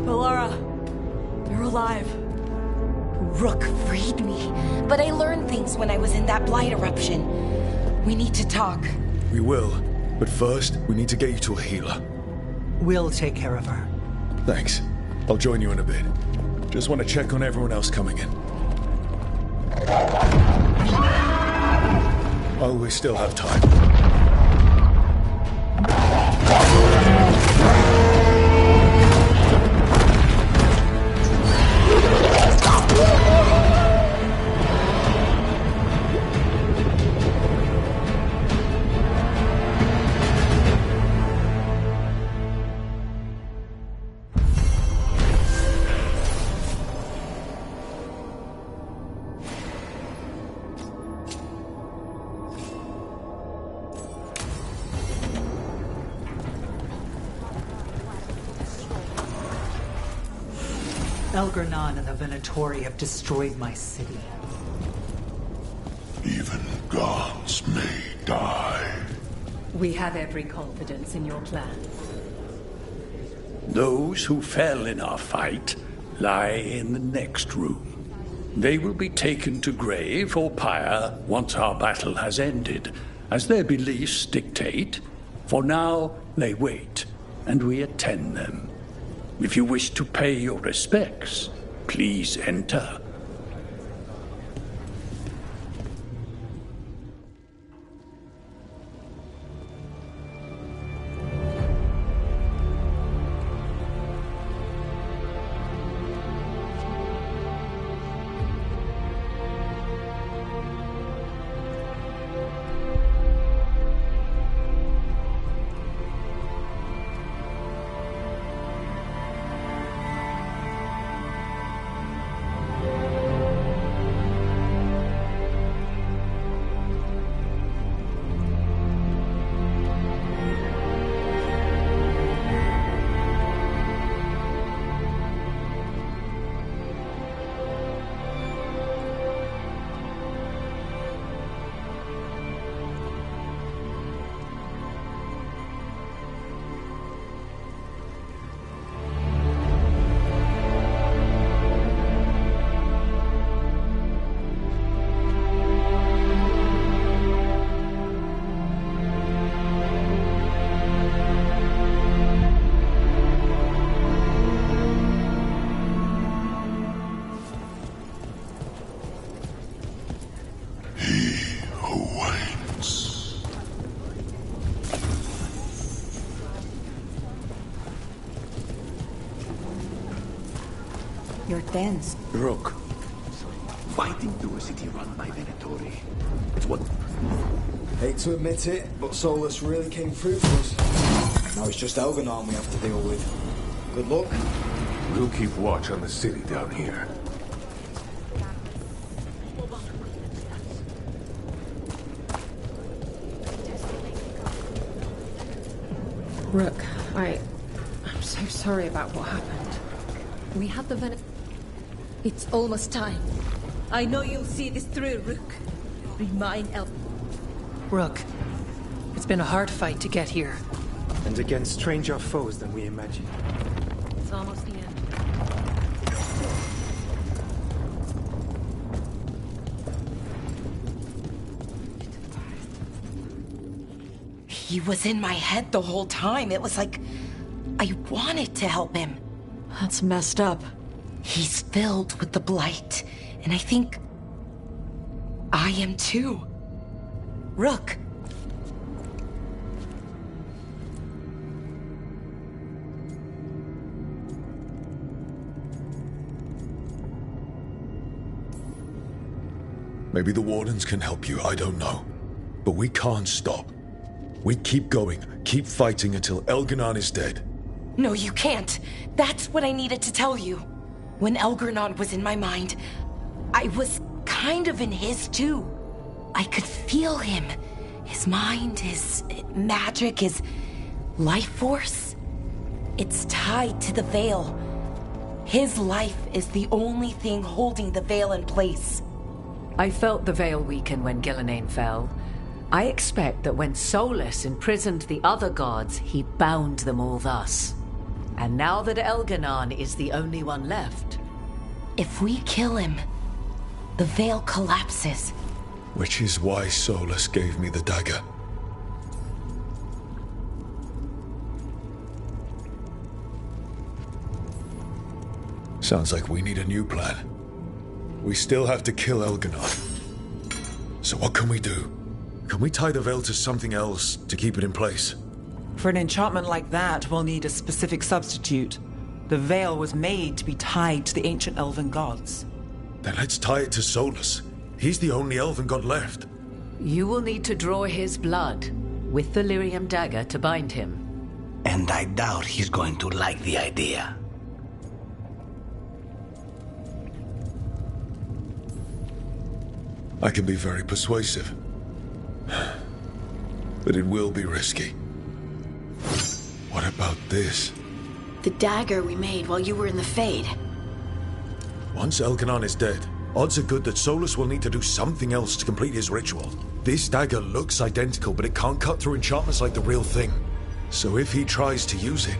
Valara, you're alive. Rook freed me, but I learned things when I was in that blight eruption. We need to talk. We will, but first, we need to get you to a healer. We'll take care of her. Thanks. I'll join you in a bit. Just want to check on everyone else coming in. Oh, we still have time. Elganon and the Venatori have destroyed my city. Even gods may die. We have every confidence in your plan. Those who fell in our fight lie in the next room. They will be taken to grave or pyre once our battle has ended, as their beliefs dictate. For now, they wait, and we attend them. If you wish to pay your respects, please enter. You're tense. Rook, fighting through a city run by Venatori. It's what... Hate to admit it, but Solus really came through for us. Now it's just Elganon we have to deal with. Good luck. We'll keep watch on the city down here. Rook, I'm so sorry about what happened. We have the It's almost time. I know you'll see this through, Rook. Remind Rook, it's been a hard fight to get here. And against stranger foes than we imagined. It's almost the end. He was in my head the whole time. It was like I wanted to help him. That's messed up. He's filled with the blight, and I think I am too. Rook. Maybe the Wardens can help you, I don't know. But we can't stop. We keep going, keep fighting until Elganon is dead. No, you can't. That's what I needed to tell you. When Elganon was in my mind, I was kind of in his too. I could feel him. His mind, his magic, his life force. It's tied to the Veil. His life is the only thing holding the Veil in place. I felt the Veil weaken when Gillenane fell. I expect that when Solus imprisoned the other gods, he bound them all thus. And now that Elganon is the only one left... If we kill him, the Veil collapses. Which is why Solus gave me the dagger. Sounds like we need a new plan. We still have to kill Elganon. So what can we do? Can we tie the Veil to something else to keep it in place? For an enchantment like that, we'll need a specific substitute. The Veil was made to be tied to the ancient elven gods. Then let's tie it to Solus. He's the only elven god left. You will need to draw his blood with the lyrium dagger to bind him. And I doubt he's going to like the idea. I can be very persuasive. But it will be risky. What about this? The dagger we made while you were in the Fade. Once Elganon is dead, odds are good that Solus will need to do something else to complete his ritual. This dagger looks identical, but it can't cut through enchantments like the real thing. So if he tries to use it...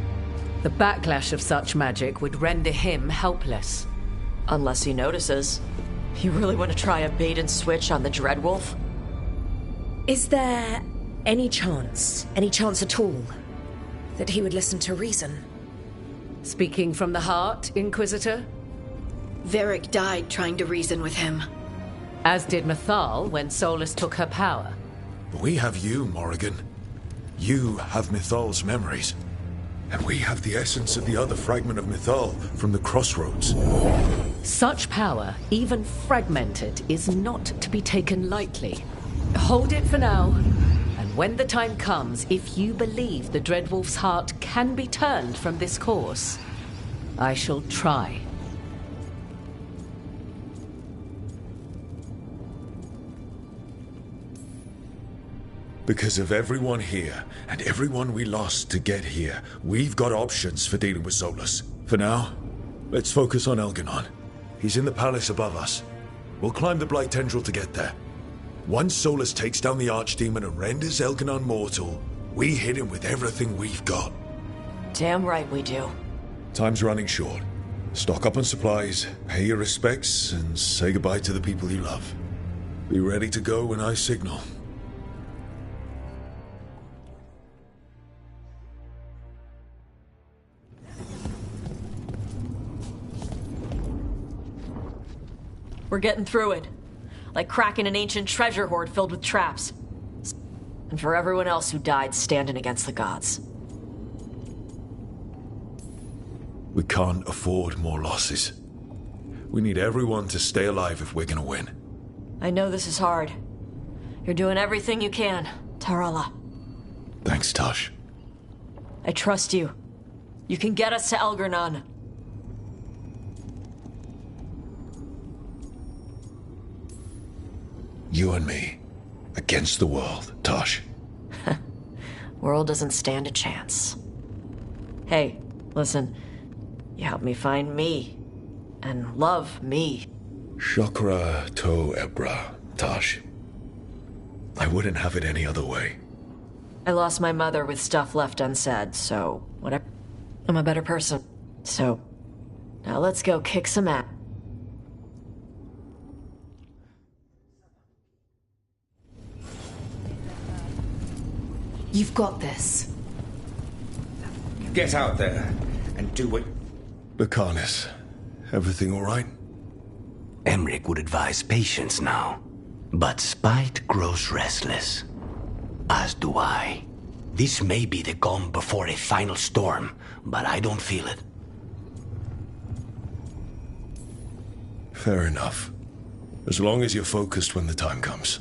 The backlash of such magic would render him helpless. Unless he notices. You really want to try a bait and switch on the Dreadwolf? Is there any chance at all, that he would listen to reason? Speaking from the heart, Inquisitor? Varric died trying to reason with him. As did Mythal when Solus took her power. We have you, Morrigan. You have Mythal's memories. And we have the essence of the other fragment of Mythal from the Crossroads. Such power, even fragmented, is not to be taken lightly. Hold it for now. And when the time comes, if you believe the Dreadwolf's heart can be turned from this course, I shall try. Because of everyone here, and everyone we lost to get here, we've got options for dealing with Solus. For now, let's focus on Elganon. He's in the palace above us. We'll climb the Blight Tendril to get there. Once Solus takes down the Archdemon and renders Elganon mortal, we hit him with everything we've got. Damn right we do. Time's running short. Stock up on supplies, pay your respects, and say goodbye to the people you love. Be ready to go when I signal. We're getting through it. Like cracking an ancient treasure hoard filled with traps. And for everyone else who died standing against the gods. We can't afford more losses. We need everyone to stay alive if we're gonna win. I know this is hard. You're doing everything you can, Tarala. Thanks, Tosh. I trust you. You can get us to Elgar'nan. You and me, against the world, Tosh. World doesn't stand a chance. Hey, listen. You helped me find me. And love me. Shokra to Ebra, Tosh. I wouldn't have it any other way. I lost my mother with stuff left unsaid, so whatever. I'm a better person. So, now let's go kick some ass. You've got this. Get out there and do what... Bakanis, everything all right? Emmerich would advise patience now. But spite grows restless. As do I. This may be the calm before a final storm, but I don't feel it. Fair enough. As long as you're focused when the time comes.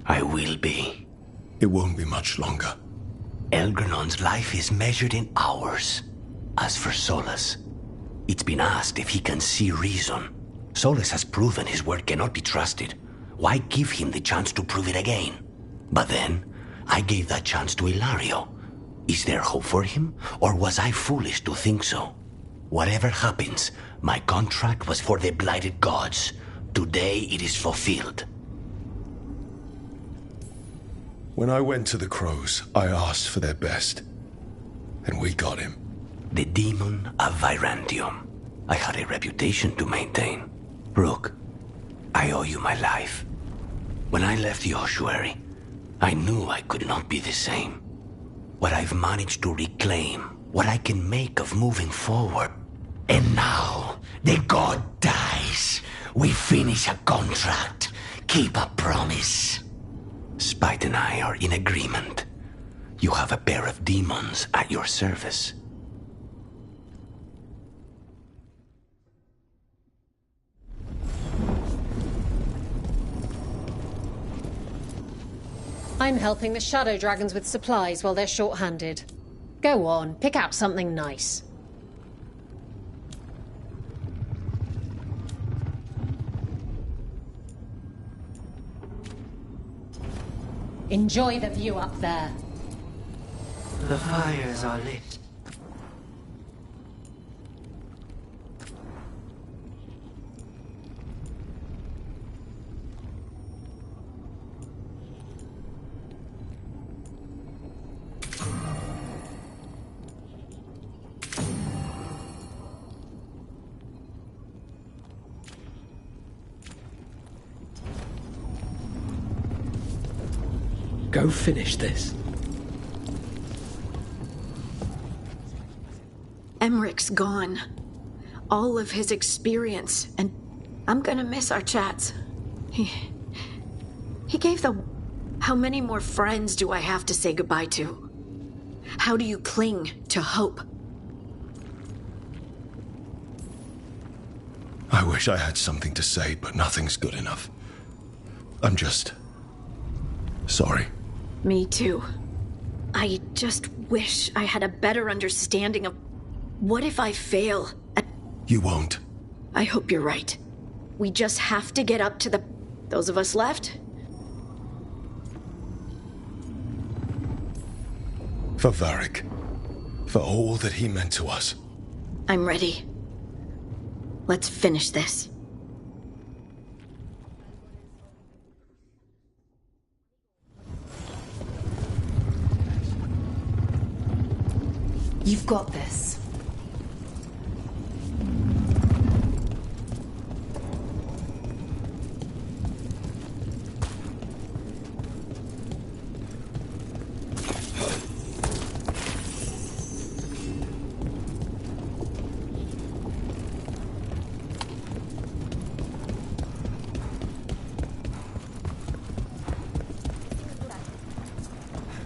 I will be. It won't be much longer. Elgar'nan's life is measured in hours. As for Solus, it's been asked if he can see reason. Solus has proven his word cannot be trusted. Why give him the chance to prove it again? But then, I gave that chance to Ilario. Is there hope for him, or was I foolish to think so? Whatever happens, my contract was for the blighted gods. Today it is fulfilled. When I went to the Crows, I asked for their best. And we got him. The demon of Virantium. I had a reputation to maintain. Rook, I owe you my life. When I left the ossuary, I knew I could not be the same. What I've managed to reclaim, what I can make of moving forward. And now, the god dies. We finish a contract, keep a promise. Spite and I are in agreement. You have a pair of demons at your service. I'm helping the Shadow Dragons with supplies while they're short-handed. Go on, pick out something nice. Enjoy the view up there. The fires are lit. Go finish this. Emmerich's gone. All of his experience, and I'm gonna miss our chats. He gave the... How many more friends do I have to say goodbye to? How do you cling to hope? I wish I had something to say, but nothing's good enough. I'm just... sorry. Me too. I just wish I had a better understanding of... What if I fail at... You won't. I hope you're right. We just have to get up to the... Those of us left? For Varric. For all that he meant to us. I'm ready. Let's finish this. You've got this.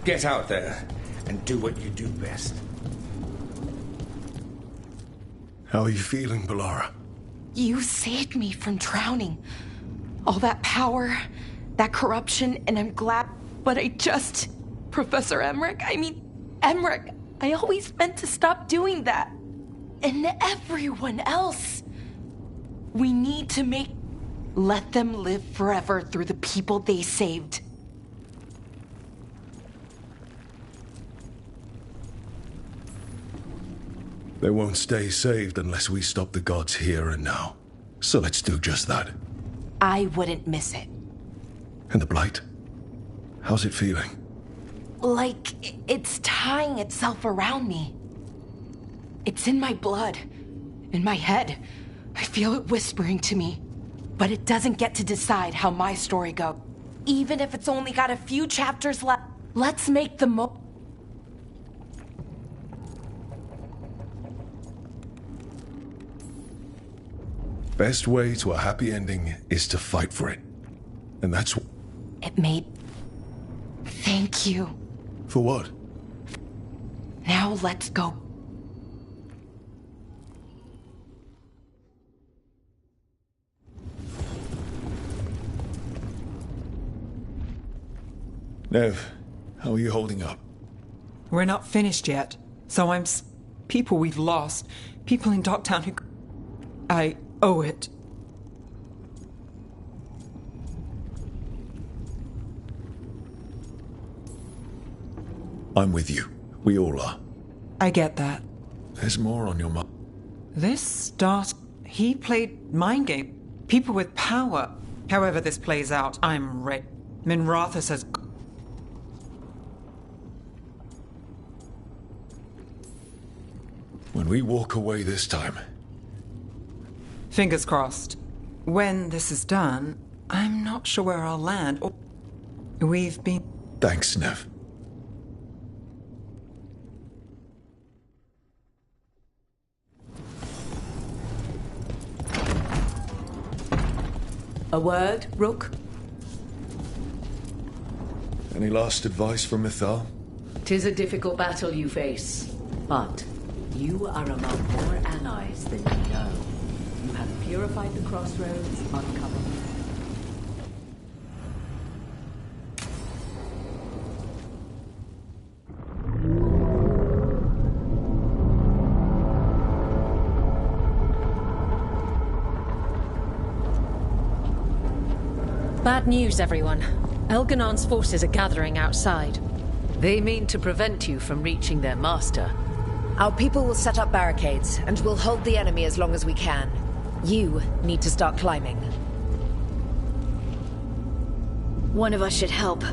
Get out there and do what you do best. How are you feeling, Bellara? You saved me from drowning. All that power, that corruption, and I'm glad, but Professor Emmerich, Emmerich, I always meant to stop doing that. And everyone else. We need to let them live forever through the people they saved. They won't stay saved unless we stop the gods here and now. So let's do just that. I wouldn't miss it. And the Blight? How's it feeling? Like it's tying itself around me. It's in my blood, in my head. I feel it whispering to me. But it doesn't get to decide how my story goes. Even if it's only got a few chapters left, let's make the most. Best way to a happy ending is to fight for it. And that's... Thank you. For what? Now let's go. Nev, how are you holding up? We're not finished yet. So people we've lost. People in Docktown who... I owe it. I'm with you. We all are. I get that. There's more on your mind. He played mind game. People with power. However this plays out, I'm ready. Minratha says... When we walk away this time... Fingers crossed. When this is done, I'm not sure where I'll land. We've been... Thanks, Nev. A word, Rook? Any last advice from Mythal? 'Tis a difficult battle you face, but you are among more allies than you know. You have purified the crossroads, uncovered. Bad news, everyone. Elganon's forces are gathering outside. They mean to prevent you from reaching their master. Our people will set up barricades, and we'll hold the enemy as long as we can. You need to start climbing. One of us should help.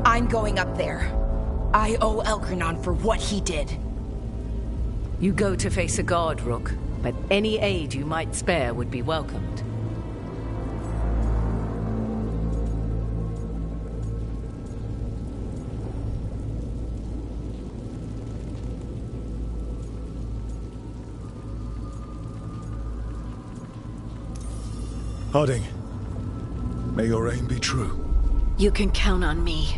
I'm going up there. I owe Elganon for what he did. You go to face a guard, Rook, but any aid you might spare would be welcomed. Harding, may your aim be true. You can count on me.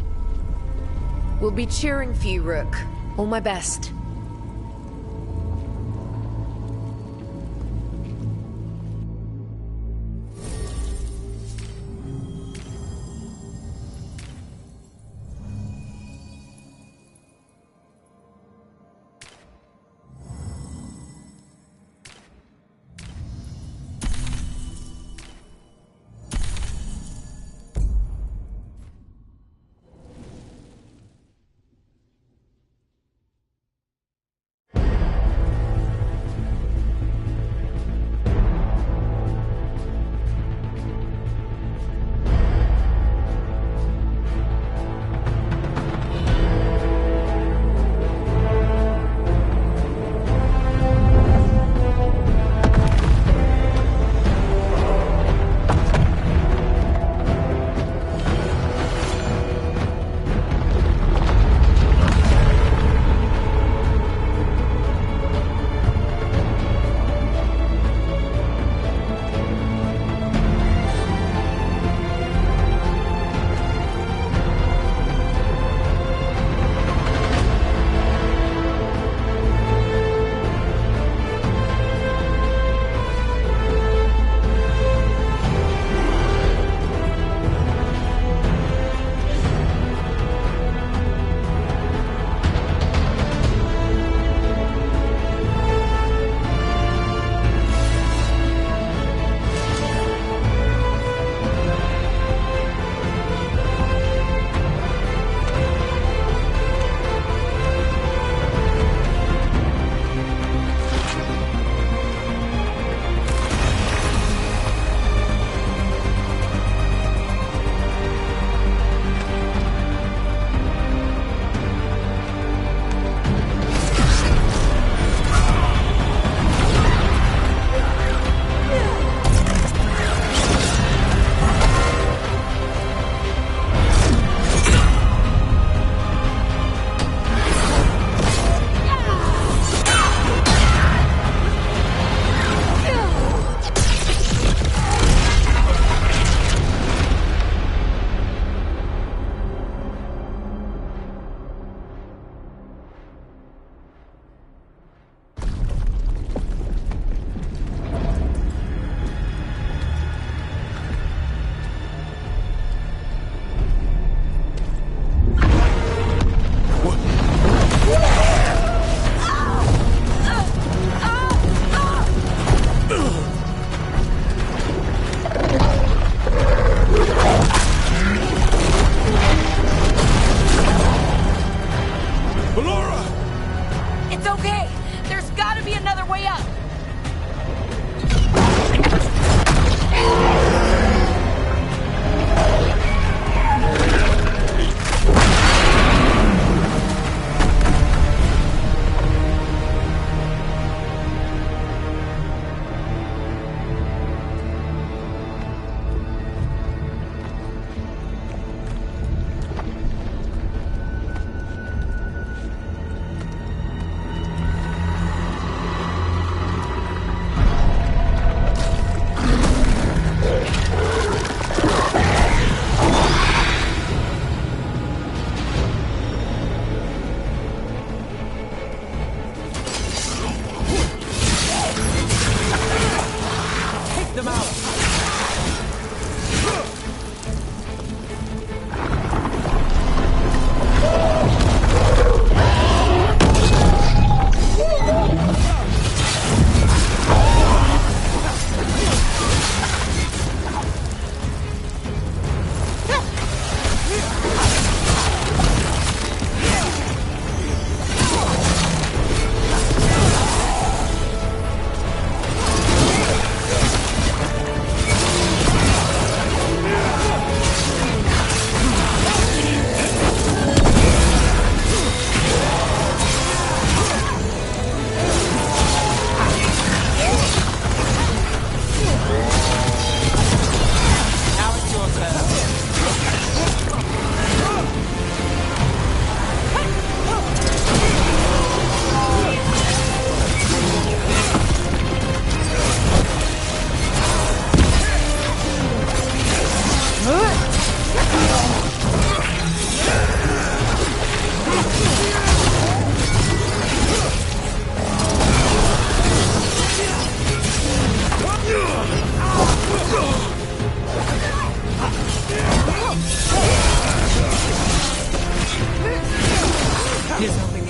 We'll be cheering for you, Rook. All my best.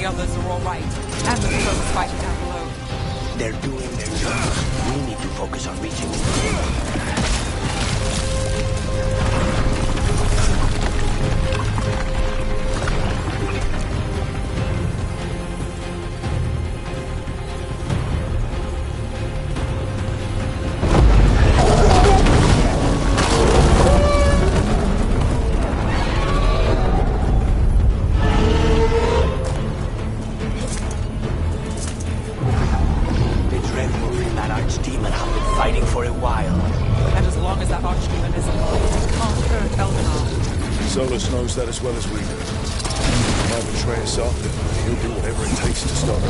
the others are all right. And the folks fighting down below. They're doing their job. We need to focus on reaching them. Solus knows that as well as we do. Might betray us after, but he'll do whatever it takes to stop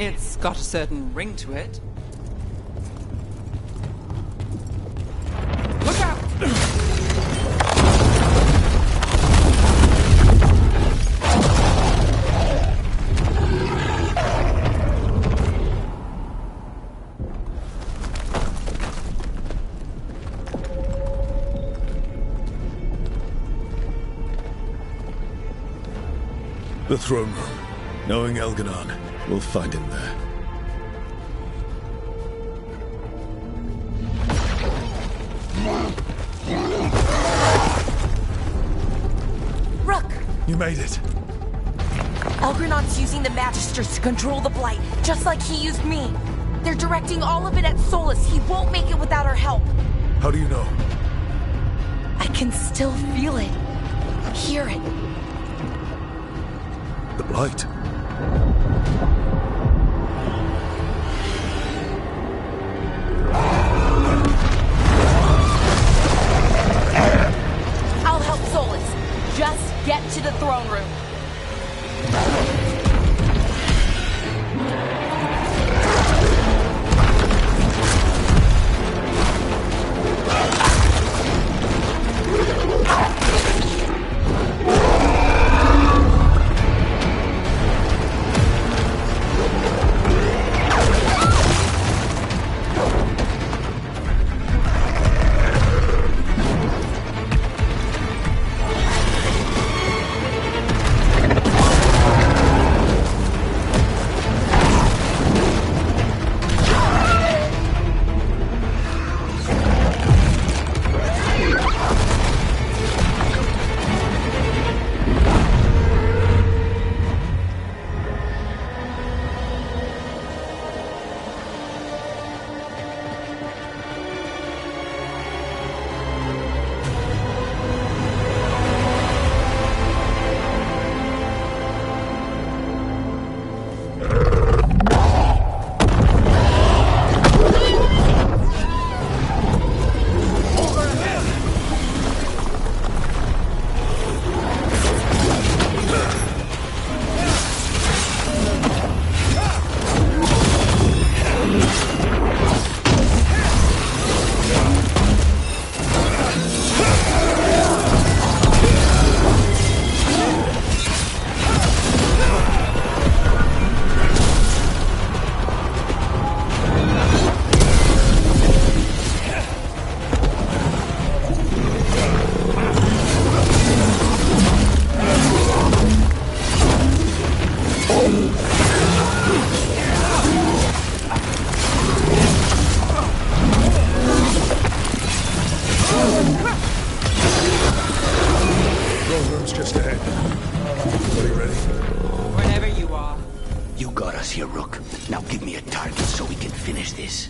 It's got a certain ring to it. Look out! The throne room. Knowing Elganon, we'll find him there. Rook! You made it. Elgranon's using the Magisters to control the Blight, just like he used me. They're directing all of it at Solus. He won't make it without our help. How do you know? I can still feel it. Hear it. The Blight. I'll help Solus. Just get to the throne room. Now give me a target so we can finish this.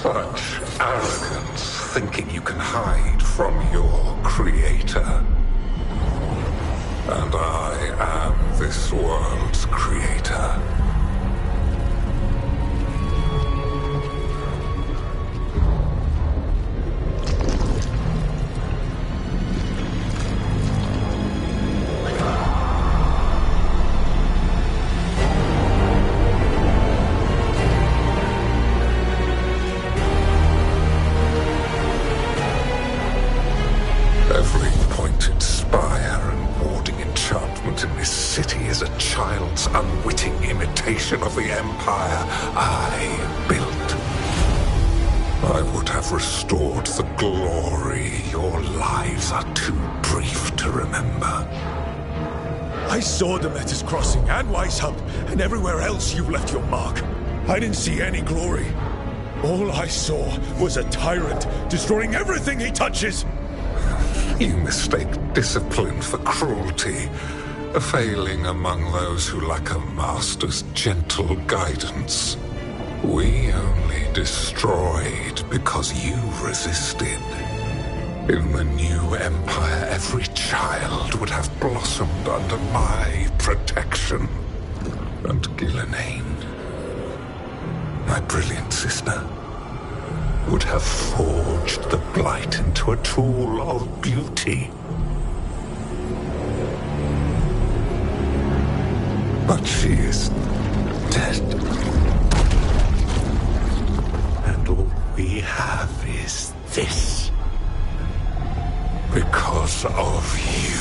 Such arrogance, thinking you can hide from your creator. And I am this world's creator. Every pointed spire and warding enchantment in this city is a child's unwitting imitation of the empire I built. I would have restored the glory. Your lives are too brief to remember. I saw Demeter's Crossing and Weishaupt, and everywhere else you've left your mark. I didn't see any glory. All I saw was a tyrant destroying everything he touches. You mistake discipline for cruelty, a failing among those who lack a master's gentle guidance. We only destroyed because you resisted. In the new empire, every child would have blossomed under my protection. And Gillenane, my brilliant sister, would have forged the blight into a tool of beauty. But she is dead. And all we have is this. Because of you.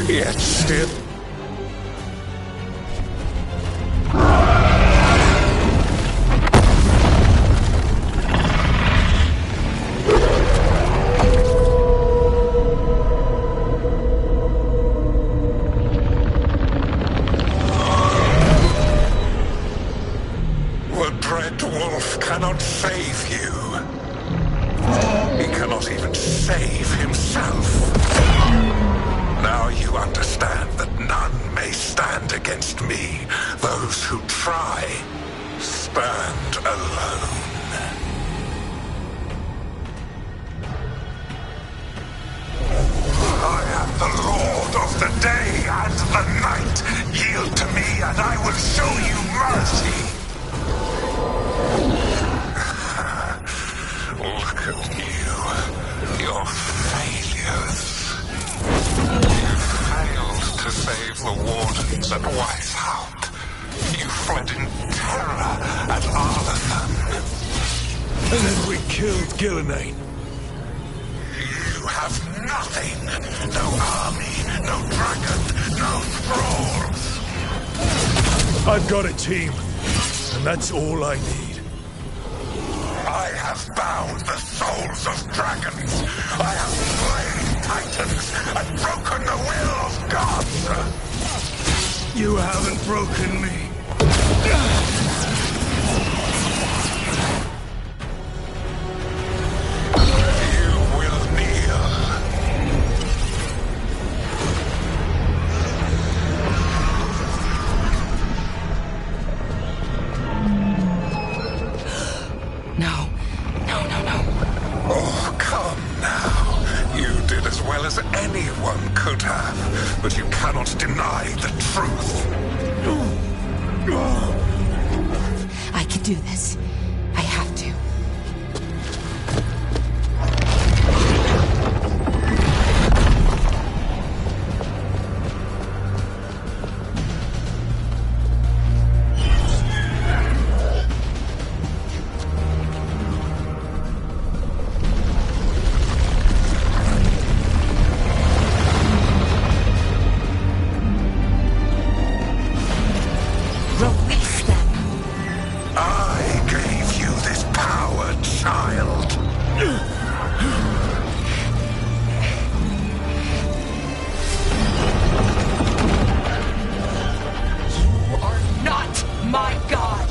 Yet still... The Dread Wolf cannot save you. He cannot even save himself. Now you understand that of the night! Yield to me and I will show you mercy! Look at you. Your failures. You failed to save the Wardens at Whitehound. You fled in terror at Arlathan. And then we killed Gillenane. You have nothing. No army, no dragon, no thralls. I've got a team, and that's all I need. I have bound the souls of dragons. I have slain titans and broken the will of gods. You haven't broken me. You will kneel. No. Oh, come now. You did as well as anyone could have, but you cannot deny the truth. I can do this. I have to. Release them. I gave you this power, child. You are not my god!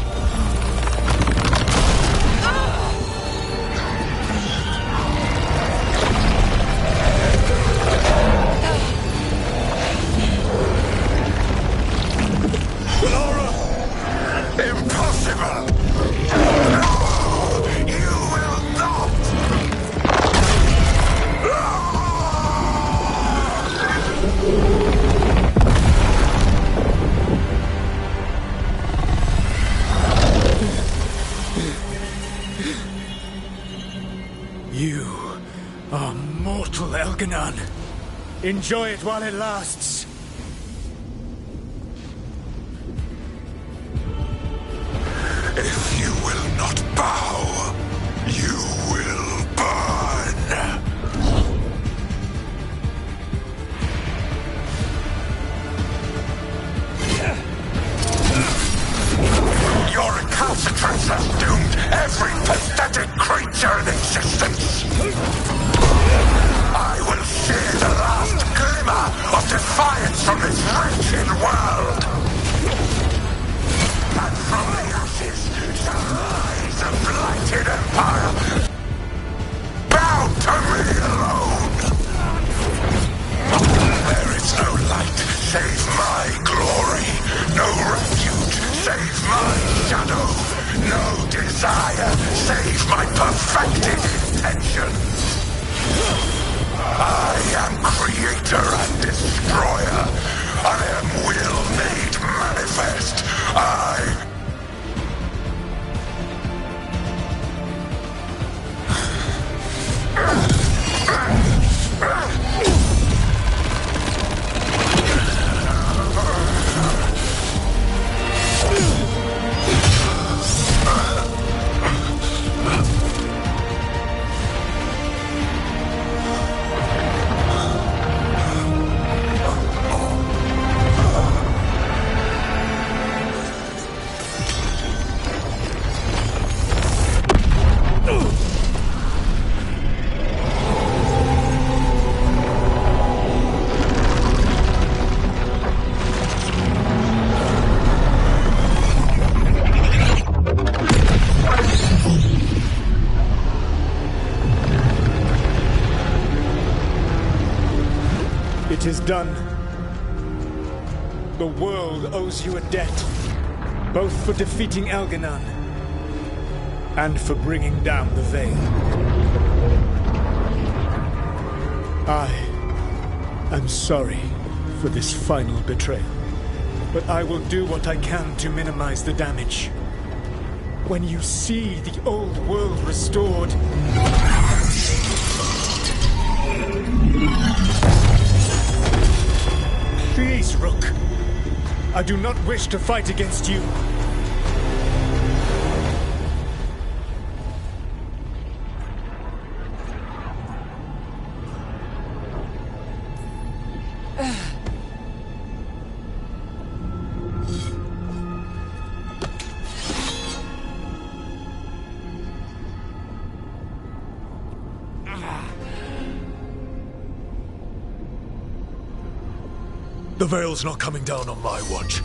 Impossible! No! You will not! You are mortal, Elganon. Enjoy it while it lasts. If you will not bow, you will burn. Your recalcitrance has doomed every pathetic creature in existence. I will share the last glimmer of defiance from this wretched world. And from the ashes shall rise a blighted empire, bound to me alone. There is no light save my glory, no refuge save my shadow, no desire save my perfected intentions. I am creator and destroyer. I am will made manifest. It is done. The world owes you a debt, both for defeating Elganon and for bringing down the Veil. I am sorry for this final betrayal, but I will do what I can to minimize the damage. When you see the old world restored... Please, Rook. I do not wish to fight against you. The Veil's not coming down on my watch.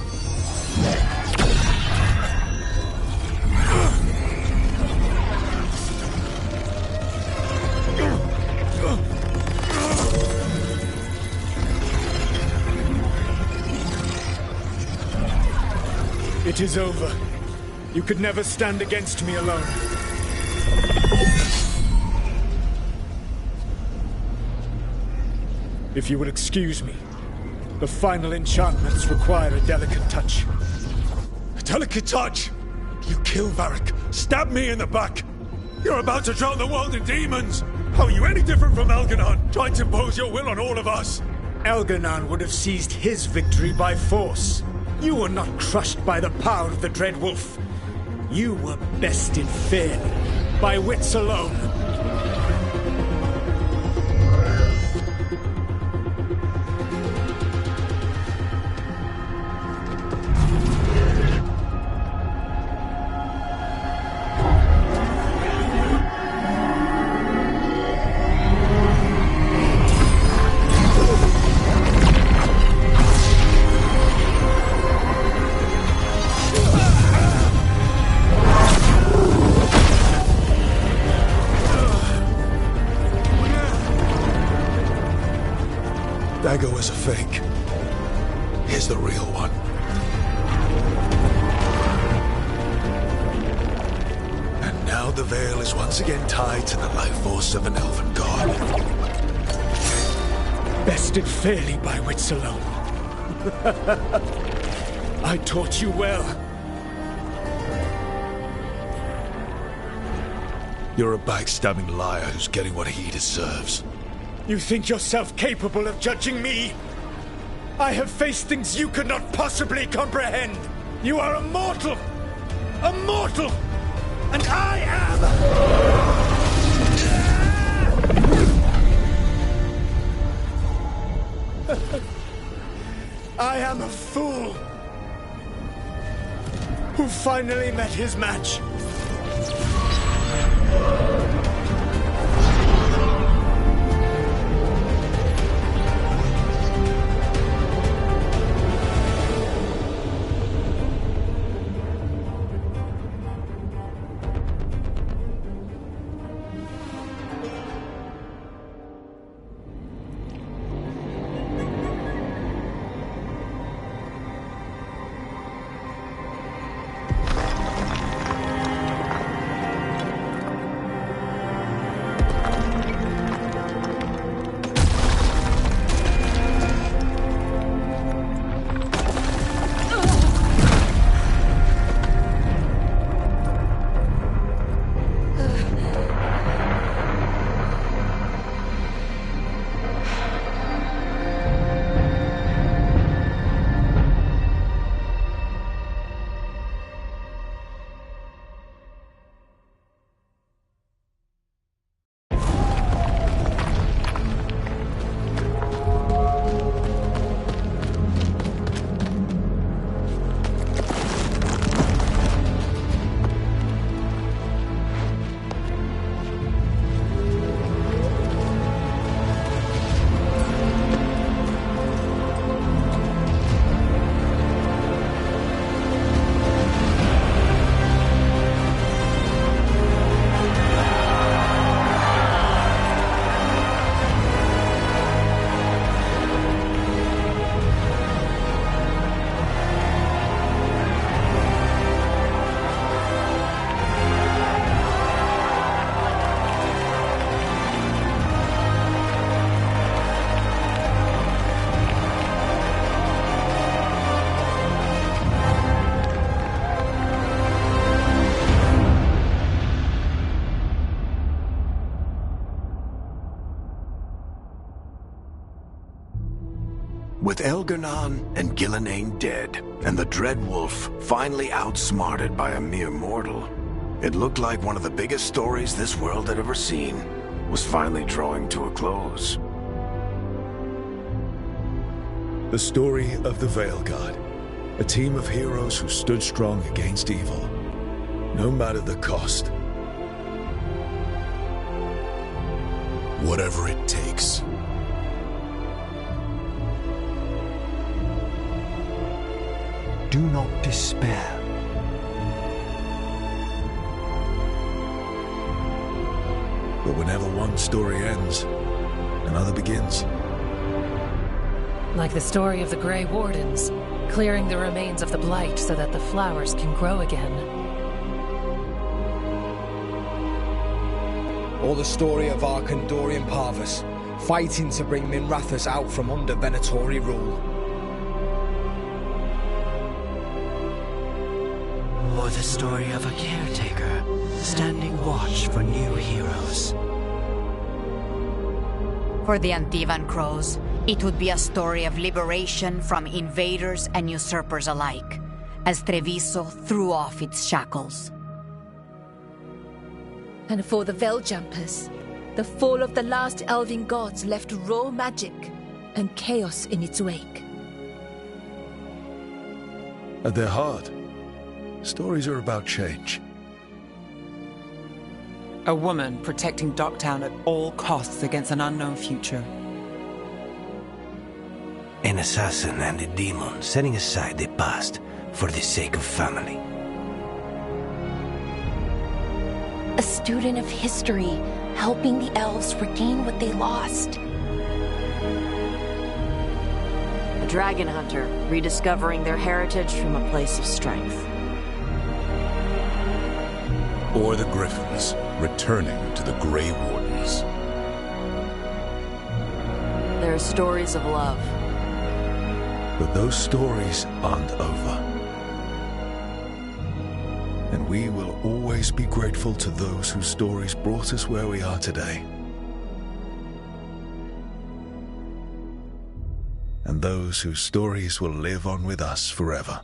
It is over. You could never stand against me alone. If you will excuse me, the final enchantments require a delicate touch. A delicate touch? You kill Varric, stab me in the back. You're about to drown the world in demons. How are you any different from Elganon, trying to impose your will on all of us? Elganon would have seized his victory by force. You were not crushed by the power of the Dread Wolf. You were bested fairly, by wits alone. Dagger was a fake. Here's the real one. And now the Veil is once again tied to the life force of an elven god. Bested fairly by wits alone. I taught you well. You're a backstabbing liar who's getting what he deserves. You think yourself capable of judging me? I have faced things you could not possibly comprehend. You are a mortal! A mortal! And I am... I am a fool who finally met his match. With Elgar'nan and Gillenane dead, and the Dreadwolf finally outsmarted by a mere mortal, it looked like one of the biggest stories this world had ever seen was finally drawing to a close. The story of the Veilguard, a team of heroes who stood strong against evil, no matter the cost. Whatever it takes. Do not despair. But whenever one story ends, another begins. Like the story of the Grey Wardens, clearing the remains of the Blight so that the flowers can grow again. Or the story of Arkandorian Parvus, fighting to bring Minrathous out from under Venatori rule. Or the story of a caretaker, standing watch for new heroes. For the Antivan Crows, it would be a story of liberation from invaders and usurpers alike, as Treviso threw off its shackles. And for the Veiljumpers, the fall of the last elven gods left raw magic and chaos in its wake. At their heart, stories are about change. A woman protecting Docktown at all costs against an unknown future. An assassin and a demon setting aside the past for the sake of family. A student of history, helping the elves regain what they lost. A dragon hunter, rediscovering their heritage from a place of strength. Or the Griffins, returning to the Grey Wardens. There are stories of love. But those stories aren't over. And we will always be grateful to those whose stories brought us where we are today. And those whose stories will live on with us forever.